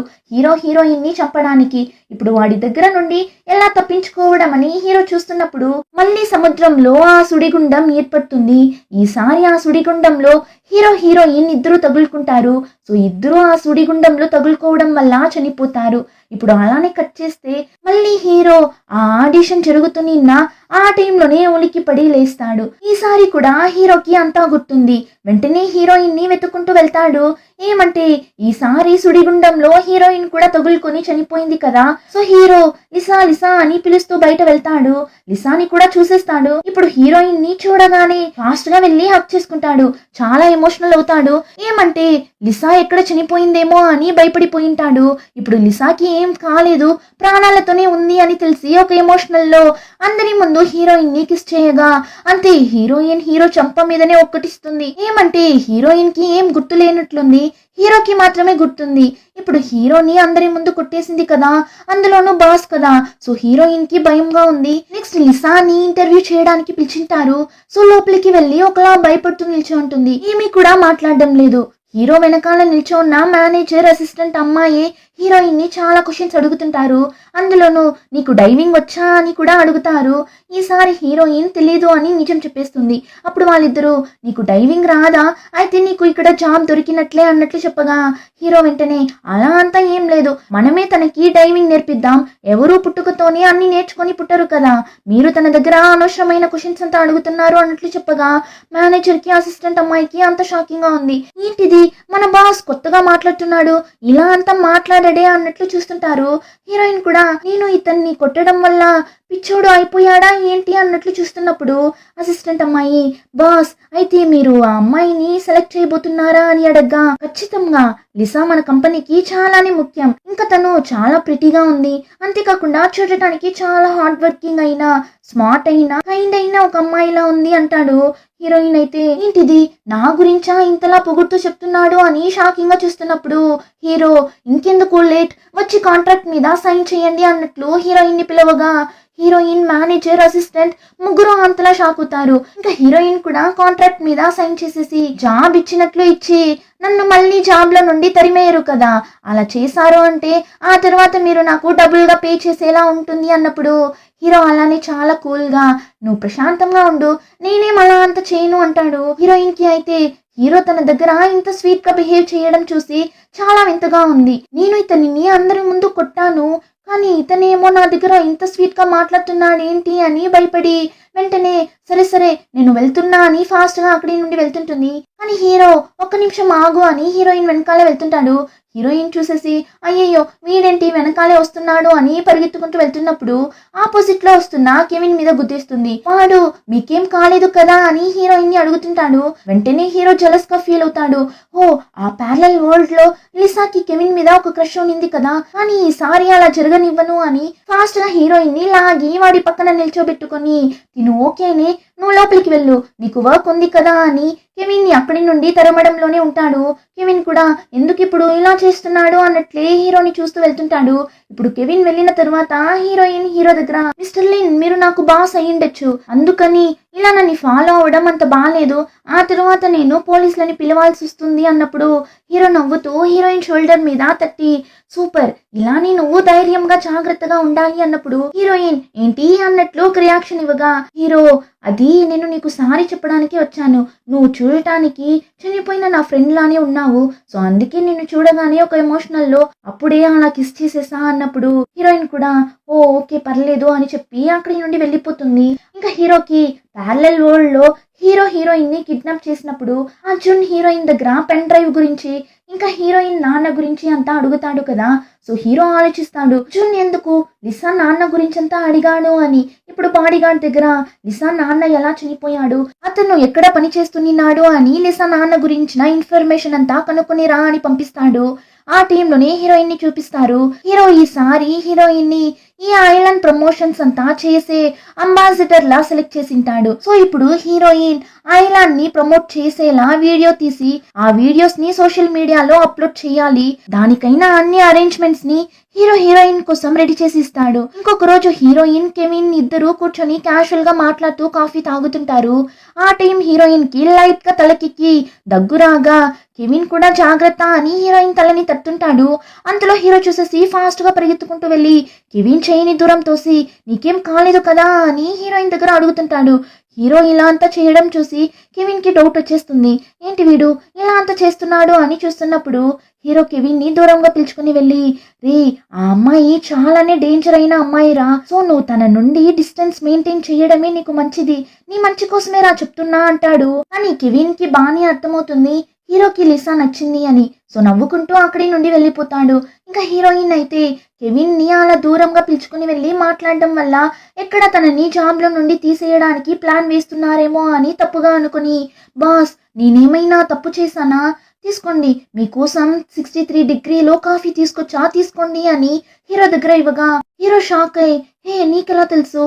హీరోయిన్ ని చంపడానికి. ఇప్పుడు వాడి దగ్గర నుండి ఎలా తప్పించుకోవడం అని హీరో చూస్తున్నప్పుడు మళ్ళీ సముద్రంలో ఆ సుడిగుండం ఏర్పడుతుంది. ఈసారి ఆ సుడిగుండంలో హీరోయిన్ ఇద్దరు తగులుకుంటారు. సో ఇద్దరు ఆ సుడిగుండంలో తగులుకోవడం వల్ల చనిపోతారు. ఇప్పుడు అలానే కట్ చేస్తే మళ్ళీ హీరో ఆ ఆడిషన్ జరుగుతున్న ఆ టైంలోనే ఉలికి పడి లేస్తాడు. ఈసారి కూడా హీరోకి అంతా గుర్తుంది. వెంటనే హీరోయిన్ ని వెతుకుంటూ వెళ్తాడు. ఏమంటే ఈసారి సుడిగుండంలో హీరోయిన్ కూడా తగులుకొని చనిపోయింది కదా. సో హీరో లిసా అని పిలుస్తూ బయట వెళ్తాడు. లిసాని కూడా చూసేస్తాడు. ఇప్పుడు హీరోయిన్ ని చూడగానే ఫాస్ట్ గా వెళ్ళి హక్ చేసుకుంటాడు. చాలా ఎమోషనల్ అవుతాడు. ఏమంటే లిసా ఎక్కడ చనిపోయిందేమో అని భయపడిపోయింటాడు. ఇప్పుడు లిసాకి ఏం కాలేదు, ప్రాణాలతోనే ఉంది అని తెలిసి ఒక ఎమోషనల్ లో అందరి ముందు హీరోయిన్ ని కిస్ చేయగా అంతే హీరోయిన్ హీరో చంప మీదనే ఒక్కటిస్తుంది. ఏమంటే హీరోయిన్ కి ఏం గుర్తు లేనట్లుంది, హీరోకి మాత్రమే గుర్తుంది. ఇప్పుడు హీరోని అందరి ముందు కొట్టేసింది కదా, అందులోనూ బాస్ కదా. సో హీరోయిన్ కి భయంగా ఉంది. నెక్స్ట్ లిసాని ఇంటర్వ్యూ చేయడానికి పిలిచింటారు. సో లోపలికి వెళ్ళి ఒకలా భయపడుతూ నిల్చో ఉంటుంది. ఏమీ కూడా మాట్లాడడం లేదు. హీరో వెనకాల నిల్చోన్న మేనేజర్ అసిస్టెంట్ అమ్మాయి హీరోయిన్ ని చాలా క్వశ్చన్స్ అడుగుతుంటారు. అందులోనూ నీకు డైవింగ్ వచ్చా అని కూడా అడుగుతారు. ఈసారి హీరోయిన్ తెలీదు అని నిజం చెప్పేస్తుంది. అప్పుడు వాళ్ళిద్దరూ నీకు డైవింగ్ రాదా, అయితే నీకు ఇక్కడ జాబ్ దొరికినట్లే అన్నట్లు చెప్పగా హీరో వెంటనే అలా అంతా ఏం లేదు, మనమే తనకి డైవింగ్ నేర్పిద్దాం, ఎవరూ పుట్టుకతోనే అన్ని నేర్చుకొని పుట్టరు కదా, మీరు తన దగ్గర అనవసరమైన క్వశ్చన్స్ అంతా అడుగుతున్నారు అన్నట్లు చెప్పగా మేనేజర్ కి అసిస్టెంట్ అమ్మాయికి అంత షాకింగ్ గా ఉంది. ఏంటిది, మన బాస్ కొత్తగా మాట్లాడుతున్నాడు, ఇలా అంతా మాట్లాడడే అన్నట్లు చూస్తుంటారు. హీరోయిన్ కూడా నేను ఇతన్ని కొట్టడం వల్ల పిచ్చోడు అయిపోయాడా ఏంటి అన్నట్లు చూస్తున్నప్పుడు అసిస్టెంట్ అమ్మాయి బాస్ అయితే మీరు ఆ అమ్మాయిని సెలెక్ట్ చేయబోతున్నారా అని అడగ్గా ఖచ్చితంగా లిసా మన కంపెనీకి చాలానే ముఖ్యం, ఇంకా తను చాలా ప్రిటీగా ఉంది, అంతేకాకుండా చూడటానికి చాలా హార్డ్ వర్కింగ్ అయినా స్మార్ట్ అయినా కైండ్ అయినా ఒక అమ్మాయిలా ఉంది అంటాడు. హీరోయిన్ అయితే ఏంటిది నా గురించా ఇంతలా పొగుడుతూ చెప్తున్నాడు అని షాకింగ్ గా చూస్తున్నప్పుడు హీరో ఇంకెందుకు లేట్, వచ్చి కాంట్రాక్ట్ మీద సైన్ చేయండి అన్నట్లు హీరోయిన్ ని పిలవగా హీరోయిన్ మేనేజర్ అసిస్టెంట్ ముగ్గురు అంతలా షాక్ అవుతారు. ఇంకా హీరోయిన్ కూడా కాంట్రాక్ట్ మీద సైన్ చేసేసి జాబ్ ఇచ్చినట్లు ఇచ్చి నన్ను మళ్ళీ జాబ్ లో నుండి తరిమేయరు కదా, అలా చేశారు అంటే ఆ తర్వాత మీరు నాకు డబుల్ గా పే చేసేలా ఉంటుంది అన్నప్పుడు హీరో అలానే చాలా కూల్ గా నువ్వు ప్రశాంతంగా ఉండు, నేనేం అలా అంత చేయను అంటాడు. హీరోయిన్ కి అయితే హీరో తన దగ్గర ఇంత స్వీట్ గా బిహేవ్ చేయడం చూసి చాలా వింతగా ఉంది. నేను ఇతనిని అందరి ముందు కొట్టాను, కానీ ఇతనేమో నా దగ్గర ఇంత స్వీట్ గా మాట్లాడుతున్నాడు ఏంటి అని భయపడి వెంటనే సరే నేను వెళ్తున్నా అని ఫాస్ట్ గా అక్కడి నుండి వెళ్తుంటుంది. కానీ హీరో ఒక్క నిమిషం ఆగు అని హీరోయిన్ వెనకాలే వెళ్తుంటాడు. హీరోయిన్ చూసేసి అయ్యయ్యో వీడేంటి వెనకాలే వస్తున్నాడు అని పరిగెత్తుకుంటూ వెళ్తున్నప్పుడు ఆపోజిట్ లో వస్తున్న కెవిన్ మీద గుద్దేస్తుంది. వాడు మీకేం కాలేదు కదా అని హీరోయిన్ ని అడుగుతుంటాడు. వెంటనే హీరో జలస్ గా ఫీల్ అవుతాడు. ఓ ఆ ప్యారలల్ వరల్డ్ లో లిసాకి కెవిన్ మీద ఒక క్రష్ ఉంది కదా, కానీ ఈసారి అలా జరగనివ్వను అని ఫాస్ట్ గా హీరోయిన్ ని లాగి వాడి పక్కన నిల్చోబెట్టుకొని తిను ఓకేనే నువ్వు లోపలికి వెళ్ళు నీకు వర్క్ ఉంది కదా అని కెవిన్ ని అక్కడి నుండి తరమడంలోనే ఉంటాడు. కెవిన్ కూడా ఎందుకు ఇప్పుడు ఇలా చేస్తున్నాడు అన్నట్లే హీరోని చూస్తూ వెళ్తుంటాడు. ఇప్పుడు కెవిన్ వెళ్ళిన తర్వాత హీరోయిన్ హీరో దగ్గర మిస్టర్ లిన్ మీరు నాకు బాస్ అయ్యిండొచ్చు, అందుకని ఇలా నన్ను ఫాలో అవ్వడం అంత బాగాలేదు. ఆ తరువాత నేను పోలీసులని పిలవాల్సి వస్తుంది అన్నప్పుడు హీరో నవ్వుతూ హీరోయిన్ షోల్డర్ మీద తట్టి సూపర్, ఇలానే నువ్వు ధైర్యంగా జాగ్రత్తగా ఉండాలి అన్నప్పుడు హీరోయిన్ ఏంటి అన్నట్లు ఒక రియాక్షన్ ఇవ్వగా హీరో అది నేను నీకు సారీ చెప్పడానికి వచ్చాను. నువ్వు చూడటానికి చనిపోయిన నా ఫ్రెండ్ లానే ఉన్నావు. సో అందుకే నిన్ను చూడగానే ఒక ఎమోషనల్లో అప్పుడే అలా కిస్ చేసేసా అన్నప్పుడు హీరోయిన్ కూడా ఓకే పర్లేదు అని చెప్పి అక్కడి నుండి వెళ్ళిపోతుంది. ఇంకా హీరోకి ప్యారలల్ వరల్డ్ లో హీరోయిన్ ని కిడ్నాప్ చేసినప్పుడు అర్జున్ హీరోయిన్ దగ్గర పెన్ డ్రైవ్ గురించి ఇంకా హీరోయిన్ నాన్న గురించి అంతా అడుగుతాడు కదా. సో హీరో ఆలోచిస్తాడు అర్జున్ ఎందుకు లిసా నాన్న గురించి అంతా అడిగాడు అని. ఇప్పుడు బాడీగార్డ్ దగ్గర లిసా నాన్న ఎలా చనిపోయాడు, అతను ఎక్కడ పని చేస్తున్నాడు అని లిసా నాన్న గురించిన ఇన్ఫర్మేషన్ అంతా కనుక్కొని రా అని పంపిస్తాడు. ఆ టీంలోనే హీరోయిన్ ని చూపిస్తారు. హీరో ఈసారి హీరోయిన్ ని ఈ ఐలాండ్ ప్రమోషన్స్ అంతా చేసే అంబాసిడర్ లా సెలెక్ట్ చేసింటాడు. సో ఇప్పుడు హీరోయిన్ ఐలాండ్ ని ప్రమోట్ చేసేలా వీడియో తీసి ఆ వీడియోస్ ని సోషల్ మీడియాలో అప్లోడ్ చేయాలి. దానికైనా అన్ని అరేంజ్మెంట్స్ ని హీరోయిన్ కోసం రెడీ చేసి ఇస్తాడు. ఇంకొక రోజు హీరోయిన్ కెవిన్ ఇద్దరు కూర్చొని క్యాషువల్ గా మాట్లాడుతూ కాఫీ తాగుతుంటారు. ఆ టైం హీరోయిన్ కి లైట్ గా తలకి దగ్గురాగా కెవిన్ కూడా జాగ్రత్త అని హీరోయిన్ తలని తట్టుంటాడు. అంతలో హీరో చూసేసి ఫాస్ట్ గా పరిగెత్తుకుంటూ వెళ్ళి కెవిన్ చేయిని దూరం తోసి నీకేం కాలేదు కదా అని హీరోయిన్ దగ్గర అడుగుతుంటాడు. హీరో ఇలా అంతా చేయడం చూసి కెవిన్ కి డౌట్ వచ్చేస్తుంది. ఏంటి వీడు ఇలా అంతా చేస్తున్నాడు అని చూస్తున్నప్పుడు హీరో కెవిన్ ని దూరంగా పిలుచుకుని వెళ్ళి రే ఆ అమ్మాయి చాలానే డేంజర్ అయిన అమ్మాయిరా. సో నువ్వు తన నుండి డిస్టెన్స్ మెయింటైన్ చేయడమే నీకు మంచిది, నీ మంచి కోసమే రా చెప్తున్నా అంటాడు. కానీ కెవిన్ కి బాగానే అర్థమవుతుంది హీరోకి లిసా నచ్చింది అని. సో నవ్వుకుంటూ అక్కడి నుండి వెళ్ళిపోతాడు. ఇంకా హీరోయిన్ అయితే కెవిన్ ని అలా దూరంగా పిలుచుకుని వెళ్ళి మాట్లాడడం వల్ల ఎక్కడ తనని జాబ్ లో నుండి తీసేయడానికి ప్లాన్ వేస్తున్నారేమో అని తప్పుగా అనుకుని బాస్ నేనేమైనా తప్పు చేశానా, తీసుకోండి మీకోసం 63 డిగ్రీలో కాఫీ తీసుకొచ్చా తీసుకోండి అని హీరో దగ్గర ఇవ్వగా హీరో షాక్ అయి నీకెలా తెలుసు,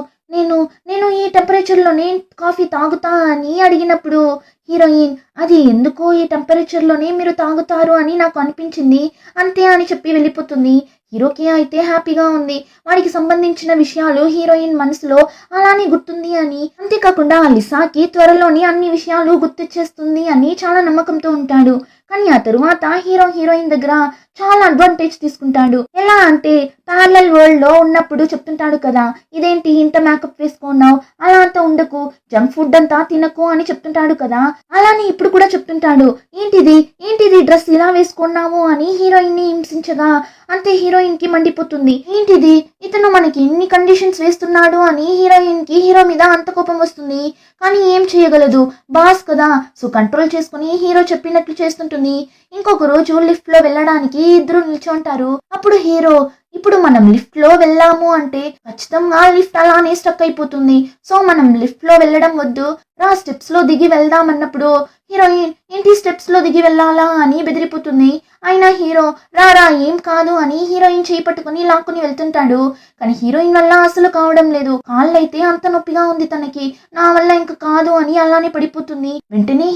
నేను ఈ టెంపరేచర్ లోనే కాఫీ తాగుతా అని అడిగినప్పుడు హీరోయిన్ అది ఎందుకో ఈ టెంపరేచర్ లోనే మీరు తాగుతారు అని నాకు అనిపించింది అంతే అని చెప్పి వెళ్ళిపోతుంది. హీరోకి అయితే హ్యాపీగా ఉంది, వాడికి సంబంధించిన విషయాలు హీరోయిన్ మనసులో అలానే గుర్తుంది అని. అంతేకాకుండా లిసాకి త్వరలోనే అన్ని విషయాలు గుర్తొచ్చేస్తుంది అని చాలా నమ్మకంతో ఉంటాడు. కానీ ఆ తరువాత హీరోయిన్ దగ్గర చాలా అడ్వాంటేజ్ తీసుకుంటాడు. ఎలా అంటే ప్యారలల్ వరల్డ్ లో ఉన్నప్పుడు చెప్తుంటాడు కదా ఇదేంటి ఇంత మేకప్ వేసుకున్నావు, అలా అంతా ఉండకు, జంక్ ఫుడ్ అంతా తినకు అని చెప్తుంటాడు కదా. అలానే ఇప్పుడు కూడా చెప్తుంటాడు ఏంటిది డ్రెస్ ఇలా వేసుకున్నావు అని హీరోయిన్ ని హింసించగా అంతే హీరోయిన్ కి మండిపోతుంది. ఏంటిది ఇతను మనకి ఎన్ని కండిషన్స్ వేస్తున్నాడు అని హీరోయిన్ కి హీరో మీద అంత కోపం వస్తుంది. కానీ ఏం చేయగలదు, బాస్ కదా. సో కంట్రోల్ చేసుకుని హీరో చెప్పినట్లు చేస్తుంటుంది. ఇంకొక రోజు లిఫ్ట్ లో వెళ్ళడానికి ఇద్దరు నిల్చుంటారు. అప్పుడు హీరో ఇప్పుడు మనం లిఫ్ట్ లో వెళ్ళాము అంటే ఖచ్చితంగా లిఫ్ట్ అలానే స్టక్ అయిపోతుంది. సో మనం లిఫ్ట్ లో వెళ్ళడం వద్దు, రా స్టెప్స్ లో దిగి వెళ్దాం అన్నప్పుడు హీరోయిన్ ఏంటి స్టెప్స్ లో దిగి వెళ్ళాలా అని బెదిరిపోతుంది. అయినా హీరో రా ఏం కాదు అని హీరోయిన్ చేయి పట్టుకుని లాక్కుని వెళ్తుంటాడు. కానీ హీరోయిన్ వల్ల అసలు కావడం లేదు, కాళ్ళైతే అంత నొప్పిగా ఉంది తనకి, నా వల్ల ఇంకా కాదు అని అలానే పడిపోతుంది. వెంటనే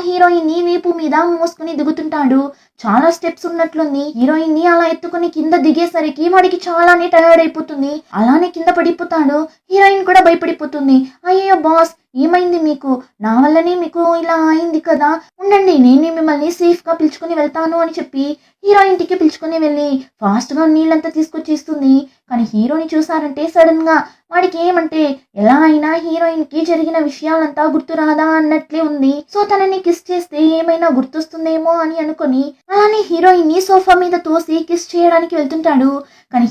హీరోయిన్ ని వీపు మీద మోసుకుని దిగుతుంటాడు. చాలా స్టెప్స్ ఉన్నట్లుంది. హీరోయిన్ ని అలా ఎత్తుకుని కింద దిగేసరికి వాడికి చాలానే టైర్డ్ అయిపోతుంది. అలానే కింద పడిపోతాడు. హీరోయిన్ కూడా భయపడిపోతుంది. అయ్యో బాస్ ఏమైంది మీకు, నా వల్లనే మీకు ఇలా అయింది కదా, ఉండండి నేను మిమ్మల్ని సేఫ్ గా పిలుచుకుని వెళ్తాను అని చెప్పి హీరోయిన్ టికి పిలుచుకుని వెళ్ళి ఫాస్ట్ గా నీళ్ళంతా తీసుకొచ్చి ఇస్తుంది. కానీ హీరోని చూసారంటే సడన్ గా వాడికి ఏమంటే ఎలా అయినా హీరోయిన్ కి జరిగిన విషయాలంతా గుర్తురాదా అన్నట్లే ఉంది. సో తనని కిస్ చేస్తే ఏమైనా గుర్తొస్తుందేమో అని అనుకుని అలానే హీరోయిన్ ని సోఫా మీద తోసి కిస్ చేయడానికి వెళ్తుంటాడు. కానీ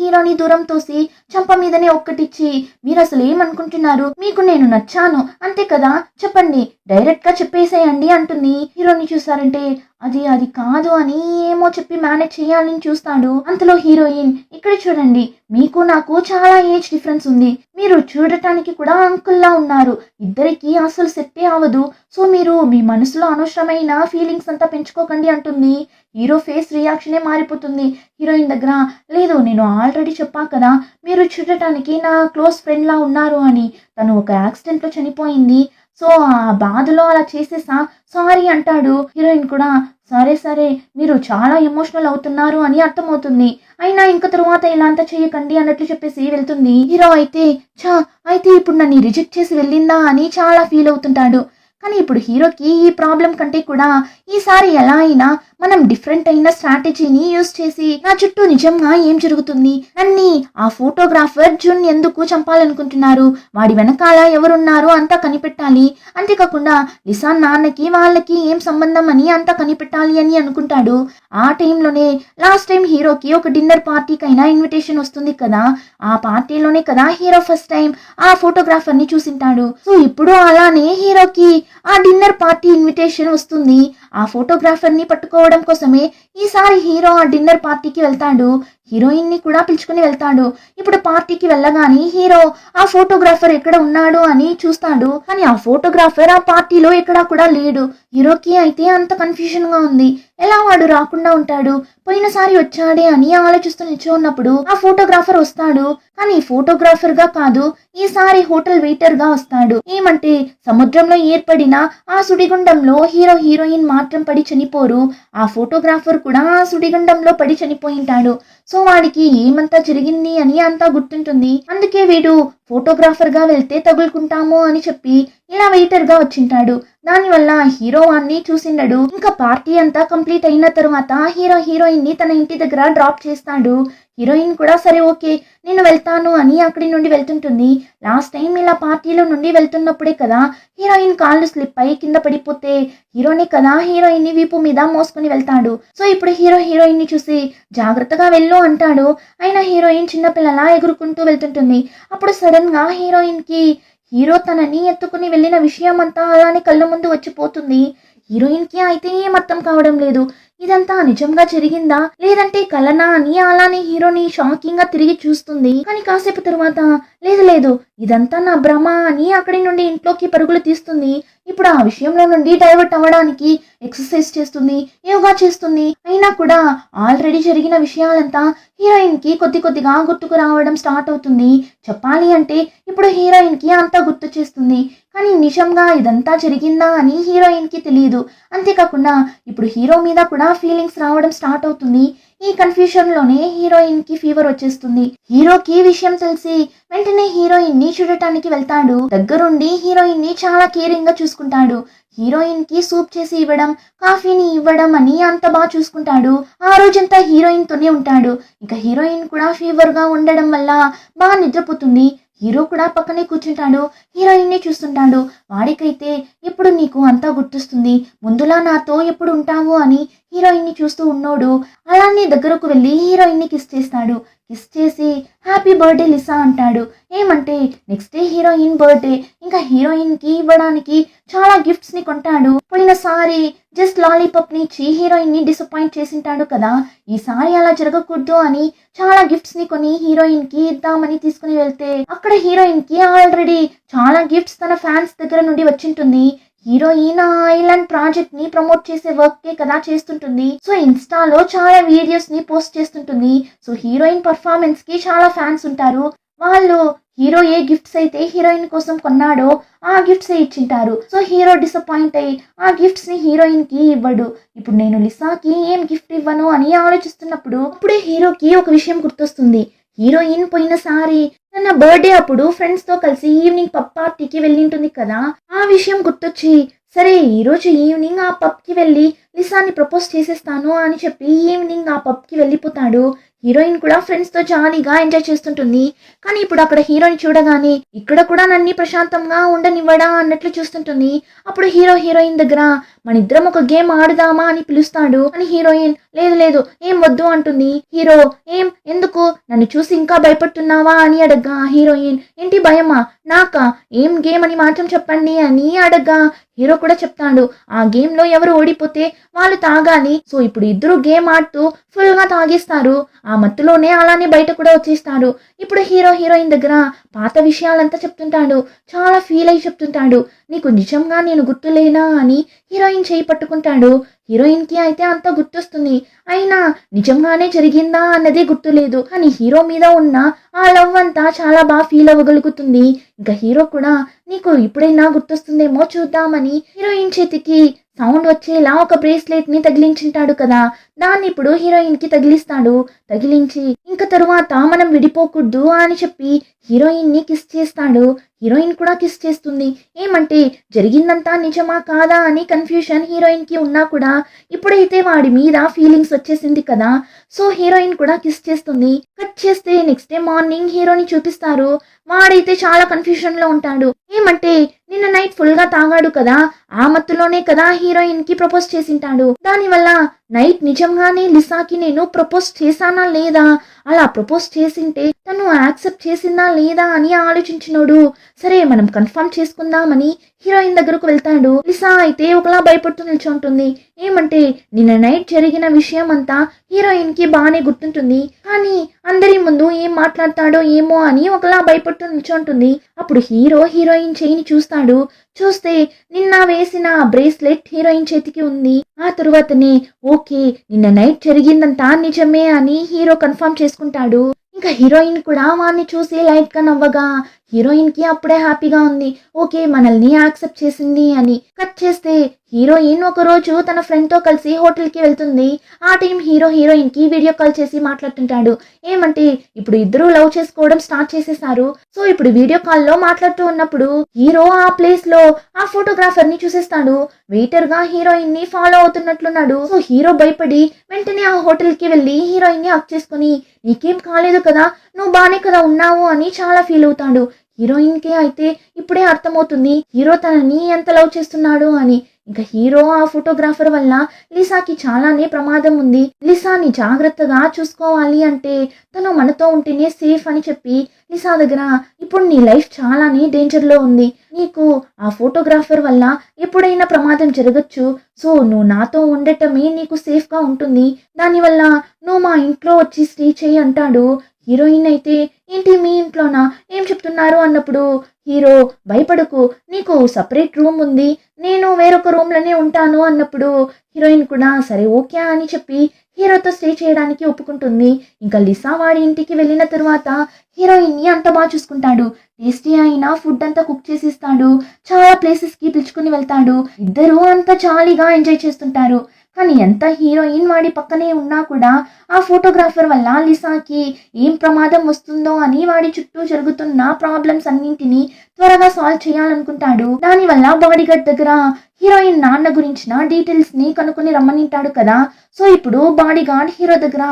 హీరోని దూరం తోసి చంప మీదనే ఒక్కటిచ్చి మీరు అసలు ఏమనుకుంటున్నారు, మీకు నేను నచ్చాను అంతే కదా, చెప్పండి డైరెక్ట్ గా చెప్పేసేయండి అంటుంది. హీరోని చూసారంటే అది కాదు అని ఏమో చెప్పి మేనేజ్ చేయాలని చూస్తాడు. అంతలో హీరోయిన్ ఇక్కడ చూడండి మీకు నాకు చాలా ఏజ్ డిఫరెన్స్ ఉంది, మీరు చూడటానికి కూడా అంకుల్లా ఉన్నారు, ఇద్దరికి అసలు సెట్టే అవ్వదు. సో మీరు మీ మనసులో అనవసరమైన ఫీలింగ్స్ అంతా పెంచుకోకండి అంటుంది. హీరో ఫేస్ రియాక్షనే మారిపోతుంది. హీరోయిన్ దగ్గర లేదు నేను ఆల్రెడీ చెప్పా కదా మీరు చూడటానికి నా క్లోజ్ ఫ్రెండ్ లా ఉన్నారు అని, తను ఒక యాక్సిడెంట్ లో చనిపోయింది. సో ఆ బాధలో అలా చేసేసా సారీ అంటాడు. హీరోయిన్ కూడా సరే మీరు చాలా ఎమోషనల్ అవుతున్నారు అని అర్థమవుతుంది. అయినా ఇంక తరువాత ఇలా అంతా చేయకండి అన్నట్లు చెప్పేసి వెళ్తుంది. హీరో అయితే అయితే ఇప్పుడు నన్ను రిజెక్ట్ చేసి వెళ్ళిందా అని చాలా ఫీల్ అవుతుంటాడు. కానీ ఇప్పుడు హీరోకి ఈ ప్రాబ్లం కంటే కూడా ఈసారి ఎలా అయినా మనం డిఫరెంట్ అయిన స్ట్రాటజీని యూజ్ చేసి నా చుట్టూ నిజంగా ఏం జరుగుతుంది, నన్ని ఆ ఫోటోగ్రాఫర్ జున్ ఎందుకు చంపాలనుకుంటున్నారు, వాడి వెనకాల ఎవరున్నారు అంతా కనిపెట్టాలి. అంతేకాకుండా లిసా నాన్నకి వాళ్ళకి ఏం సంబంధం అని అంతా కనిపెట్టాలి అని అనుకుంటాడు. ఆ టైంలోనే లాస్ట్ టైం హీరోకి ఒక డిన్నర్ పార్టీకైనా ఇన్విటేషన్ వస్తుంది కదా, ఆ పార్టీలోనే కదా హీరో ఫస్ట్ టైం ఆ ఫోటోగ్రాఫర్ ని చూసింటాడు. సో ఇప్పుడు అలానే హీరోకి ఆ డిన్నర్ పార్టీ ఇన్విటేషన్ వస్తుంది. ఆ ఫోటోగ్రాఫర్ ని పట్టుకోవడం కోసమే ఈసారి హీరో ఆ డిన్నర్ పార్టీకి వెళ్తాడు. హీరోయిన్ ని కూడా పిలుచుకుని వెళ్తాడు. ఇప్పుడు పార్టీకి వెళ్ళగానే హీరో ఆ ఫోటోగ్రాఫర్ ఎక్కడ ఉన్నాడు అని చూస్తాడు. కానీ ఆ ఫోటోగ్రాఫర్ ఆ పార్టీలో ఎక్కడా కూడా లేడు. హీరోకి అయితే అంత కన్ఫ్యూజన్ గా ఉంది. ఎలా వాడు రాకుండా ఉంటాడు, పోయినసారి వచ్చాడే అని ఆలోచిస్తూ నిల్చున్నప్పుడు ఆ ఫోటోగ్రాఫర్ వస్తాడు. కానీ ఫోటోగ్రాఫర్ గా కాదు, ఈసారి హోటల్ వెయిటర్ గా వస్తాడు. ఏమంటే సముద్రంలో ఏర్పడిన ఆ సుడిగుండంలో హీరో హీరోయిన్ మాత్రం పడి చనిపోరు, ఆ ఫోటోగ్రాఫర్ కూడా ఆ సుడిగుండంలో పడి చనిపోయింటాడు. సో వాడికి ఏమంతా జరిగింది అని అంతా గుర్తుంటుంది. అందుకే వీడు ఫోటోగ్రాఫర్ గా వెళ్తే తగులుకుంటాము అని చెప్పి ఇలా వెయిటర్ గా వచ్చింటాడు. దానివల్ల హీరో వాన్ని చూసిండడు. ఇంకా పార్టీ అంతా కంప్లీట్ అయిన తర్వాత హీరో హీరోయిన్ ని తన ఇంటి దగ్గర డ్రాప్ చేస్తాడు. హీరోయిన్ కూడా సరే ఓకే నేను వెళ్తాను అని అక్కడి నుండి వెళ్తుంటుంది. లాస్ట్ టైం ఇలా పార్టీలో నుండి వెళ్తున్నప్పుడే కదా హీరోయిన్ కాళ్ళు స్లిప్ అయి కింద పడిపోతే హీరోనే కదా హీరోయిన్ ని వీపు మీద మోసుకుని వెళ్తాడు. సో ఇప్పుడు హీరో హీరోయిన్ ని చూసి జాగ్రత్తగా వెళ్ళు అంటాడు. అయినా హీరోయిన్ చిన్నపిల్లలా ఎగురుకుంటూ వెళ్తుంటుంది. అప్పుడు సడన్ గా హీరోయిన్ కి హీరో తనని ఎత్తుకుని వెళ్ళిన విషయం అంతా అలానే కళ్ళ ముందు వచ్చిపోతుంది. హీరోయిన్ కి అయితే ఏం అర్థం కావడం లేదు. ఇదంతా నిజంగా జరిగిందా లేదంటే కలనా అని అలానే హీరోని షాకింగ్ గా తిరిగి చూస్తుంది. కానీ కాసేపు తర్వాత లేదు ఇదంతా నా భ్రమ అని అక్కడి నుండి ఇంట్లోకి పరుగులు తీస్తుంది. ఇప్పుడు ఆ విషయంలో నుండి డైవర్ట్ అవ్వడానికి ఎక్సర్సైజ్ చేస్తుంది, యోగా చేస్తుంది. అయినా కూడా ఆల్రెడీ జరిగిన విషయాలంతా హీరోయిన్ కి కొద్దిగా గుర్తుకు రావడం స్టార్ట్ అవుతుంది. చెప్పాలి అంటే ఇప్పుడు హీరోయిన్ కి అంతా గుర్తు చేస్తుంది. కానీ నిజంగా ఇదంతా జరిగిందా అని హీరోయిన్ కి తెలియదు. అంతేకాకుండా ఇప్పుడు హీరో మీద కూడా ఫీలింగ్స్ రావడం స్టార్ట్ అవుతుంది. ఈ కన్ఫ్యూషన్ లోనే హీరోయిన్ కి ఫీవర్ వచ్చేస్తుంది. హీరోకి విషయం తెలిసి వెంటనే హీరోయిన్ ని చూడటానికి వెళ్తాడు. దగ్గరుండి హీరోయిన్ ని చాలా కేరింగ్ గా చూసుకుంటాడు. హీరోయిన్ కి సూప్ చేసి ఇవ్వడం, కాఫీని ఇవ్వడం అని అంత బాగా చూసుకుంటాడు. ఆ రోజంతా హీరోయిన్ తోనే ఉంటాడు. ఇంకా హీరోయిన్ కూడా ఫీవర్ గా ఉండడం వల్ల బాగా నిద్రపోతుంది. హీరో కూడా పక్కనే కూర్చుంటాడు, హీరోయిన్ ని చూస్తుంటాడు. వాడికైతే ఎప్పుడు నీకు అంతా గుర్తొస్తుంది, ముందులా నాతో ఎప్పుడు ఉంటావు అని హీరోయిన్ ని చూస్తూ ఉన్నోడు అలానే దగ్గరకు వెళ్ళి హీరోయిన్ ని కిస్ చేస్తాడు. కిస్ చేసి హ్యాపీ బర్త్డే లిసా అంటాడు. ఏమంటే నెక్స్ట్ డే హీరోయిన్ బర్త్డే. ఇంకా హీరోయిన్ కి ఇవ్వడానికి చాలా గిఫ్ట్స్ ని కొంటాడు. పోయినసారి జస్ట్ లాలీపాప్ ని ఇచ్చి హీరోయిన్ ని డిసప్పాయింట్ చేసింటాడు కదా, ఈసారి అలా జరగకూడదు అని చాలా గిఫ్ట్స్ ని కొని హీరోయిన్ కి ఇద్దామని తీసుకుని వెళ్తే అక్కడ హీరోయిన్ కి ఆల్రెడీ చాలా గిఫ్ట్స్ తన ఫ్యాన్స్ దగ్గర నుండి వచ్చింటుంది. హీరోయిన్ ఆ ఐలాండ్ ప్రాజెక్ట్ ని ప్రమోట్ చేసే వర్క్ కే కదా చేస్తుంటుంది. సో ఇన్స్టాలో చాలా వీడియోస్ ని పోస్ట్ చేస్తుంటుంది. సో హీరోయిన్ పర్ఫార్మెన్స్ కి చాలా ఫ్యాన్స్ ఉంటారు. వాళ్ళు హీరో ఏ గిఫ్ట్స్ అయితే హీరోయిన్ కోసం కొన్నాడో ఆ గిఫ్ట్స్ ఇచ్చింటారు. సో హీరో డిసప్పాయింట్ అయ్యి ఆ గిఫ్ట్స్ ని హీరోయిన్ కి ఇవ్వడు. ఇప్పుడు నేను లిసాకి ఏం గిఫ్ట్ ఇవ్వను అని ఆలోచిస్తున్నప్పుడు అప్పుడే హీరోకి ఒక విషయం గుర్తొస్తుంది. హీరోయిన్ పోయినసారి తన బర్త్డే అప్పుడు ఫ్రెండ్స్ తో కలిసి ఈవినింగ్ పబ్ పార్టీకి వెళ్ళింటుంది కదా, ఆ విషయం గుర్తొచ్చి సరే ఈ రోజు ఈవినింగ్ ఆ పబ్ కి వెళ్ళి లిసాని ప్రపోజ్ చేసేస్తాను అని చెప్పి ఈవినింగ్ ఆ పబ్ కి వెళ్ళిపోతాడు. హీరోయిన్ కూడా ఫ్రెండ్స్ తో జాలీగా ఎంజాయ్ చేస్తుంటుంది. కానీ ఇప్పుడు అక్కడ హీరోని చూడగానే ఇక్కడ కూడా నన్ను ప్రశాంతంగా ఉండనివ్వడా అన్నట్లు చూస్తుంటుంది. అప్పుడు హీరో హీరోయిన్ దగ్గర మన ఇద్దరం ఒక గేమ్ ఆడుదామా అని పిలుస్తాడు. అని హీరోయిన్ లేదు ఏం వద్దు అంటుంది. హీరో ఎందుకు నన్ను చూసి ఇంకా భయపడుతున్నావా అని అడగ్గా హీరోయిన్ ఏంటి భయమా నాకా, ఏం గేమ్ అని మాత్రం చెప్పండి అని అడగ్గా హీరో కూడా చెప్తాడు. ఆ గేమ్ లో ఎవరు ఓడిపోతే వాళ్ళు తాగాలి. సో ఇప్పుడు ఇద్దరు గేమ్ ఆడుతూ ఫుల్ గా తాగేస్తారు. ఆ మత్తులోనే అలానే బయట కూడా వచ్చేస్తారు. ఇప్పుడు హీరో హీరోయిన్ దగ్గర పాత విషయాలంతా చెప్తుంటాడు. చాలా ఫీల్ అయి చెప్తుంటాడు, నీకు నిజంగా నేను గుర్తులేనా అని హీరోయిన్ చేయి పట్టుకుంటాడు. హీరోయిన్ కి అయితే అంతా గుర్తొస్తుంది. అయినా నిజంగానే జరిగిందా అన్నదే గుర్తులేదు. కానీ హీరో మీద ఉన్న ఆ లవ్ అంతా చాలా బాగా ఫీల్ అవ్వగలుగుతుంది. ఇంకా హీరో కూడా నీకు ఇప్పుడైనా గుర్తొస్తుందేమో చూద్దామని హీరోయిన్ చేతికి సౌండ్ వచ్చేలా ఒక బ్రేస్లెట్ ని తగిలించుంటాడు కదా, దాన్ని ఇప్పుడు హీరోయిన్ కి తగిలిస్తాడు. తగిలించి ఇంకా తరువాత మనం విడిపోకూడదు అని చెప్పి హీరోయిన్ ని కిస్ చేస్తాడు. హీరోయిన్ కూడా కిస్ చేస్తుంది. ఏమంటే జరిగిందంతా నిజమా కాదా అని కన్ఫ్యూషన్ హీరోయిన్ కి ఉన్నా కూడా ఇప్పుడైతే వాడి మీద ఫీలింగ్స్ వచ్చేసింది కదా, సో హీరోయిన్ కూడా కిస్ చేస్తుంది. కట్ చేస్తే నెక్స్ట్ డే మార్నింగ్ హీరోని చూపిస్తారు. వాడైతే చాలా కన్ఫ్యూషన్ లో ఉంటాడు. ఏమంటే నిన్న నైట్ ఫుల్ గా తాగాడు కదా, ఆ మత్తులోనే కదా హీరోయిన్ కి ప్రపోజ్ చేసింటాడు. దానివల్ల నైట్ నిజంగానే లిసాకి నేను ప్రపోజ్ చేశానా లేదా, అలా ప్రపోజ్ చేసింటే తను యాక్సెప్ట్ చేసిందా లేదా అని ఆలోచించినోడు. సరే మనం కన్ఫర్మ్ చేసుకుందామని హీరోయిన్ దగ్గరకు వెళ్తాడు. లిసా అయితే ఒకలా భయపడుతూ నిల్చుంటుంది. ఏమంటే నిన్న నైట్ జరిగిన విషయం అంతా హీరోయిన్ కి బాగానే గుర్తుంటుంది, కానీ అందరి ముందు ఏం మాట్లాడతాడో ఏమో అని ఒకలా భయపడుతూ నిల్చుంటుంది. అప్పుడు హీరోయిన్ చేయిని చూస్తాడు. చూస్తే నిన్న వేసిన బ్రేస్లెట్ హీరోయిన్ చేతికి ఉంది. ఆ తరువాతనే ఓకే నిన్న నైట్ జరిగిందంతా నిజమే అని హీరో కన్ఫర్మ్ చేసుకుంటాడు. ఇంకా హీరోయిన్ కూడా వాడిని చూసి లైట్ గా నవ్వగా హీరోయిన్ కి అప్పుడే హ్యాపీగా ఉంది. ఓకే మనల్ని యాక్సెప్ట్ చేసింది అని. కట్ చేస్తే హీరోయిన్ ఒక రోజు తన ఫ్రెండ్ తో కలిసి హోటల్ కి వెళ్తుంది. ఆ టైం హీరోయిన్ కి వీడియో కాల్ చేసి మాట్లాడుతుంటాడు. ఏమంటే ఇప్పుడు ఇద్దరు లవ్ చేసుకోవడం స్టార్ట్ చేసేసారు. సో ఇప్పుడు వీడియో కాల్ లో మాట్లాడుతూ ఉన్నప్పుడు హీరో ఆ ప్లేస్ లో ఆ ఫోటోగ్రాఫర్ ని చూసేస్తాడు. వెయిటర్ గా హీరోయిన్ ని ఫాలో అవుతున్నట్లున్నాడు. సో హీరో భయపడి వెంటనే ఆ హోటల్ కి వెళ్లి హీరోయిన్ ని హక్ చేసుకుని నీకేం కాలేదు కదా, నువ్వు బానే కదా ఉన్నావు అని చాలా ఫీల్ అవుతాడు. హీరోయిన్ కి అయితే ఇప్పుడే అర్థమవుతుంది హీరో తనని ఎంత లవ్ చేస్తున్నాడు అని. ఇంకా హీరో ఆ ఫోటోగ్రాఫర్ వల్ల లిసాకి చాలానే ప్రమాదం ఉంది. లిసాని జాగ్రత్తగా చూసుకోవాలి అంటే తను మనతో ఉంటేనే సేఫ్ అని చెప్పి లిసా దగ్గర ఇప్పుడు నీ లైఫ్ చాలానే డేంజర్ లో ఉంది, నీకు ఆ ఫోటోగ్రాఫర్ వల్ల ఎప్పుడైనా ప్రమాదం జరగచ్చు, సో నువ్వు నాతో ఉండటమే నీకు సేఫ్ గా ఉంటుంది, దానివల్ల నువ్వు మా ఇంట్లో వచ్చి స్టే చేయి అంటాడు. హీరోయిన్ అయితే ఏంటి మీ ఇంట్లోనా, ఏం చెప్తున్నారు అన్నప్పుడు హీరో భయపడకు నీకు సపరేట్ రూమ్ ఉంది, నేను వేరొక రూమ్ లోనే ఉంటాను అన్నప్పుడు హీరోయిన్ కూడా సరే ఓకే అని చెప్పి హీరోతో స్టే చేయడానికి ఒప్పుకుంటుంది. ఇంకా లిసా వాడి ఇంటికి వెళ్ళిన తర్వాత హీరోయిన్ ని అంత బాగా చూసుకుంటాడు. టేస్టీ అయిన ఫుడ్ అంతా కుక్ చేసి ఇస్తాడు. చాలా ప్లేసెస్ కి పిలుచుకుని వెళ్తాడు. ఇద్దరు అంత జాలీగా ఎంజాయ్ చేస్తుంటారు. కానీ ఎంత హీరోయిన్ వాడి పక్కనే ఉన్నా కూడా ఆ ఫోటోగ్రాఫర్ వల్ల లిసాకి ఏం ప్రమాదం వస్తుందో అని వాడి చుట్టూ జరుగుతున్న ప్రాబ్లమ్స్ అన్నింటినీ త్వరగా సాల్వ్ చేయాలనుకుంటాడు. దానివల్ల బాడీగార్డ్ దగ్గర హీరోయిన్ నాన్న గురించిన డీటెయిల్స్ ని కనుక్కొని రమ్మనింటాడు కదా. సో ఇప్పుడు బాడీగార్డ్ హీరో దగ్గర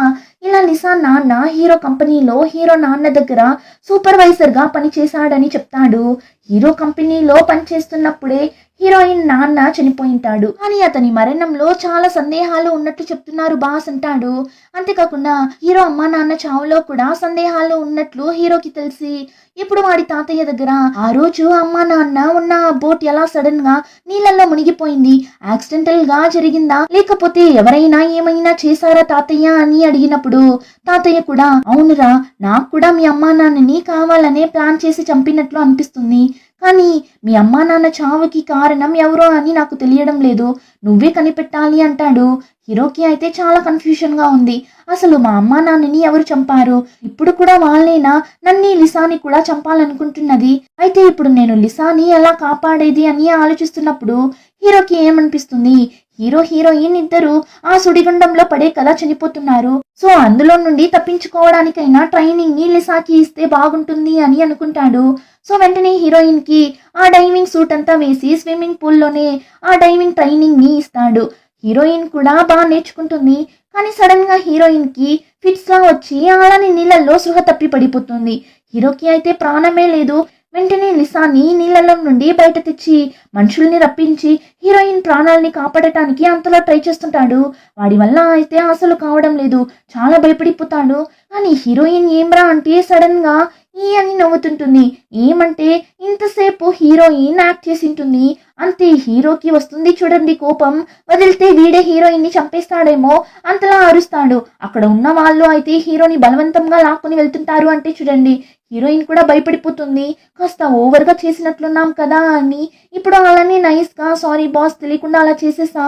ఇలా లిసా నాన్న హీరో కంపెనీలో హీరో నాన్న దగ్గర సూపర్వైజర్ గా పనిచేశాడని చెప్తాడు. హీరో కంపెనీలో పనిచేస్తున్నప్పుడే హీరోయిన్ నాన్న చనిపోయింటాడు, కానీ అతని మరణంలో చాలా సందేహాలు ఉన్నట్టు చెప్తున్నారు బాస్ అంటాడు. అంతేకాకుండా హీరో అమ్మ నాన్న చావులో కూడా సందేహాలు ఉన్నట్లు హీరోకి తెలిసి ఇప్పుడు వాడి తాతయ్య దగ్గర ఆ రోజు అమ్మ నాన్న ఉన్న బోట్ ఎలా సడన్ గా నీళ్ళల్లో మునిగిపోయింది, యాక్సిడెంటల్ గా జరిగిందా లేకపోతే ఎవరైనా ఏమైనా చేశారా తాతయ్య అని అడిగినప్పుడు తాతయ్య కూడా అవునురా నాకు కూడా మీ అమ్మా నాన్నని కావాలనే ప్లాన్ చేసి చంపినట్లు అనిపిస్తుంది, కానీ మీ అమ్మా నాన్న చావుకి కారణం ఎవరో అని నాకు తెలియడం లేదు, నువ్వే కనిపెట్టాలి అంటాడు. హీరోకి అయితే చాలా కన్ఫ్యూషన్ గా ఉంది. అసలు మా అమ్మా నాన్నని ఎవరు చంపారు, ఇప్పుడు కూడా వాళ్ళేనా నన్ను లిసాని కూడా చంపాలనుకుంటున్నది, అయితే ఇప్పుడు నేను లిసాని ఎలా కాపాడేది అని ఆలోచిస్తున్నప్పుడు హీరోకి ఏమనిపిస్తుంది, హీరోయిన్ ఇద్దరు ఆ సుడిగుండంలో పడే కదా చనిపోతున్నారు, సో అందులో నుండి తప్పించుకోవడానికైనా ట్రైనింగ్ ని లిసాకి ఇస్తే బాగుంటుంది అని అనుకుంటాడు. సో వెంటనే హీరోయిన్ కి ఆ డైవింగ్ సూట్ అంతా వేసి స్విమ్మింగ్ పూల్ లోనే ఆ డైవింగ్ ట్రైనింగ్ ని ఇస్తాడు. హీరోయిన్ కూడా బాగా నేర్చుకుంటుంది. కానీ సడన్ గా హీరోయిన్ కి ఫిట్స్ లా వచ్చి అలానే నీళ్ళల్లో సృహ తప్పి పడిపోతుంది. హీరోకి అయితే ప్రాణమే లేదు. వెంటనే లిసాని నీళ్ళలో నుండి బయట తెచ్చి మనుషుల్ని రప్పించి హీరోయిన్ ప్రాణాలని కాపాడటానికి అంతలా ట్రై చేస్తుంటాడు. వాడి వల్ల అయితే అసలు కావడం లేదు, చాలా భయపడిపోతాడు. కానీ హీరోయిన్ ఏమ్రా అంటే సడన్ గా ఈ అని నవ్వుతుంటుంది. ఏమంటే ఇంతసేపు హీరోయిన్ యాక్ట్ చేసింటుంది, అంతే హీరోకి వస్తుంది చూడండి కోపం, వదిలితే వీడే హీరోయిన్ ని చంపేస్తాడేమో అంతలా అరుస్తాడు. అక్కడ ఉన్న వాళ్ళు అయితే హీరోని బలవంతంగా లాక్కుని వెళ్తుంటారు. అంటే చూడండి హీరోయిన్ కూడా భయపడిపోతుంది, కాస్త ఓవర్ గా చేసినట్లున్నాం కదా అని. ఇప్పుడు అలానే నైస్ గా సారీ బాస్ తెలియకుండా అలా చేసేసా,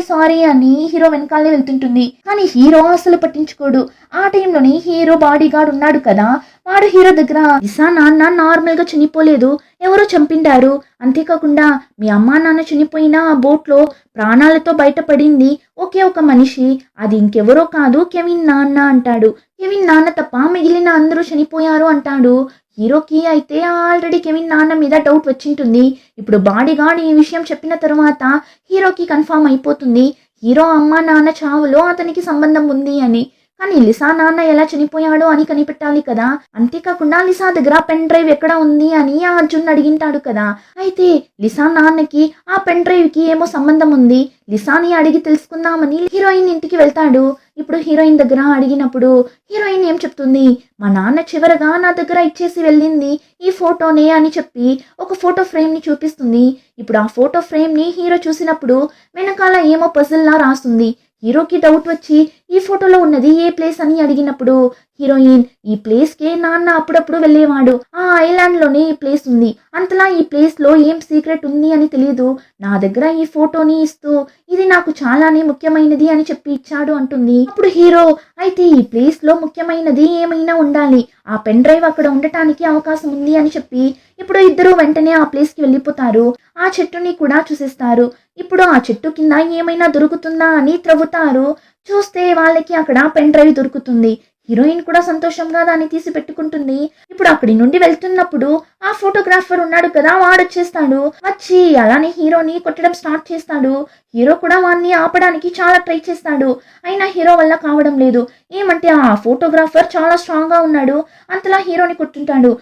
సారీ అని హీరో వెనకాలనే వెళ్తుంటుంది. కానీ హీరో అసలు పట్టించుకోడు. ఆ టైంలోని హీరో బాడీ గార్డ్ ఉన్నాడు కదా, వాడు హీరో దగ్గర లిసా నాన్న నార్మల్ గా చనిపోలేదు, ఎవరో చంపిండారు, అంతేకాకుండా మీ అమ్మా నాన్న చనిపోయిన ఆ బోట్ లో ప్రాణాలతో బయటపడింది ఒకే ఒక మనిషి, అది ఇంకెవరో కాదు కెవిన్ నాన్న అంటాడు. కెవిన్ నాన్న తప్ప మిగిలిన అందరూ చనిపోయారు అంటాడు. హీరోకి అయితే ఆల్రెడీ కెవిన్ నాన్న మీద డౌట్ వచ్చింటుంది. ఇప్పుడు బాడీ గార్డ్ ఈ విషయం చెప్పిన తర్వాత హీరోకి కన్ఫర్మ్ అయిపోతుంది హీరో అమ్మ నాన్న చావులో అతనికి సంబంధం ఉంది అని. కానీ లిసా నాన్న ఎలా చనిపోయాడో అని కనిపెట్టాలి కదా. అంతేకాకుండా లిసా దగ్గర పెన్ డ్రైవ్ ఎక్కడ ఉంది అని ఆ అర్జున్ అడిగింటాడు కదా. అయితే లిసా నాన్నకి ఆ పెన్ డ్రైవ్ కి ఏమో సంబంధం ఉంది. లిసాని అడిగి తెలుసుకుందామని హీరోయిన్ ఇంటికి వెళ్తాడు. ఇప్పుడు హీరోయిన్ దగ్గర అడిగినప్పుడు హీరోయిన్ ఏం చెప్తుంది, మా నాన్న చివరగా నా దగ్గర ఇచ్చేసి వెళ్ళింది ఈ ఫోటోనే అని చెప్పి ఒక ఫోటో ఫ్రేమ్ ని చూపిస్తుంది. ఇప్పుడు ఆ ఫోటో ఫ్రేమ్ ని హీరో చూసినప్పుడు వెనకాల ఏమో పజిల్ లా రాస్తుంది. హీరోకి డౌట్ వచ్చి ఈ ఫోటోలో ఉన్నది ఏ ప్లేస్ అని అడిగినప్పుడు హీరోయిన్ ఈ ప్లేస్ కే నాన్న అప్పుడప్పుడు వెళ్ళేవాడు, ఆ ఐలాండ్ లోనే ఈ ప్లేస్ ఉంది, అంతలా ఈ ప్లేస్ లో ఏం సీక్రెట్ ఉంది అని తెలియదు, నా దగ్గర ఈ ఫోటోని ఇస్తూ ఇది నాకు చాలానే ముఖ్యమైనది అని చెప్పి ఇచ్చాడు అంటుంది. అప్పుడు హీరో అయితే ఈ ప్లేస్ లో ముఖ్యమైనది ఏమైనా ఉండాలి, ఆ పెన్ డ్రైవ్ అక్కడ ఉండటానికి అవకాశం ఉంది అని చెప్పి ఇప్పుడు ఇద్దరు వెంటనే ఆ ప్లేస్ కి వెళ్ళిపోతారు. ఆ చెట్టుని కూడా చూసేస్తారు. ఇప్పుడు ఆ చెట్టు కింద ఏమైనా దొరుకుతుందా అని త్రవ్వుతారు. చూస్తే వాళ్ళకి అక్కడ పెన్ డ్రైవ్ దొరుకుతుంది. హీరోయిన్ కూడా సంతోషంగా దాన్ని తీసి పెట్టుకుంటుంది. ఇప్పుడు అక్కడి నుండి వెళ్తున్నప్పుడు ఆ ఫోటోగ్రాఫర్ ఉన్నాడు కదా, వాడొచ్చేస్తాడు. వచ్చి అలానే హీరోని కొట్టడం స్టార్ట్ చేస్తాడు. హీరో కూడా వాడిని ఆపడానికి చాలా ట్రై చేస్తాడు, అయినా హీరో వల్ల కావడం లేదు. ఏమంటే ఆ ఫోటోగ్రాఫర్ చాలా స్ట్రాంగ్ గా ఉన్నాడు, అంతలా హీరోని కొట్టుంటాడు.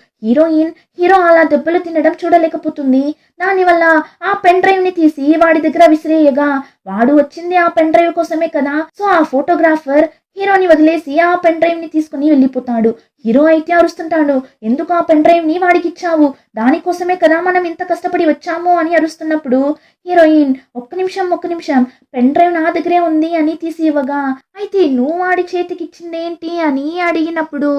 హీరో అలా దెబ్బలు తినడం చూడలేకపోతుంది. దానివల్ల ఆ పెన్ డ్రైవ్ ని తీసి వాడి దగ్గర విసిరేయగా వాడు వచ్చింది ఆ పెన్ డ్రైవ్ కోసమే కదా. సో ఆ ఫోటోగ్రాఫర్ హీరోని వదిలేసి ఆ పెన్ డ్రైవ్ ని తీసుకుని వెళ్ళిపోతాడు. హీరో అయితే అరుస్తుంటాడు, ఎందుకు ఆ పెన్ డ్రైవ్ ని వాడికి ఇచ్చావు, దానికోసమే కదా మనం ఇంత కష్టపడి వచ్చాము అని అరుస్తున్నప్పుడు హీరోయిన్ ఒక్క నిమిషం పెన్ డ్రైవ్ నా దగ్గరే ఉంది అని తీసి ఇవ్వగా అయితే నువ్వు వాడి చేతికి ఇచ్చిందేంటి అని అడిగినప్పుడు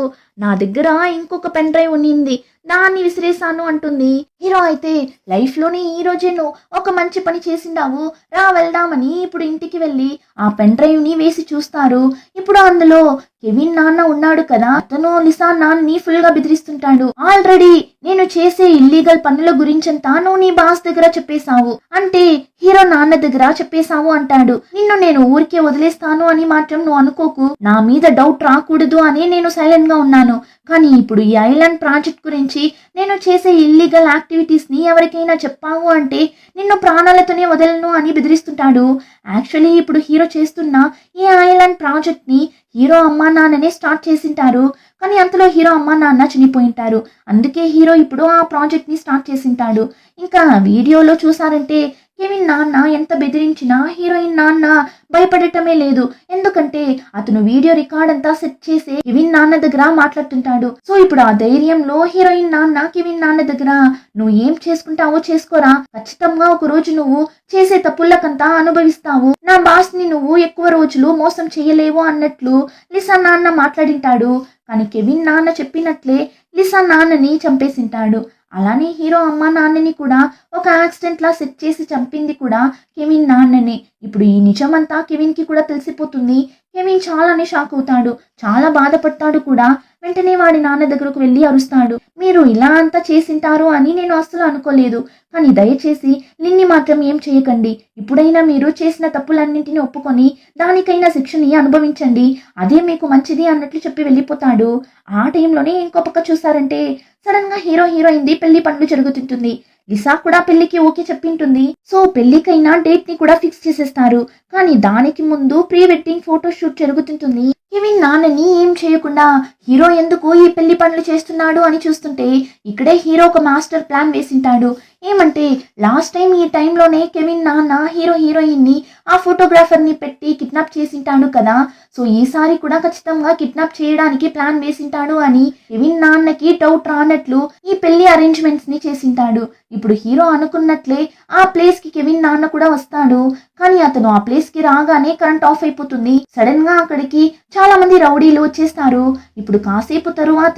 నా దగ్గర ఇంకొక పెన్ డ్రైవ్ ఉన్నింది, దాన్ని విసిరేసాను అంటుంది. హీరో అయితే లైఫ్ లోనే ఈ రోజే నువ్వు ఒక మంచి పని చేసిండావు, రా వెళ్దామని ఇప్పుడు ఇంటికి వెళ్ళి ఆ పెన్ డ్రైవ్ ని వేసి చూస్తారు. ఇప్పుడు అందులో కెవిన్ నాన్న ఉన్నాడు కదా, అతను లిసా నాన్నని ఫుల్ గా బెదిరిస్తుంటాడు. ఆల్రెడీ నేను చేసే ఇల్లీగల్ పనుల గురించంతా నువ్వు నీ బాస్ దగ్గర చెప్పేశావు, అంటే హీరో నాన్న దగ్గర చెప్పేశావు అంటాడు. నిన్ను నేను ఊరికే వదిలేస్తాను అని మాత్రం నువ్వు అనుకోకు, నా మీద డౌట్ రాకూడదు అని నేను సైలెంట్ గా ఉన్నాను. కానీ ఇప్పుడు ఈ ఐలాండ్ ప్రాజెక్ట్ గురించి నేను చేసే ఇల్లీగల్ యాక్టివిటీస్ ని ఎవరికైనా చెప్పావు అంటే నిన్ను ప్రాణాలతోనే వదలను అని బెదిరిస్తుంటాడు. యాక్చువల్లీ ఇప్పుడు హీరో చేస్తున్న ఈ ఐలాండ్ ప్రాజెక్ట్ ని హీరో అమ్మా నాన్ననే స్టార్ట్ చేసింటారు. కానీ అంతలో హీరో అమ్మా నాన్న చనిపోయింటారు. అందుకే హీరో ఇప్పుడు ఆ ప్రాజెక్ట్ ని స్టార్ట్ చేసింటాడు. ఇంకా వీడియోలో చూసారంటే కెవిన్ నాన్న ఎంత బెదిరించినా హీరోయిన్ నాన్న భయపడటమే లేదు. ఎందుకంటే అతను వీడియో రికార్డ్ అంతా సెట్ చేసి కెవిన్ నాన్న దగ్గర మాట్లాడుతుంటాడు. సో ఇప్పుడు ఆ ధైర్యంలో హీరోయిన్ నాన్న కెవిన్ నాన్న దగ్గర నువ్వు ఏం చేసుకుంటావో చేసుకోరా, ఖచ్చితంగా ఒక రోజు నువ్వు చేసే తప్పులకంతా అనుభవిస్తావు, నా బాస్ ని నువ్వు ఎక్కువ రోజులు మోసం చేయలేవు అన్నట్లు లిసా నాన్న మాట్లాడింటాడు. కానీ కెవిన్ నాన్న చెప్పినట్లే లిసా నాన్నని చంపేసింటాడు. అలానే హీరో అమ్మ నాన్నని కూడా ఒక యాక్సిడెంట్ లా సెట్ చేసి చంపింది కూడా కెవిన్ నాన్ననే. ఇప్పుడు ఈ నిజమంతా కెవిన్ కి కూడా తెలిసిపోతుంది. కెవిన్ చాలానే షాక్ అవుతాడు, చాలా బాధపడతాడు కూడా. వెంటనే వాడి నాన్న దగ్గరకు వెళ్ళి అరుస్తాడు, మీరు ఇలా అంతా చేసింటారు అని నేను అస్సలు అనుకోలేదు, కానీ దయచేసి లిన్ని మాత్రం ఏం చేయకండి, ఇప్పుడైనా మీరు చేసిన తప్పులన్నింటినీ ఒప్పుకొని దానికైనా శిక్షని అనుభవించండి, అదే మీకు మంచిది అన్నట్లు చెప్పి వెళ్ళిపోతాడు. ఆ టైంలోనే ఇంకో పక్క చూసారంటే సడన్ గా హీరోయిన్ ది పెళ్లి పనులు జరుగుతుంటుంది. లిసా కూడా పెళ్లికి ఓకే చెప్పింటుంది. సో పెళ్లికైనా డేట్ ని కూడా ఫిక్స్ చేసేస్తారు. కానీ దానికి ముందు ప్రీ వెడ్డింగ్ ఫోటో షూట్ జరుగుతుంటుంది. కెవిన్ నాన్నని ఏం చేయకుండా హీరో ఎందుకు ఈ పెళ్లి పనులు చేస్తున్నాడు అని చూస్తుంటే ఇక్కడే హీరో ఒక మాస్టర్ ప్లాన్ వేసింటాడు. ఏమంటే లాస్ట్ టైం ఈ టైంలోనే కెవిన్ నాన్న హీరోయిన్ ని ఆ ఫోటోగ్రాఫర్ ని పెట్టి కిడ్నాప్ చేసింటాడు కదా. సో ఈసారి కూడా ఖచ్చితంగా కిడ్నాప్ చేయడానికి ప్లాన్ వేసింటాడు అని కెవిన్ నాన్నకి డౌట్ రానట్లు ఈ పెళ్లి అరేంజ్మెంట్స్ ని చేసింటాడు. ఇప్పుడు హీరో అనుకున్నట్లే ఆ ప్లేస్ కి కెవిన్ నాన్న కూడా వస్తాడు. కానీ అతను ఆ ప్లేస్ కి రాగానే కరెంట్ ఆఫ్ అయిపోతుంది. సడన్ గా అక్కడికి చాలా మంది రౌడీలు వచ్చేస్తారు. ఇప్పుడు కాసేపు తరువాత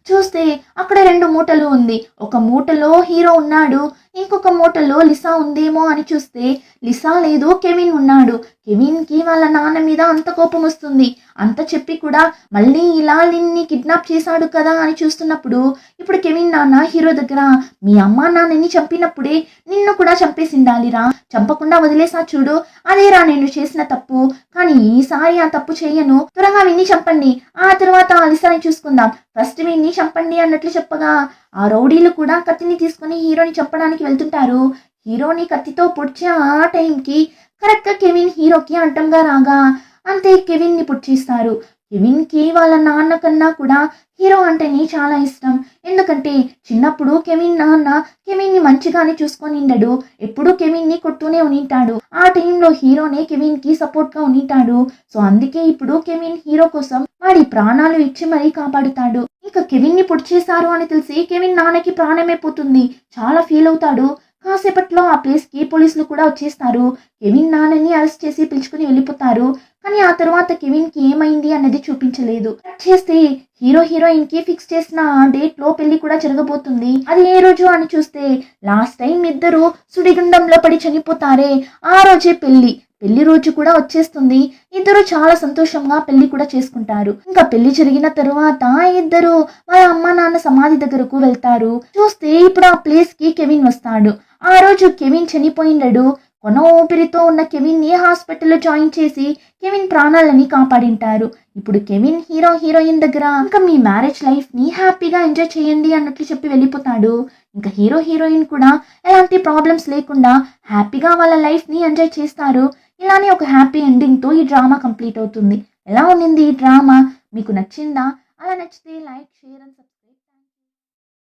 చూస్తే అక్కడ 2 మూటలు ఉంది. ఒక మూటలో హీరో ఉన్నాడు, ఇంకొక మూటలో లిసా ఉందేమో అని చూస్తే లిసా లేదు, కెవిన్ ఉన్నాడు. కెవిన్ కి వాళ్ళ నాన్న మీద అంత కోపం వస్తుంది. అంత చెప్పి కూడా మళ్ళీ ఇలా నిన్ని కిడ్నాప్ చేశాడు కదా అని చూస్తున్నప్పుడు ఇప్పుడు కెవిన్ నాన్న హీరో దగ్గర మీ అమ్మ నాన్నని చంపినప్పుడే నిన్ను కూడా చంపేసిండాలిరా, చంపకుండా వదిలేసా చూడు, అదేరా నేను చేసిన తప్పు, కానీ ఈసారి ఆ తప్పు చేయను, త్వరగా విన్ని చంపండి, ఆ తర్వాత అలిసాని చూసుకుందాం, ఫస్ట్ విన్ని చంపండి అన్నట్లు చెప్పగా ఆ రౌడీలు కూడా కత్తిని తీసుకుని హీరోని చంపడానికి వెళ్తుంటారు. హీరోని కత్తితో పొడిచే ఆ టైంకి కరెక్ట్ గా కెవిన్ హీరోకి అడ్డంగా రాగా అంతే కెవిన్ ని పుట్టిస్తారు. కెవిన్ కి వాళ్ళ నాన్న కన్నా కూడా హీరో అంటేనే చాలా ఇష్టం. ఎందుకంటే చిన్నప్పుడు కెవిన్ నాన్న కెవిన్ ని మంచిగానే చూసుకొని ఎప్పుడూ కెవిన్ ని కొడుతూనే ఉనింటాడు. ఆ టైంలో హీరోనే కెవిన్ కి సపోర్ట్ గా ఉనింటాడు. సో అందుకే ఇప్పుడు కెవిన్ హీరో కోసం వాడి ప్రాణాలు ఇచ్చి మరీ కాపాడుతాడు. ఇంకా కెవిన్ ని పొడిచేశారు అని తెలిసి కెవిన్ నాన్నకి ప్రాణమే పోతుంది. చాలా ఫీల్ అవుతాడు. కాసేపట్లో ఆ ప్లేస్ కి పోలీసులు కూడా వచ్చేస్తారు. కెవిన్ నాన్నని అరెస్ట్ చేసి పిలుచుకుని వెళ్ళిపోతారు. కానీ ఆ తర్వాత కెవిన్ కి ఏమైంది అన్నది చూపించలేదు. కట్ చేస్తే హీరో హీరోయిన్ కి ఫిక్స్ చేసిన డేట్ లో పెళ్లి కూడా జరగబోతుంది. అది ఏ రోజు అని చూస్తే లాస్ట్ టైం ఇద్దరు సుడిగుండంలో పడి చనిపోతారే ఆ రోజే పెళ్లి రోజు కూడా వచ్చేస్తుంది. ఇద్దరు చాలా సంతోషంగా పెళ్లి కూడా చేసుకుంటారు. ఇంకా పెళ్లి జరిగిన తరువాత ఇద్దరు వాళ్ళ అమ్మ నాన్న సమాధి దగ్గరకు వెళ్తారు. చూస్తే ఇప్పుడు ఆ ప్లేస్ కి కెవిన్ వస్తాడు. ఆ రోజు కెవిన్ చనిపోయిండడు. కొన ఊపిరితో ఉన్న కెవిన్ ని హాస్పిటల్లో జాయిన్ చేసి కెవిన్ ప్రాణాలని కాపాడింటారు. ఇప్పుడు కెవిన్ హీరో హీరోయిన్ దగ్గర ఇంకా మీ మ్యారేజ్ లైఫ్ ని హ్యాపీగా ఎంజాయ్ చేయండి అన్నట్లు చెప్పి వెళ్ళిపోతాడు. ఇంకా హీరో హీరోయిన్ కూడా ఎలాంటి ప్రాబ్లమ్స్ లేకుండా హ్యాపీగా వాళ్ళ లైఫ్ ని ఎంజాయ్ చేస్తారు. ఇలానే ఒక హ్యాపీ ఎండింగ్ తో ఈ డ్రామా కంప్లీట్ అవుతుంది. ఎలా ఉండింది ఈ డ్రామా? మీకు నచ్చిందా? అలా నచ్చితే లైక్, షేర్ అండ్ సబ్స్క్రైబ్.